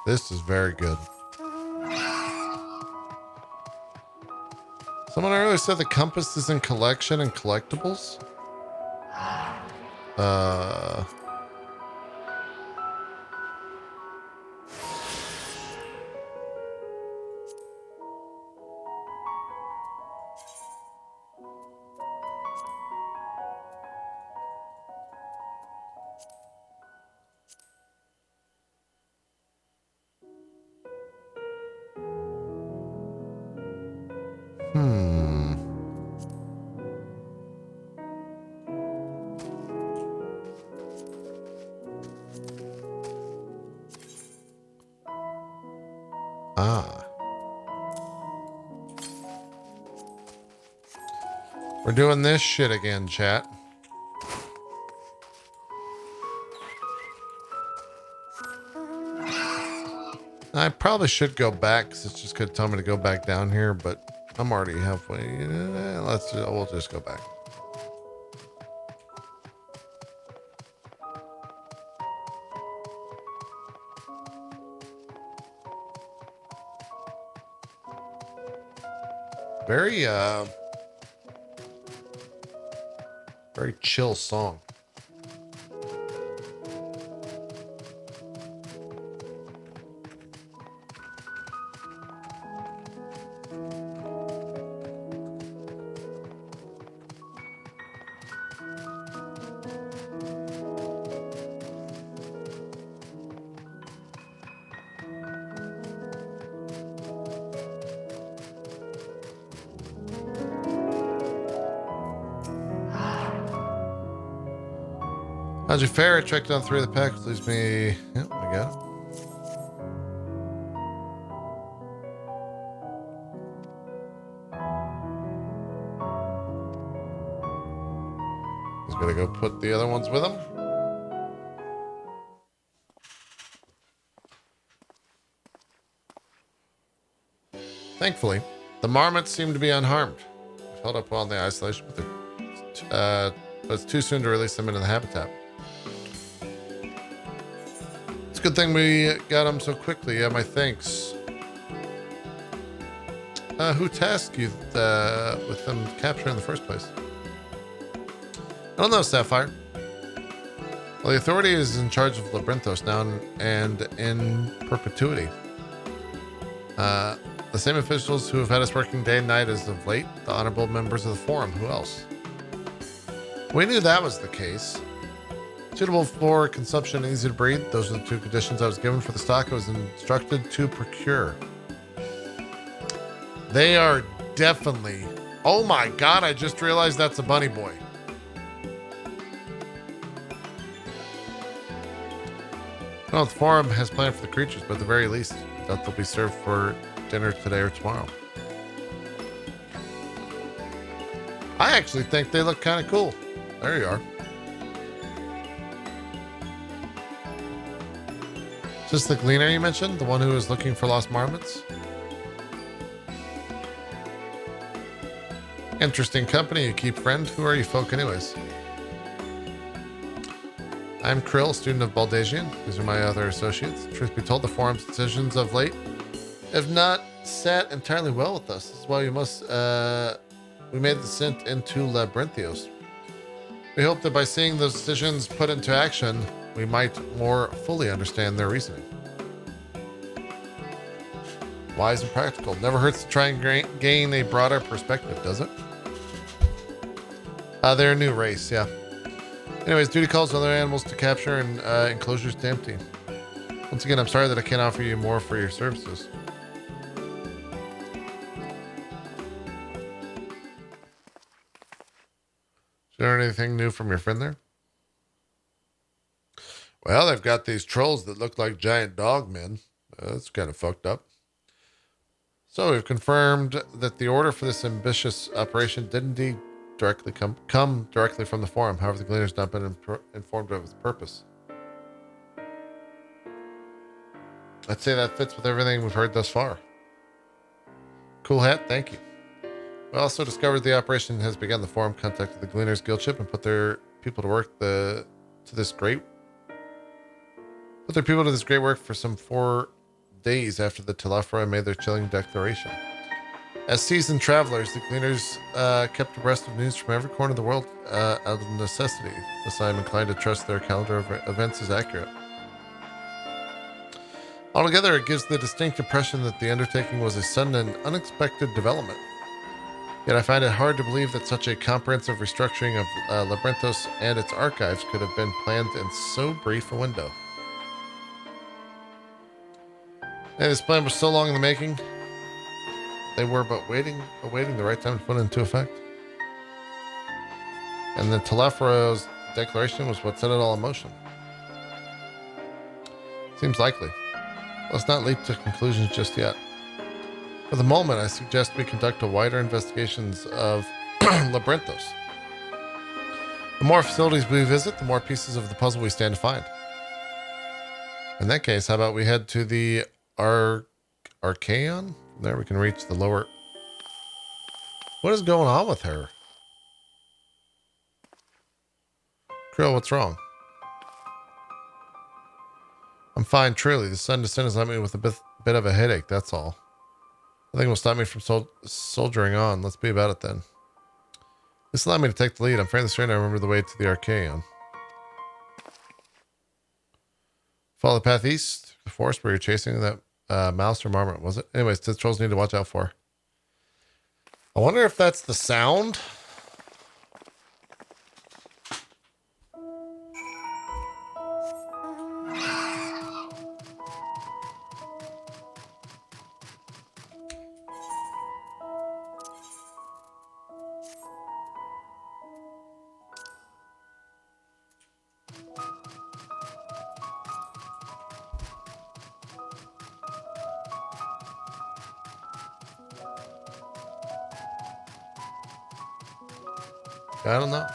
This is very good. Someone earlier said the compass is in collection and collectibles. We're doing this shit again, chat. I probably should go back because it's just going to tell me to go back down here, but I'm already halfway. We'll just go back. Very chill song. How'd you fare? I checked on 3 of the packs. Leaves me. Yep, I got it. He's gonna go put the other ones with him. Thankfully, the marmots seem to be unharmed. They've held up well in the isolation, but it's too soon to release them into the habitat. It's a good thing we got them so quickly. Yeah, my thanks. Who tasked you with them capturing in the first place? I don't know, Sapphire. Well, the authority is in charge of Labyrinthos now and in perpetuity. The same officials who have had us working day and night as of late, the honorable members of the Forum. Who else? We knew that was the case. Suitable for consumption and easy to breed. Those are the two conditions I was given for the stock I was instructed to procure. They are definitely... Oh my god, I just realized that's a bunny boy. I don't know what the Forum has planned for the creatures, but at the very least, that they'll be served for dinner today or tomorrow. I actually think they look kind of cool. There you are. Is this the gleaner you mentioned? The one who was looking for lost marmots? Interesting company you keep, friend. Who are you folk anyways? I'm Krill, student of Baldagian. These are my other associates. Truth be told, the Forum's decisions of late have not sat entirely well with us. This is why we made the descent into Labyrinthios. We hope that by seeing those decisions put into action, we might more fully understand their reasoning. Wise and practical. Never hurts to try and gain a broader perspective, does it? They're a new race, yeah. Anyways, duty calls other animals to capture and enclosures to empty. Once again, I'm sorry that I can't offer you more for your services. Did you learn anything new from your friend there? Well, they've got these trolls that look like giant dogmen. That's kind of fucked up. So we've confirmed that the order for this ambitious operation did indeed directly come directly from the Forum. However, the Gleaner's not been informed of its purpose. I'd say that fits with everything we've heard thus far. Cool hat, thank you. We also discovered the operation has begun. The Forum contacted the Gleaner's guild ship and put their people to work to this great work for some 4 days after the Telafroi made their chilling declaration. As seasoned travelers, the Gleaners kept abreast of news from every corner of the world out of necessity. Thus, I am inclined to trust their calendar of events is accurate. Altogether, it gives the distinct impression that the undertaking was a sudden and unexpected development. Yet I find it hard to believe that such a comprehensive restructuring of Labyrinthos and its archives could have been planned in so brief a window. And this plan was so long in the making. They were but awaiting the right time to put it into effect. And the Telafro's declaration was what set it all in motion. Seems likely. Let's not leap to conclusions just yet. For the moment, I suggest we conduct a wider investigations of Labyrinthos. The more facilities we visit, the more pieces of the puzzle we stand to find. In that case, how about we head to the Archaeon? There we can reach the lower... What is going on with her? Krill, what's wrong? I'm fine, truly. The sun descent has left me with a bit of a headache, that's all. Nothing will stop me from soldiering on. Let's be about it then. This allowed me to take the lead. I'm fairly certain I remember the way to the Archaeon. Follow the path east, the forest where you're chasing that mouse or marmot, was it? Anyways, the trolls need to watch out for. I wonder if that's the sound. I don't know.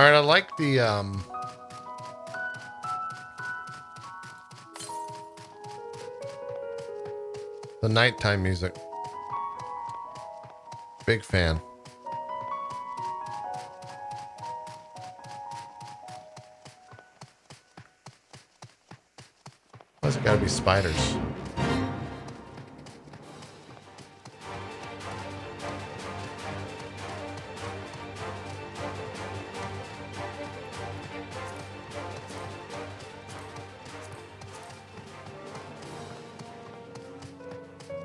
All right, I like the nighttime music. Big fan. Why's it gotta be spiders?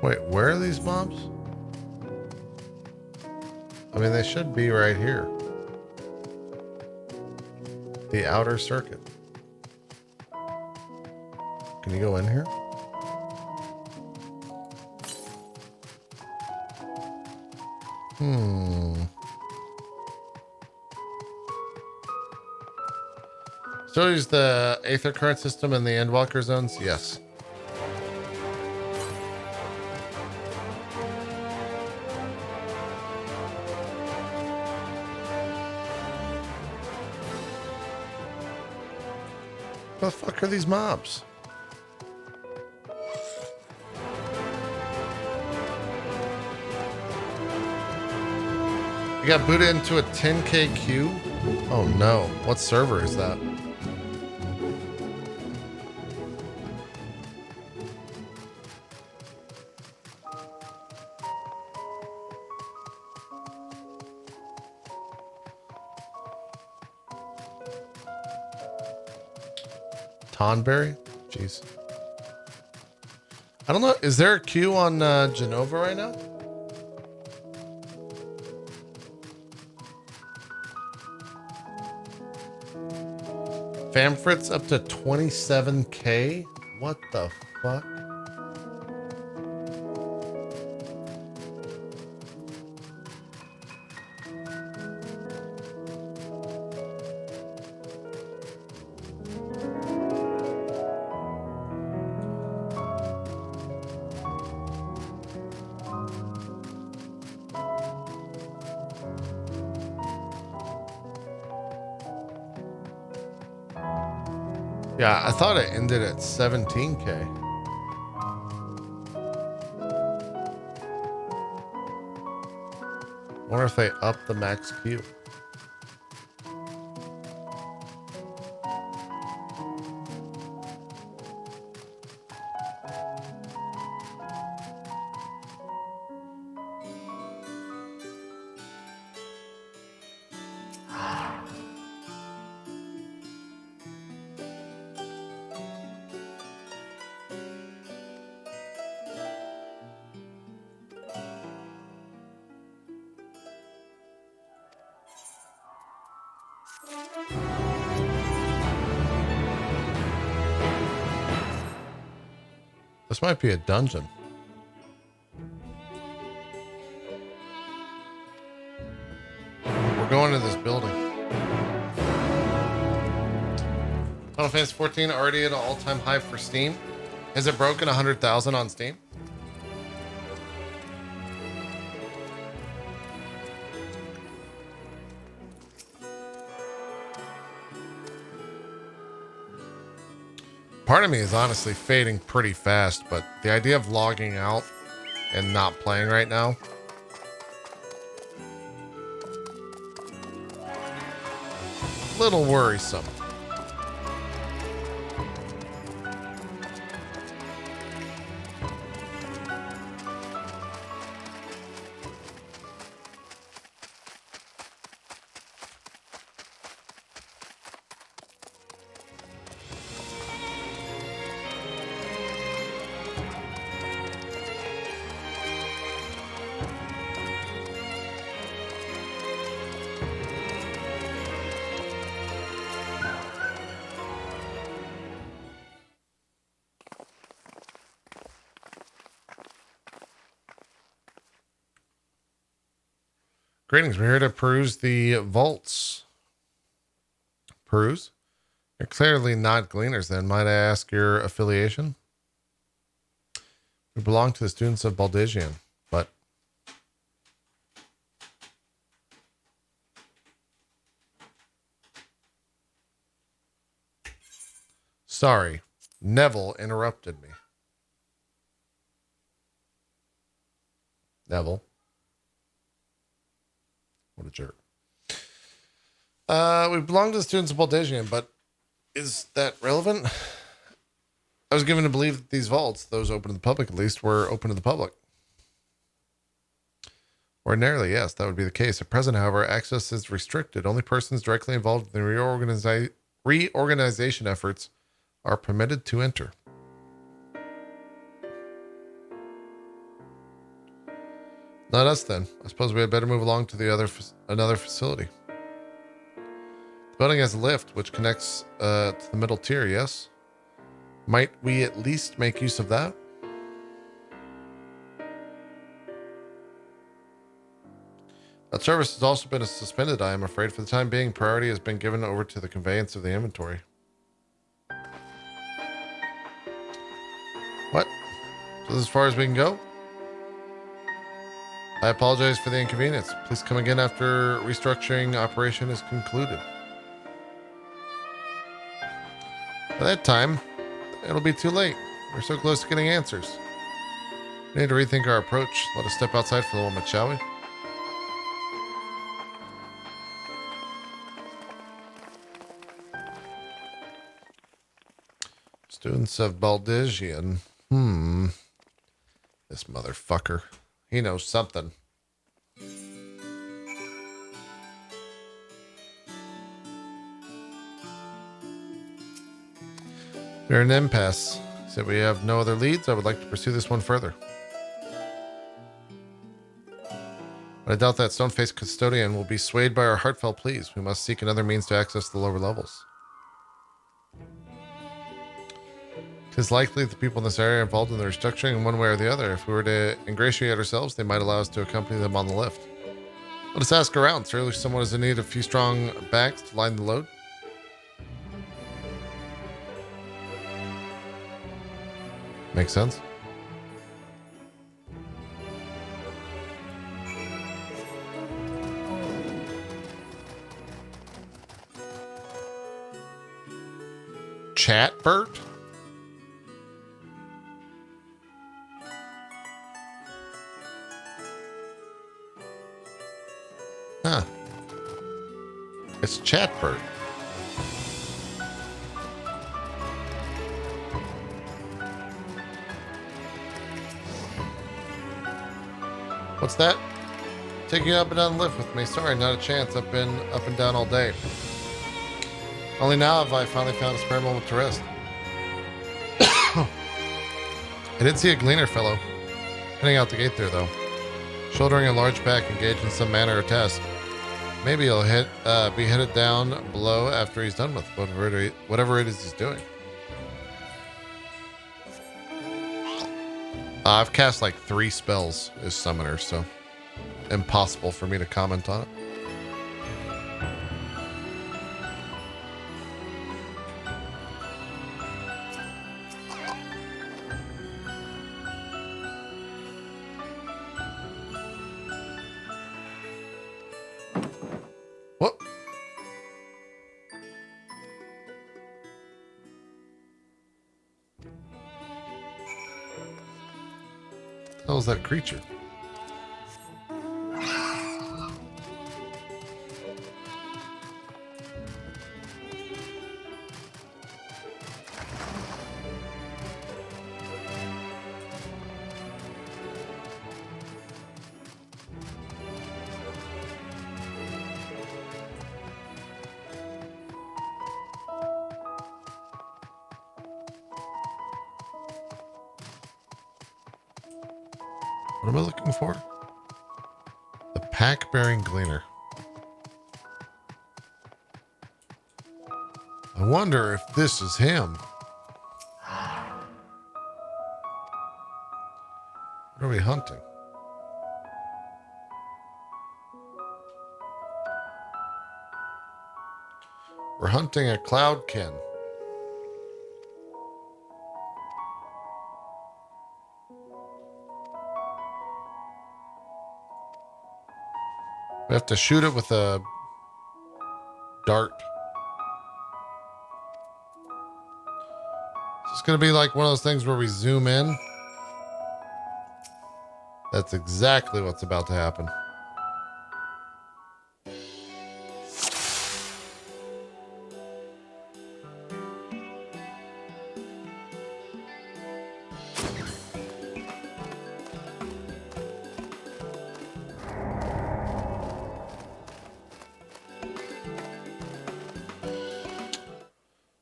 Wait, where are these mobs? I mean, they should be right here. The outer circuit. Can you go in here? So use the Aether current system in the Endwalker zones? Yes. What the fuck are these mobs? You got booted into a 10k queue? Oh no. What server is that? Tonberry? Jeez. I don't know. Is there a queue on Genova right now? Famfrit's up to 27k? What the fuck? Yeah, I thought it ended at 17k. Wonder if they up the max queue. This might be a dungeon. We're going to this building. Final Fantasy 14 already at an all-time high for Steam. Has it broken 100,000 on Steam? Part of me is honestly fading pretty fast, but the idea of logging out and not playing right now, little worrisome. Greetings, we're here to peruse the vaults. Peruse? You're clearly not gleaners then. Might I ask your affiliation? We belong to the students of Baldigian, but... Sorry, Neville interrupted me. Neville. What a jerk. We belong to the students of Baldesion, but is that relevant? I was given to believe that these vaults, those open to the public at least, were open to the public. Ordinarily, yes, that would be the case. At present, however, access is restricted. Only persons directly involved in the reorganization efforts are permitted to enter. Not us, then. I suppose we had better move along to another facility. The building has a lift, which connects to the middle tier, yes? Might we at least make use of that? That service has also been suspended, I am afraid. For the time being, priority has been given over to the conveyance of the inventory. What? So this is as far as we can go? I apologize for the inconvenience. Please come again after restructuring operation is concluded. By that time, it'll be too late. We're so close to getting answers. We need to rethink our approach. Let us step outside for a moment, shall we? Students of Baldesion. This motherfucker. He knows something. We're in an impasse. Since we have no other leads, I would like to pursue this one further. But I doubt that stone-faced custodian will be swayed by our heartfelt pleas. We must seek another means to access the lower levels. It is likely that the people in this area are involved in the restructuring in one way or the other. If we were to ingratiate ourselves, they might allow us to accompany them on the lift. Let us ask around. Surely someone is in need of a few strong backs to line the load. Makes sense. Chatbert? Huh. It's Chatbert. What's that? Taking you up and down the lift with me. Sorry, not a chance. I've been up and down all day. Only now have I finally found a spare moment to rest. I did see a gleaner fellow heading out the gate there, though. Shouldering a large pack, engaged in some manner of task. Maybe he'll be headed down below after he's done with whatever it is he's doing. I've cast like 3 spells as summoner, so impossible for me to comment on it. What? What the hell is that creature? What am I looking for? The pack-bearing gleaner. I wonder if this is him. What are we hunting? We're hunting a cloudkin. We have to shoot it with a dart. going to be like one of those things where we zoom in. That's exactly what's about to happen.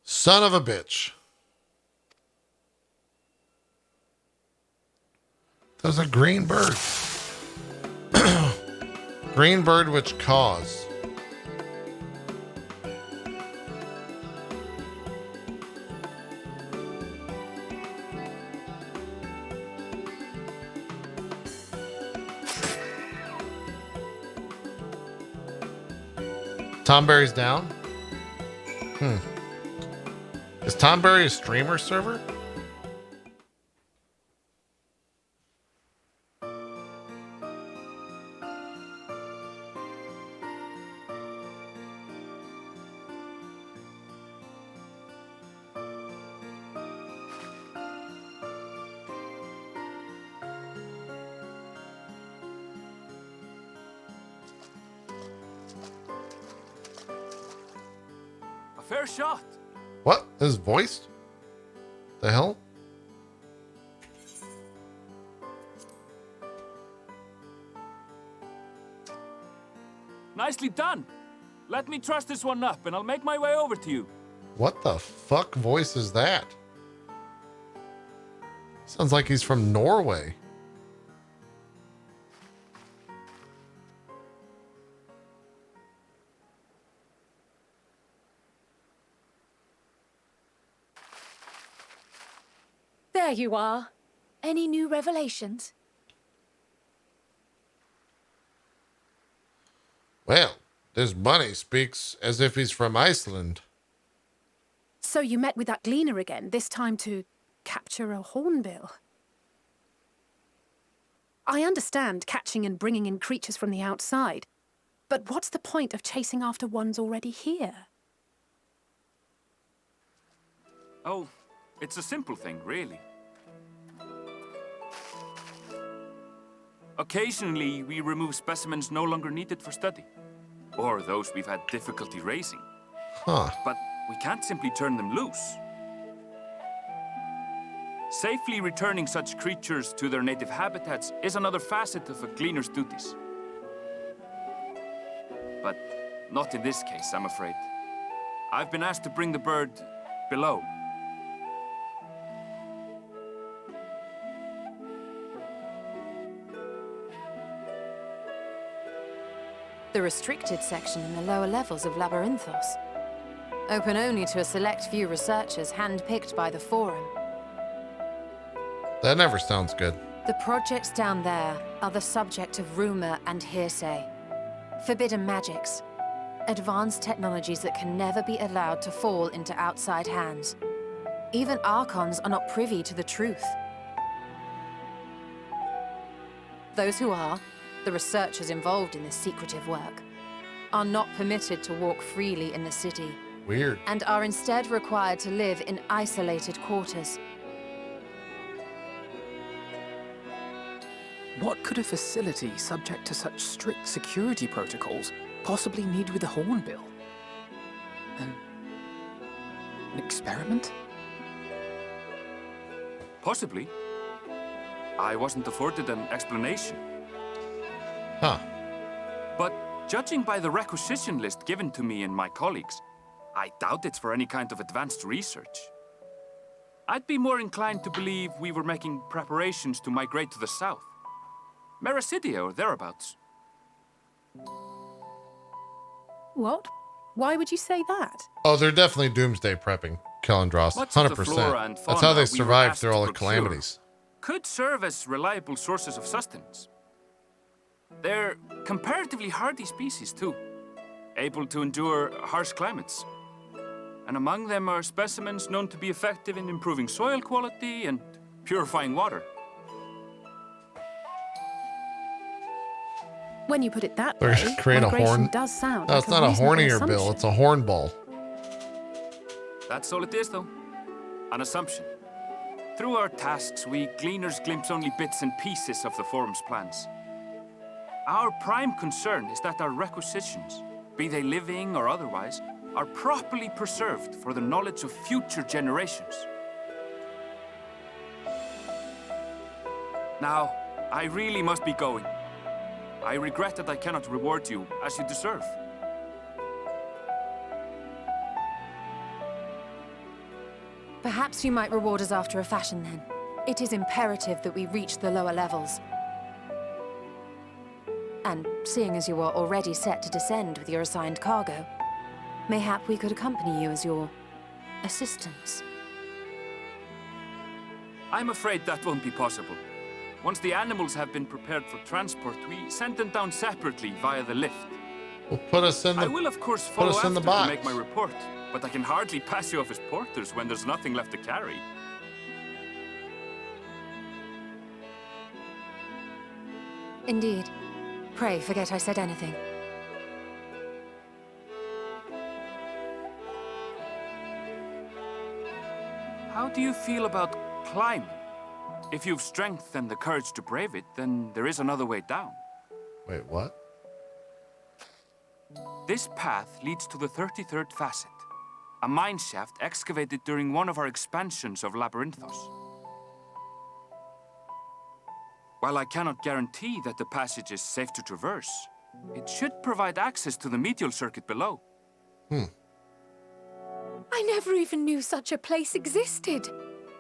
Son of a bitch. There's a green bird. Green bird which cause. Tom Berry's down? Is Tom Berry a streamer server? A fair shot. What? His voice? The hell? Nicely done. Let me truss this one up and I'll make my way over to you. What the fuck voice is that? Sounds like he's from Norway. There you are. Any new revelations? Well, this bunny speaks as if he's from Iceland. So you met with that gleaner again, this time to capture a hornbill. I understand catching and bringing in creatures from the outside, but what's the point of chasing after ones already here? Oh, it's a simple thing, really. Occasionally, we remove specimens no longer needed for study, or those we've had difficulty raising. Huh. But we can't simply turn them loose. Safely returning such creatures to their native habitats is another facet of a gleaner's duties. But not in this case, I'm afraid. I've been asked to bring the bird below. The restricted section in the lower levels of Labyrinthos. Open only to a select few researchers handpicked by the Forum. That never sounds good. The projects down there are the subject of rumor and hearsay. Forbidden magics. Advanced technologies that can never be allowed to fall into outside hands. Even Archons are not privy to the truth. Those who are, the researchers involved in this secretive work, are not permitted to walk freely in the city. Weird. And are instead required to live in isolated quarters. What could a facility subject to such strict security protocols possibly need with a hornbill? An experiment? Possibly. I wasn't afforded an explanation. Huh. But judging by the requisition list given to me and my colleagues, I doubt it's for any kind of advanced research. I'd be more inclined to believe we were making preparations to migrate to the south. Mericidia or thereabouts. What? Why would you say that? Oh, they're definitely doomsday prepping, Kellandros. Much of the 100%. flora and That's how they fauna we were survived asked through to all the procure calamities. could serve as reliable sources of sustenance. They're comparatively hardy species, too, able to endure harsh climates. And among them are specimens known to be effective in improving soil quality and purifying water. When you put it that They're way, gonna create a migration horn. does sound No, like it's not a reasonable hornier bill. assumption. It's a hornball. That's all it is, though. An assumption. Through our tasks, we gleaners glimpse only bits and pieces of the Forum's plans. Our prime concern is that our requisitions, be they living or otherwise, are properly preserved for the knowledge of future generations. Now, I really must be going. I regret that I cannot reward you as you deserve. Perhaps you might reward us after a fashion then. It is imperative that we reach the lower levels. And seeing as you are already set to descend with your assigned cargo, mayhap we could accompany you as your assistants. I'm afraid that won't be possible. Once the animals have been prepared for transport, we send them down separately via the lift. Well, put us in the. I will, of course, follow put us in the after box. to make my report, but I can hardly pass you off as porters when there's nothing left to carry. Indeed. Pray forget I said anything. How do you feel about climbing? If you've strength and the courage to brave it, then there is another way down. Wait, what? This path leads to the 33rd facet, a mine shaft excavated during one of our expansions of Labyrinthos. While I cannot guarantee that the passage is safe to traverse, it should provide access to the medial circuit below. I never even knew such a place existed.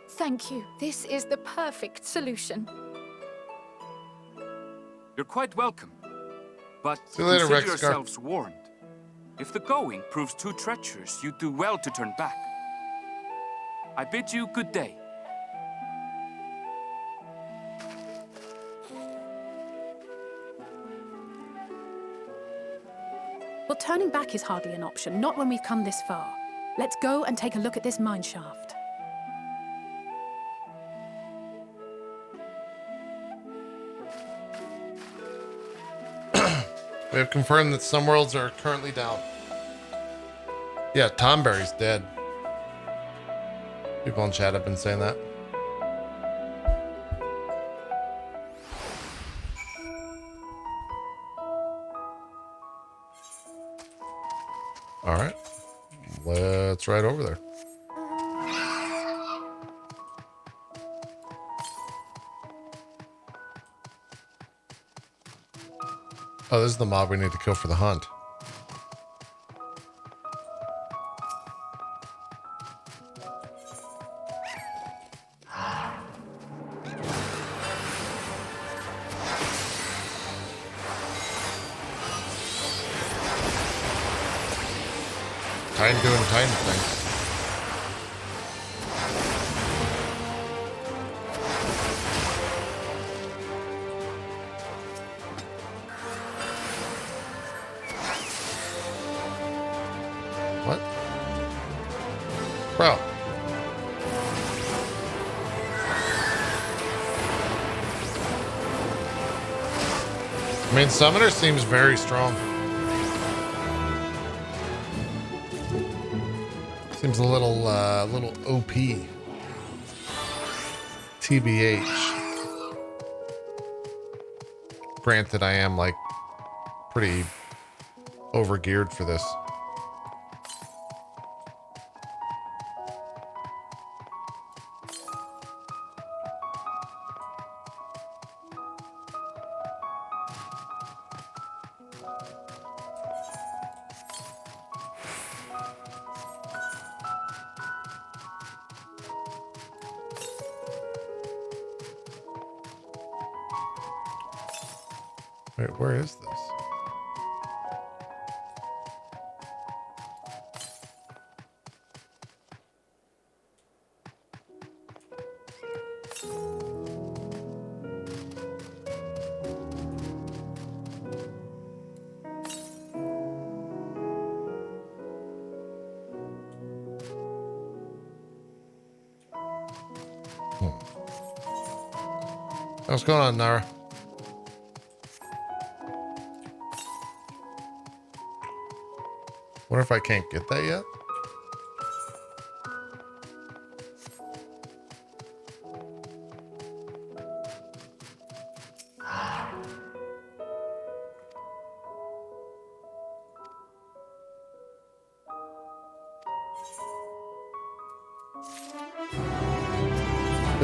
Thank you. This is the perfect solution. You're quite welcome. But See you later, consider Rex Scar. yourselves warned. If the going proves too treacherous, you do well to turn back. I bid you good day. Well, turning back is hardly an option, not when we've come this far. Let's go and take a look at this mine shaft. We have confirmed that some worlds are currently down. Yeah, Tomberry's dead. People in chat have been saying that. All right, let's ride over there. Oh, this is the mob we need to kill for the hunt. Titan doing Titan things. What? Bro. I mean, Summoner seems very strong. Seems a little OP. TBH. Granted, I am like pretty overgeared for this. Wait, where is this? What's going on, Nara? Wonder if I can't get that yet?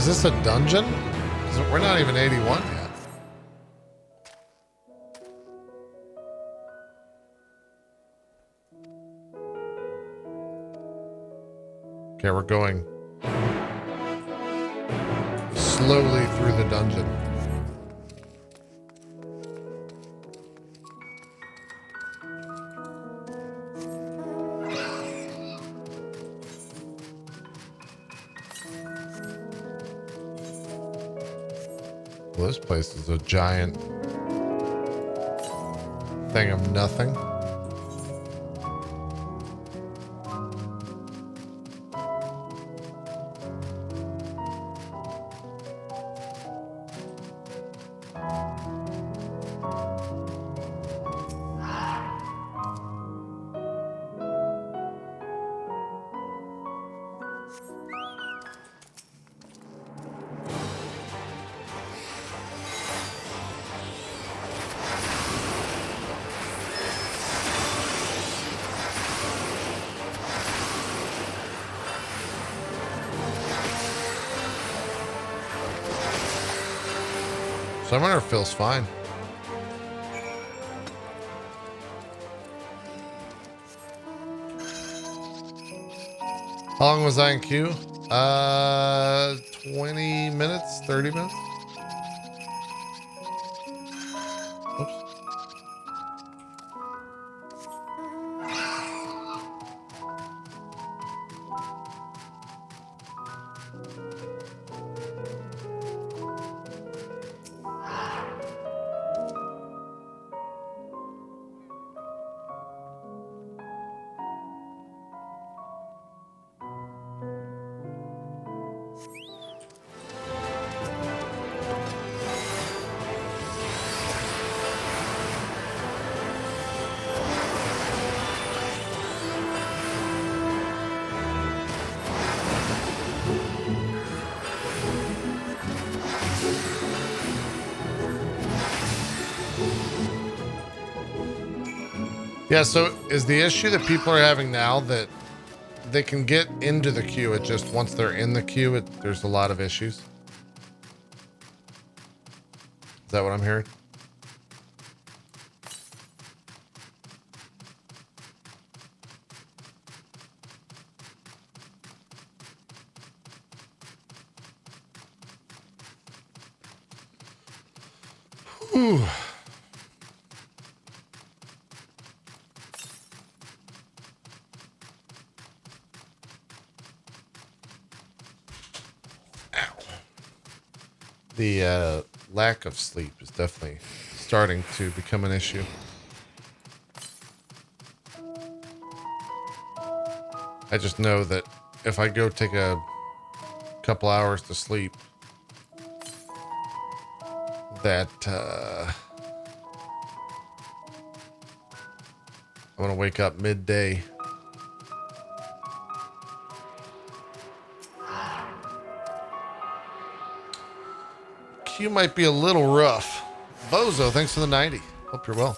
Is this a dungeon? 'Cause we're not even 81 yet. Okay, we're going slowly through the dungeon. Well, this place is a giant thing of nothing. Summoner feels fine. How long was I in queue? 20 minutes, 30 minutes. Oops. Yeah, so is the issue that people are having now that they can get into the queue, it just once they're in the queue, there's a lot of issues? Is that what I'm hearing? Whew. The lack of sleep is definitely starting to become an issue. I just know that if I go take a couple hours to sleep, that I'm gonna wake up midday. Q might be a little rough. Bozo, thanks for the 90. Hope you're well.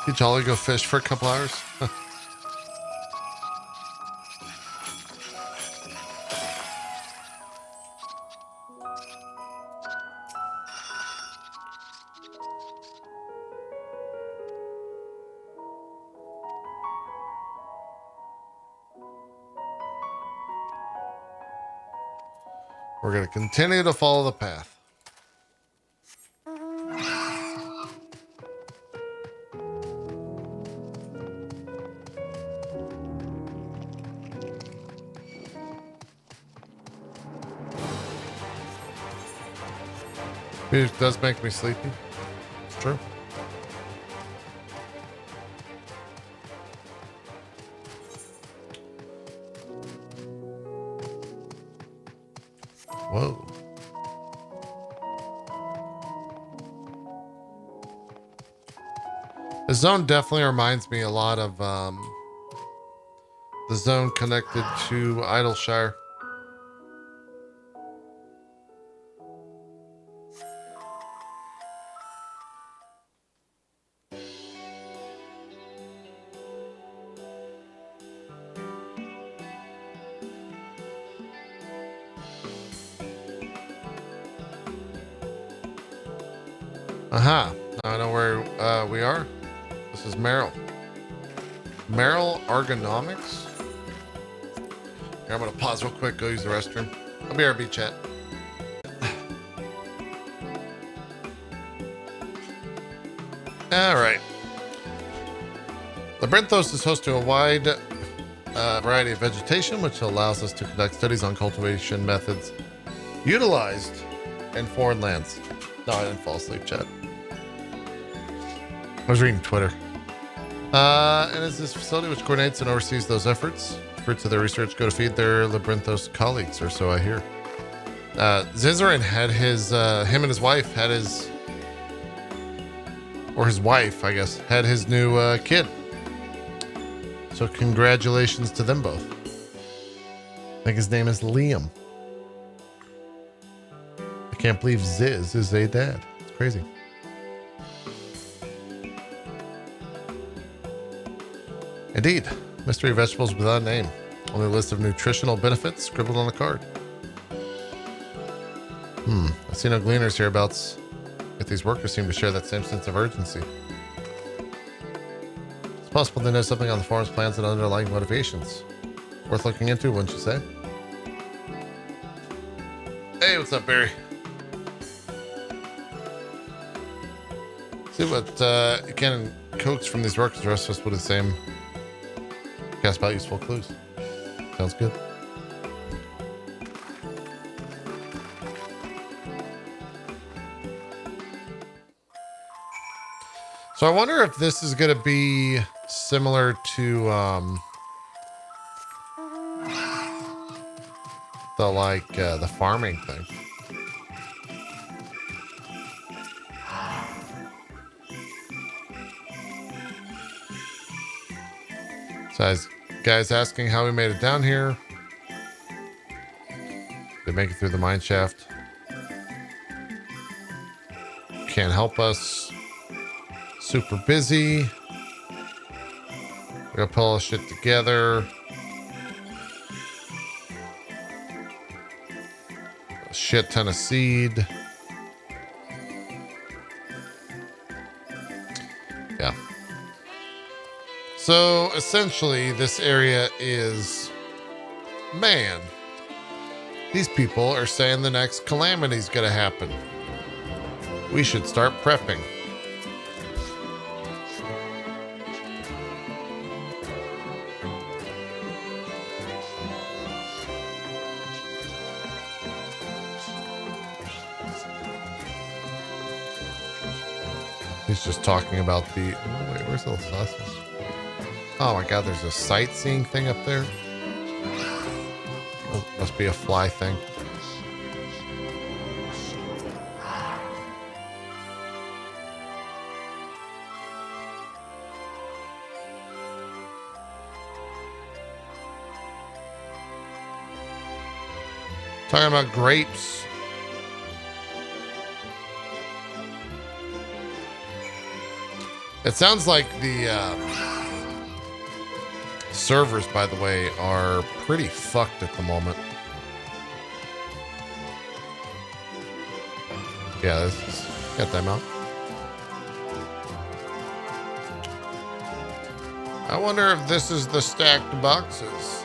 Did Jolly go fish for a couple hours? We're going to continue to follow the path. It does make me sleepy. It's true. Whoa. The zone definitely reminds me a lot of the zone connected to Idleshire. Aha, now I know where we are. This is Merrill. Merrill Ergonomics. Here, I'm gonna pause real quick, go use the restroom. I'll be RB chat. All right. Labyrinthos is host to a wide variety of vegetation, which allows us to conduct studies on cultivation methods utilized in foreign lands. No, I didn't fall asleep, chat. I was reading Twitter. And it's this facility which coordinates and oversees those efforts. Fruits of their research go to feed their Labyrinthos colleagues, or so I hear. Zizarin had his, him and his wife had his, or his wife, I guess, had his new kid. So congratulations to them both. I think his name is Liam. I can't believe Ziz is a dad. It's crazy. Indeed, mystery vegetables without a name. Only a list of nutritional benefits scribbled on a card. I see no gleaners hereabouts. Yet these workers seem to share that same sense of urgency. It's possible they know something on the forum's plans and underlying motivations. Worth looking into, wouldn't you say? Hey, what's up, Barry? See what you can coax from these workers. The rest of us would do the same. Cast about useful clues. Sounds good. So I wonder if this is going to be similar to the farming thing. So guys asking how we made it down here. They make it through the mine shaft. Can't help us. Super busy. We gotta pull all this shit together. A shit ton of seed. Yeah. So essentially, this area is, man, these people are saying the next calamity is gonna happen. We should start prepping. He's just talking about the... Oh, wait, where's the little sausage? Oh my god, there's a sightseeing thing up there. Oh, must be a fly thing. Talking about grapes. It sounds like the servers, by the way, are pretty fucked at the moment. Yeah, this is, got them out. I wonder if this is the stacked boxes.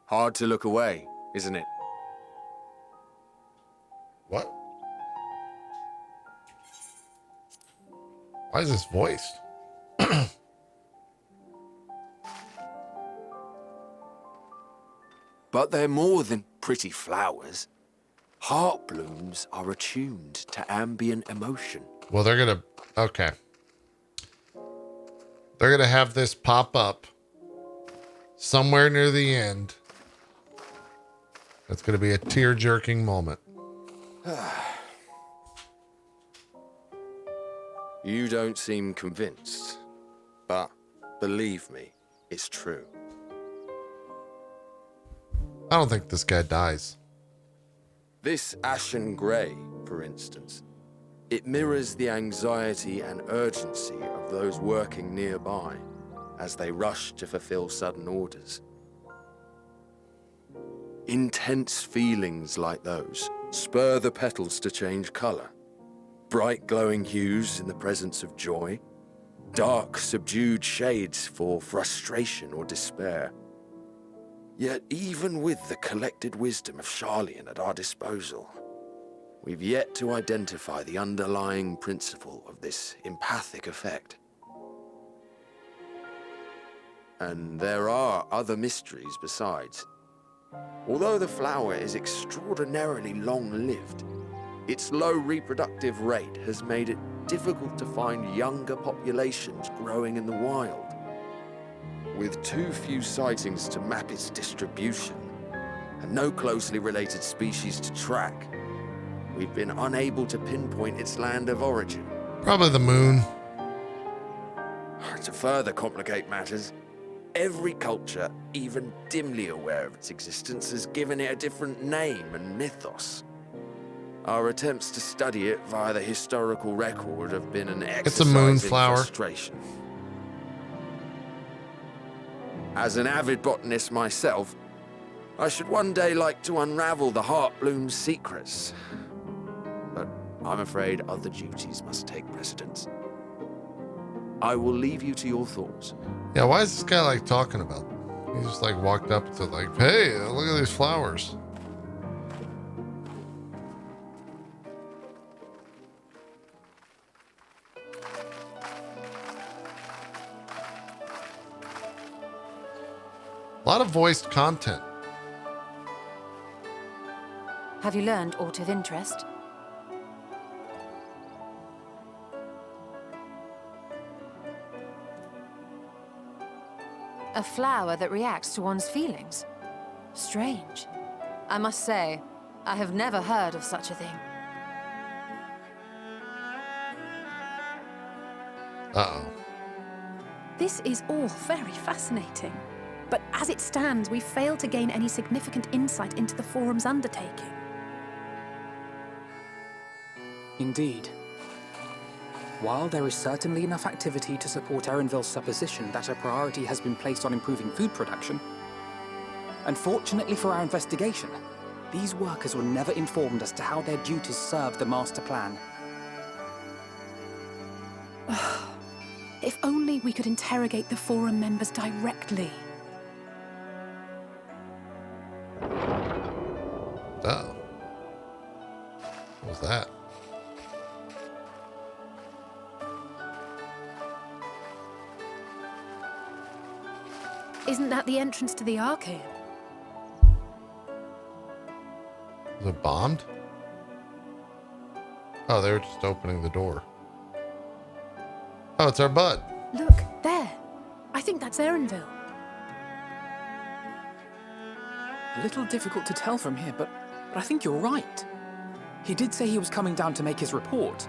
Hard to look away, isn't it? What? Why is this voiced? But they're more than pretty flowers. Heart blooms are attuned to ambient emotion. Well, they're gonna... Okay. They're gonna have this pop up somewhere near the end. It's gonna be a tear-jerking moment. You don't seem convinced, but believe me, it's true. I don't think this guy dies. This ashen grey, for instance, it mirrors the anxiety and urgency of those working nearby as they rush to fulfill sudden orders. Intense feelings like those spur the petals to change colour. Bright glowing hues in the presence of joy, dark subdued shades for frustration or despair. Yet even with the collected wisdom of Charlian at our disposal, we've yet to identify the underlying principle of this empathic effect. And there are other mysteries besides. Although the flower is extraordinarily long-lived, its low reproductive rate has made it difficult to find younger populations growing in the wild. With too few sightings to map its distribution, and no closely related species to track, we've been unable to pinpoint its land of origin. Probably the moon. To further complicate matters, every culture, even dimly aware of its existence, has given it a different name and mythos. Our attempts to study it via the historical record have been an exercise It's a moonflower. in frustration. As an avid botanist myself, I should one day like to unravel the Heartbloom's secrets. But I'm afraid other duties must take precedence. I will leave you to your thoughts. Yeah, why is this guy like talking about them? He just like walked up to like, hey, look at these flowers. A lot of voiced content. Have you learned aught of interest? A flower that reacts to one's feelings? Strange. I must say, I have never heard of such a thing. Uh-oh. This is all very fascinating. But as it stands, we fail to gain any significant insight into the Forum's undertaking. Indeed. While there is certainly enough activity to support Erenville's supposition that a priority has been placed on improving food production, unfortunately for our investigation, these workers were never informed as to how their duties serve the master plan. If only we could interrogate the Forum members directly. Oh. What was that? Isn't that the entrance to the arcade? Was it bombed? Oh, they were just opening the door. Oh, it's our bud. Look, there. I think that's Erenville. A little difficult to tell from here, but I think you're right. He did say he was coming down to make his report.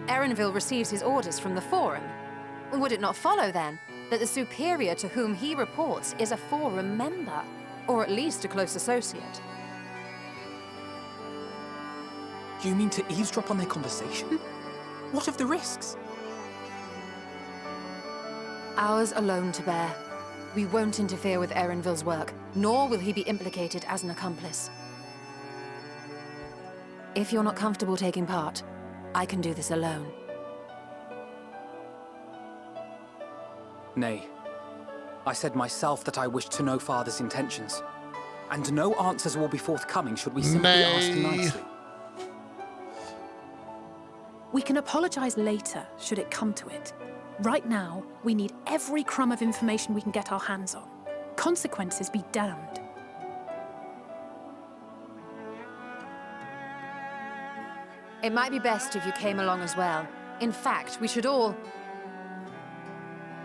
Erenville receives his orders from the Forum. Would it not follow, then, that the superior to whom he reports is a Forum member, or at least a close associate? You mean to eavesdrop on their conversation? What of the risks? Ours alone to bear. We won't interfere with Erenville's work, nor will he be implicated as an accomplice. If you're not comfortable taking part, I can do this alone. Nay. I said myself that I wished to know Father's intentions. And no answers will be forthcoming should we simply ask nicely. We can apologize later, should it come to it. Right now, we need every crumb of information we can get our hands on. Consequences be damned. It might be best if you came along as well. In fact, we should all...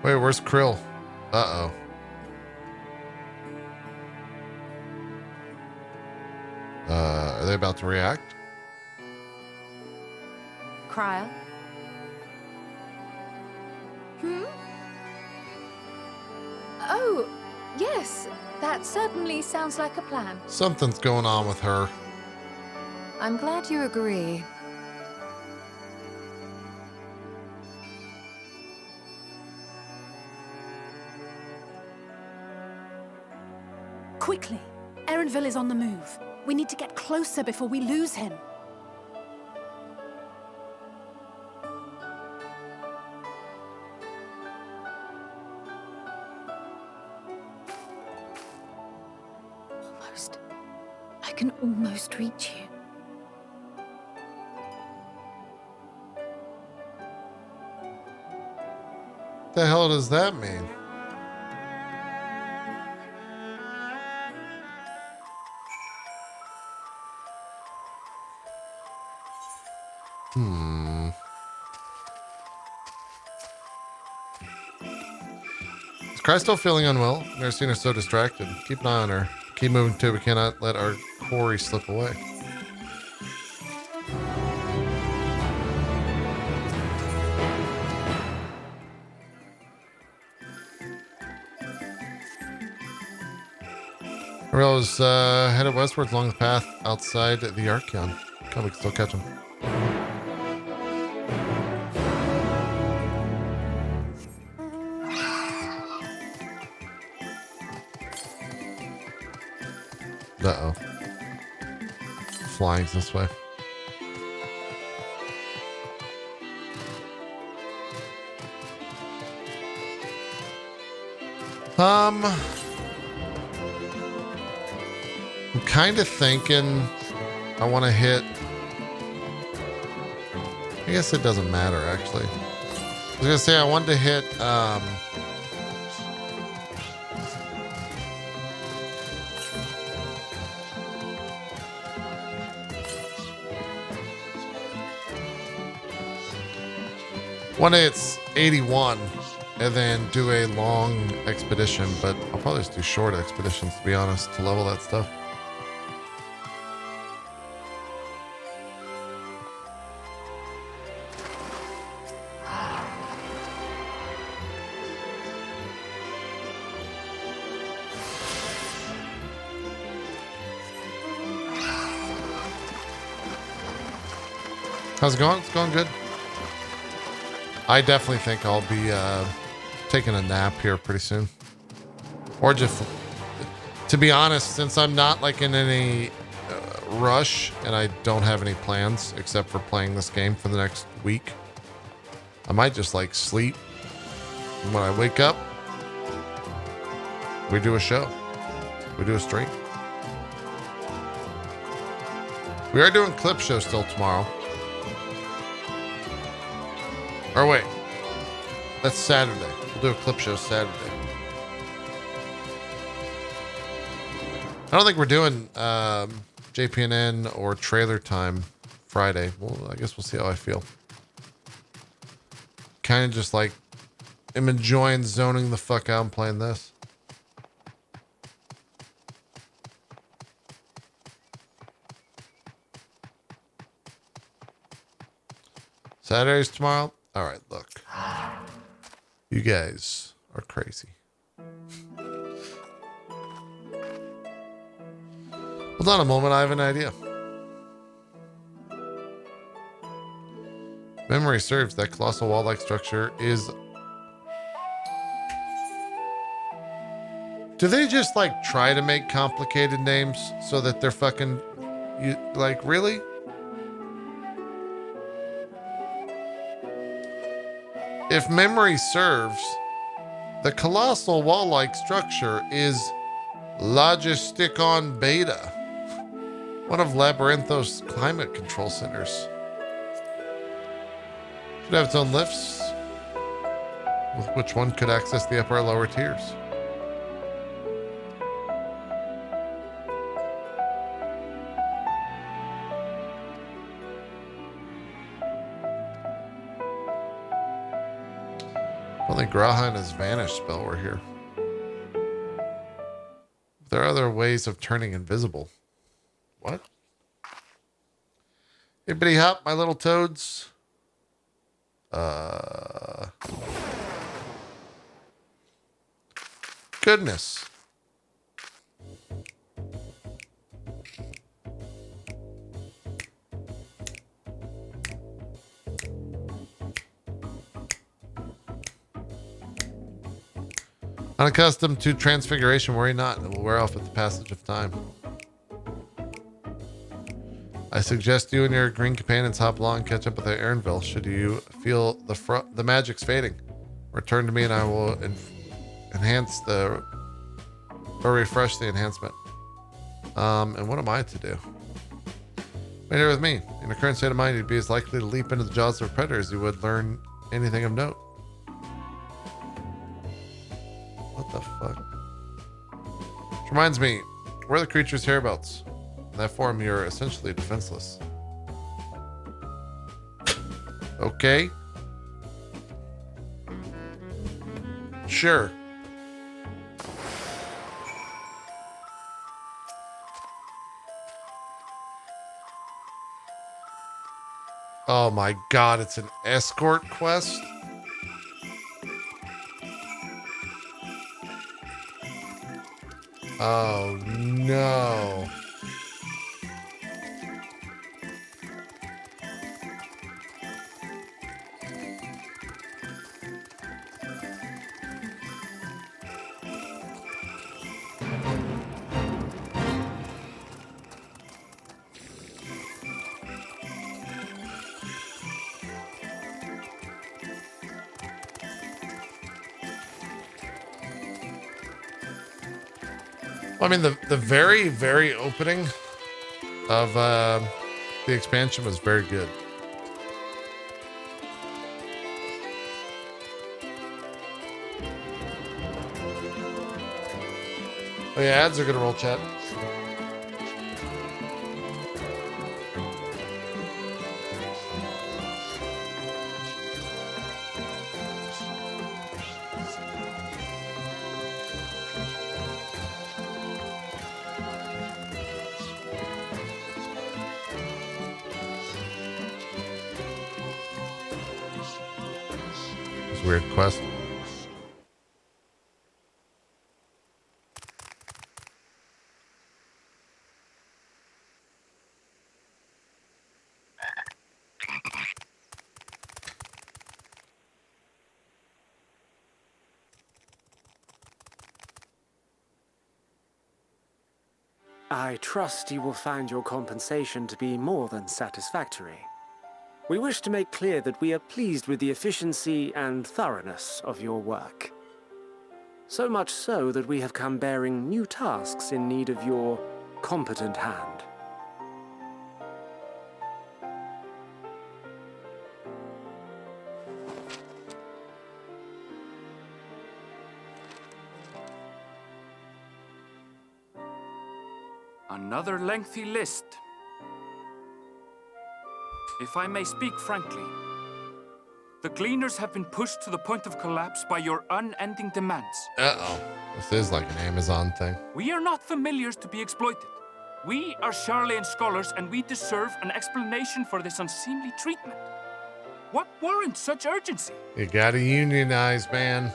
Wait, where's Krill? Uh-oh. Are they about to react? Cryle? Oh, yes. That certainly sounds like a plan. Something's going on with her. I'm glad you agree. Quickly! Erenville is on the move. We need to get closer before we lose him. Almost. I can almost reach you. The hell does that mean? Is Cry still feeling unwell? Never seen her so distracted. Keep an eye on her. Keep moving too. We cannot let our quarry slip away. Ariel is headed westwards along the path outside the Archeon. Come, we can still catch him. Uh-oh. Flying's this way. I'm kind of thinking I want to hit... I guess it doesn't matter, actually. I was going to say I wanted to hit... 1 day it's 81 and then do a long expedition, but I'll probably just do short expeditions, to be honest, to level that stuff. How's it going? It's going good. I definitely think I'll be taking a nap here pretty soon. Or just, to be honest, since I'm not like in any rush and I don't have any plans except for playing this game for the next week, I might just like sleep. And when I wake up, we do a show. We do a stream. We are doing clip show still tomorrow. Or wait, that's Saturday. We'll do a clip show Saturday. I don't think we're doing JPNN or trailer time Friday. Well, I guess we'll see how I feel. Kind of just like, I'm enjoying zoning the fuck out and playing this. Saturday's tomorrow? All right, look. You guys are crazy. Hold on a moment, I have an idea. Memory serves, that colossal wall-like structure is... Do they just like try to make complicated names so that they're fucking... You, like, really? If memory serves, the colossal wall-like structure is Logisticon Beta, one of Labyrinthos' climate control centers. Should have its own lifts. Which one could access the upper or lower tiers? Only Graha and his vanish spell were here. There are other ways of turning invisible. What? Hippity hop, my little toads. Goodness. Unaccustomed to transfiguration, worry not. It will wear off with the passage of time. I suggest you and your green companions hop along and catch up with the Erinville. Should you feel the magic's fading, return to me and I will enhance the or refresh the enhancement. And what am I to do? Wait here with me. In your current state of mind, you'd be as likely to leap into the jaws of a predator as you would learn anything of note. What the fuck? Which reminds me, where are the creature's hereabouts? In that form, you're essentially defenseless. Okay. Sure. Oh my god, it's an escort quest? Oh no. I mean, the very, very opening of the expansion was very good. Oh yeah, ads are gonna roll, chat. Weird quest. I trust you will find your compensation to be more than satisfactory. We wish to make clear that we are pleased with the efficiency and thoroughness of your work. So much so that we have come bearing new tasks in need of your competent hand. Another lengthy list. If I may speak frankly, the Gleaners have been pushed to the point of collapse by your unending demands. Uh-oh. This is like an Amazon thing. We are not familiars to be exploited. We are Charlean scholars, and we deserve an explanation for this unseemly treatment. What warrants such urgency? You gotta unionize, man.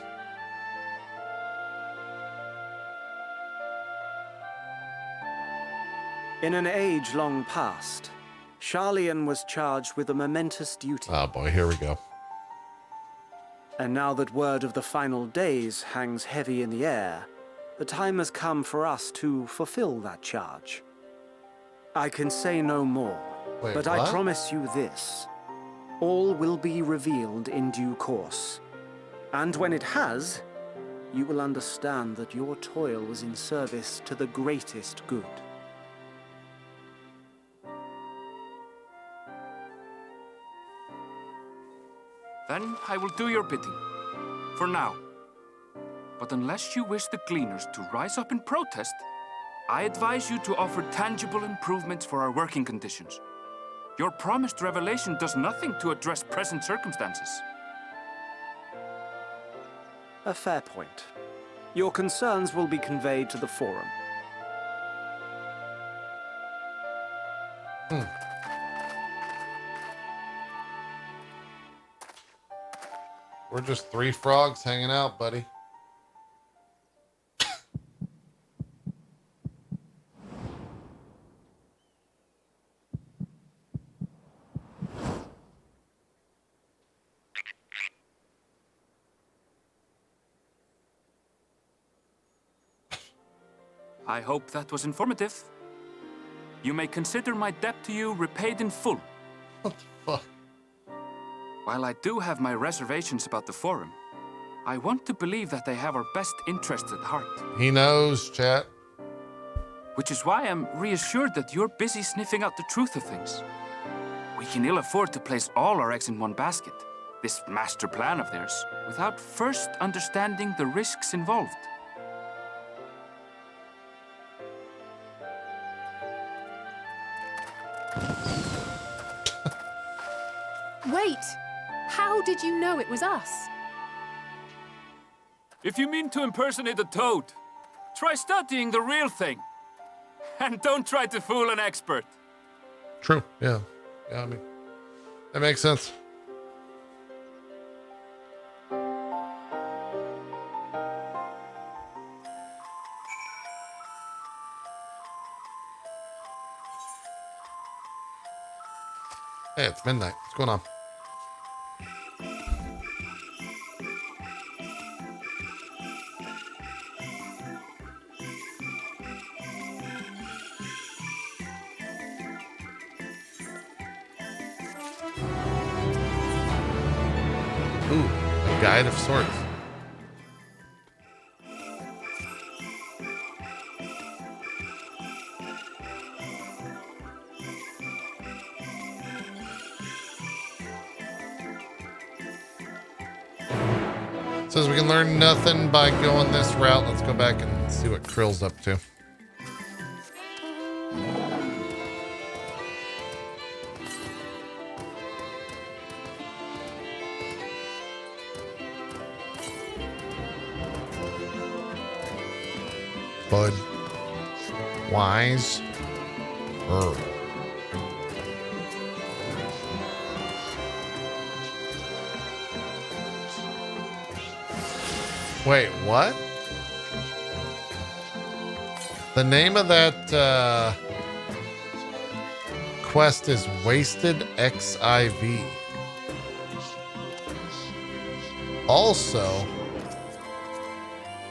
In an age long past, Charlean was charged with a momentous duty. Oh boy, here we go. And now that word of the final days hangs heavy in the air, the time has come for us to fulfill that charge. I can say no more, Wait, but what? I promise you this. All will be revealed in due course. And when it has, you will understand that your toil was in service to the greatest good. Then I will do your bidding. for now. But unless you wish the Gleaners to rise up in protest, I advise you to offer tangible improvements for our working conditions. Your promised revelation does nothing to address present circumstances. A fair point. Your concerns will be conveyed to the Forum. We're just three frogs hanging out, buddy. I hope that was informative. You may consider my debt to you repaid in full. What the fuck? While I do have my reservations about the Forum, I want to believe that they have our best interests at heart. He knows, chat. Which is why I'm reassured that you're busy sniffing out the truth of things. We can ill afford to place all our eggs in one basket, this master plan of theirs, without first understanding the risks involved. Wait! How did you know it was us? If you mean to impersonate a toad, try studying the real thing. And don't try to fool an expert. True, yeah. Yeah, I mean, that makes sense. Hey, it's midnight. What's going on? Ooh, a guide of sorts. Says we can learn nothing by going this route. Let's go back and see what Krill's up to. Bud. Wise. Earl. Wait, what? The name of that quest is Wasted XIV. Also,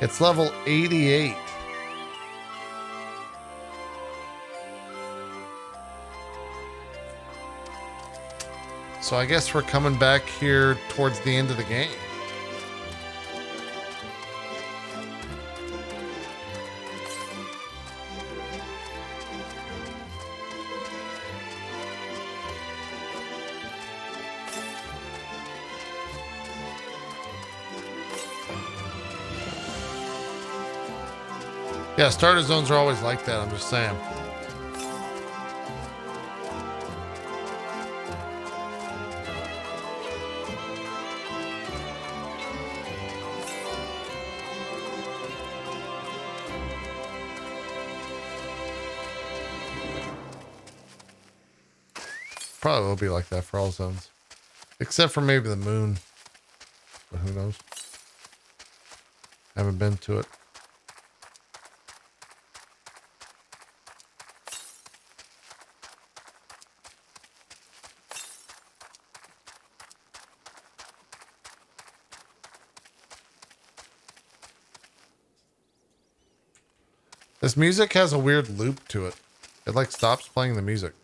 it's level 88. So I guess we're coming back here towards the end of the game. Yeah, starter zones are always like that, I'm just saying. Probably will be like that for all zones. Except for maybe the moon. But who knows? Haven't been to it. This music has a weird loop to it. It like stops playing the music.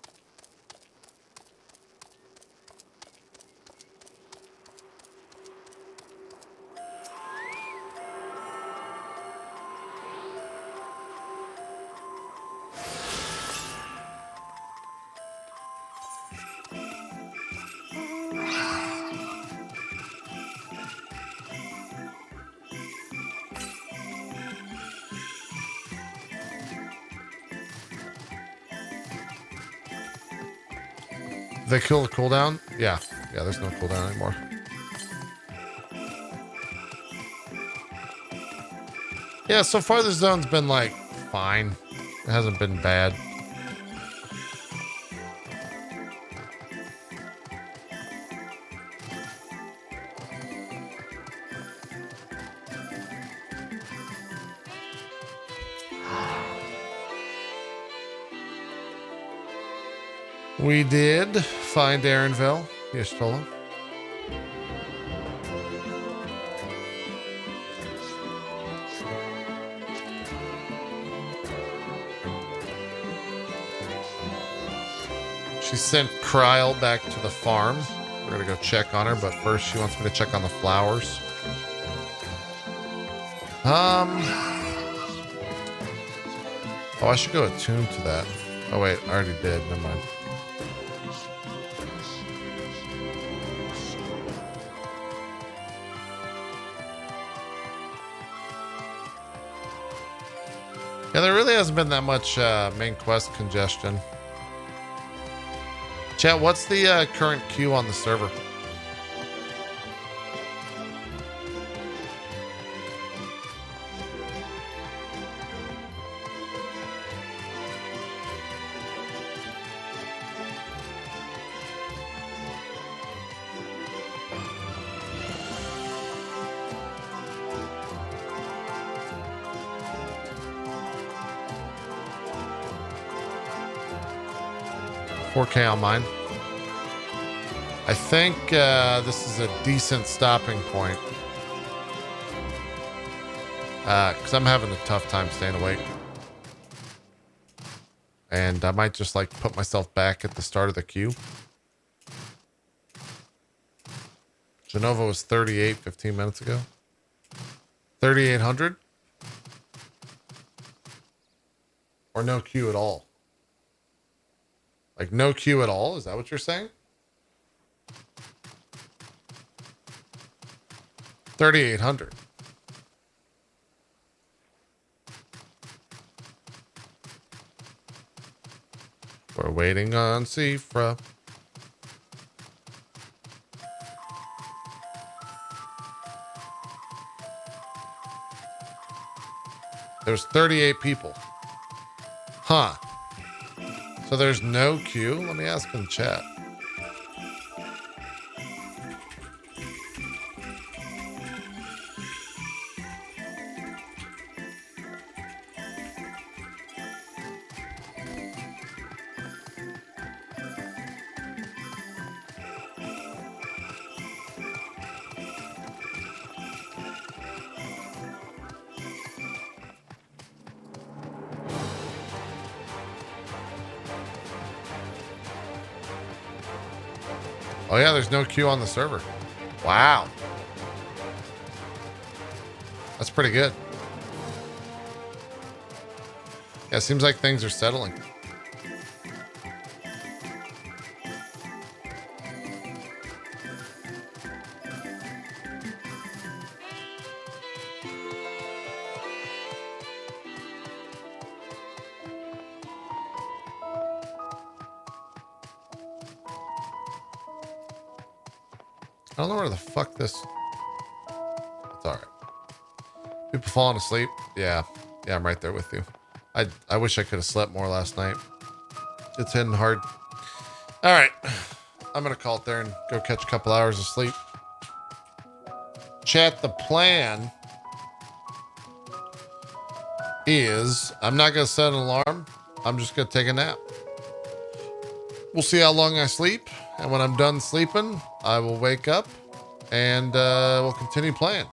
They kill the cooldown? Yeah. Yeah, there's no cooldown anymore. Yeah, so far the zone's been like fine. It hasn't been bad. We did find Aaronville, Yashtola. She sent Kryl back to the farm. We're gonna go check on her, but first she wants me to check on the flowers. Oh, I should go attune to that. Oh wait, I already did. Never mind. Yeah, there really hasn't been that much main quest congestion. Chat, what's the current queue on the server? $4K on mine. I think this is a decent stopping point. Because I'm having a tough time staying awake. And I might just like put myself back at the start of the queue. Genova was 38 15 minutes ago. 3,800? Or no queue at all? Like no queue at all? Is that what you're saying? 3,800. We're waiting on Sifra. There's 38 people. Huh. So there's no queue? Let me ask in chat. Oh yeah, there's no queue on the server. Wow. That's pretty good. Yeah, it seems like things are settling. I don't know where the fuck this... It's alright. People falling asleep? Yeah. Yeah, I'm right there with you. I wish I could have slept more last night. It's hitting hard. Alright. I'm gonna call it there and go catch a couple hours of sleep. Chat, the plan is... I'm not gonna set an alarm. I'm just gonna take a nap. We'll see how long I sleep. And when I'm done sleeping, I will wake up and we'll continue playing.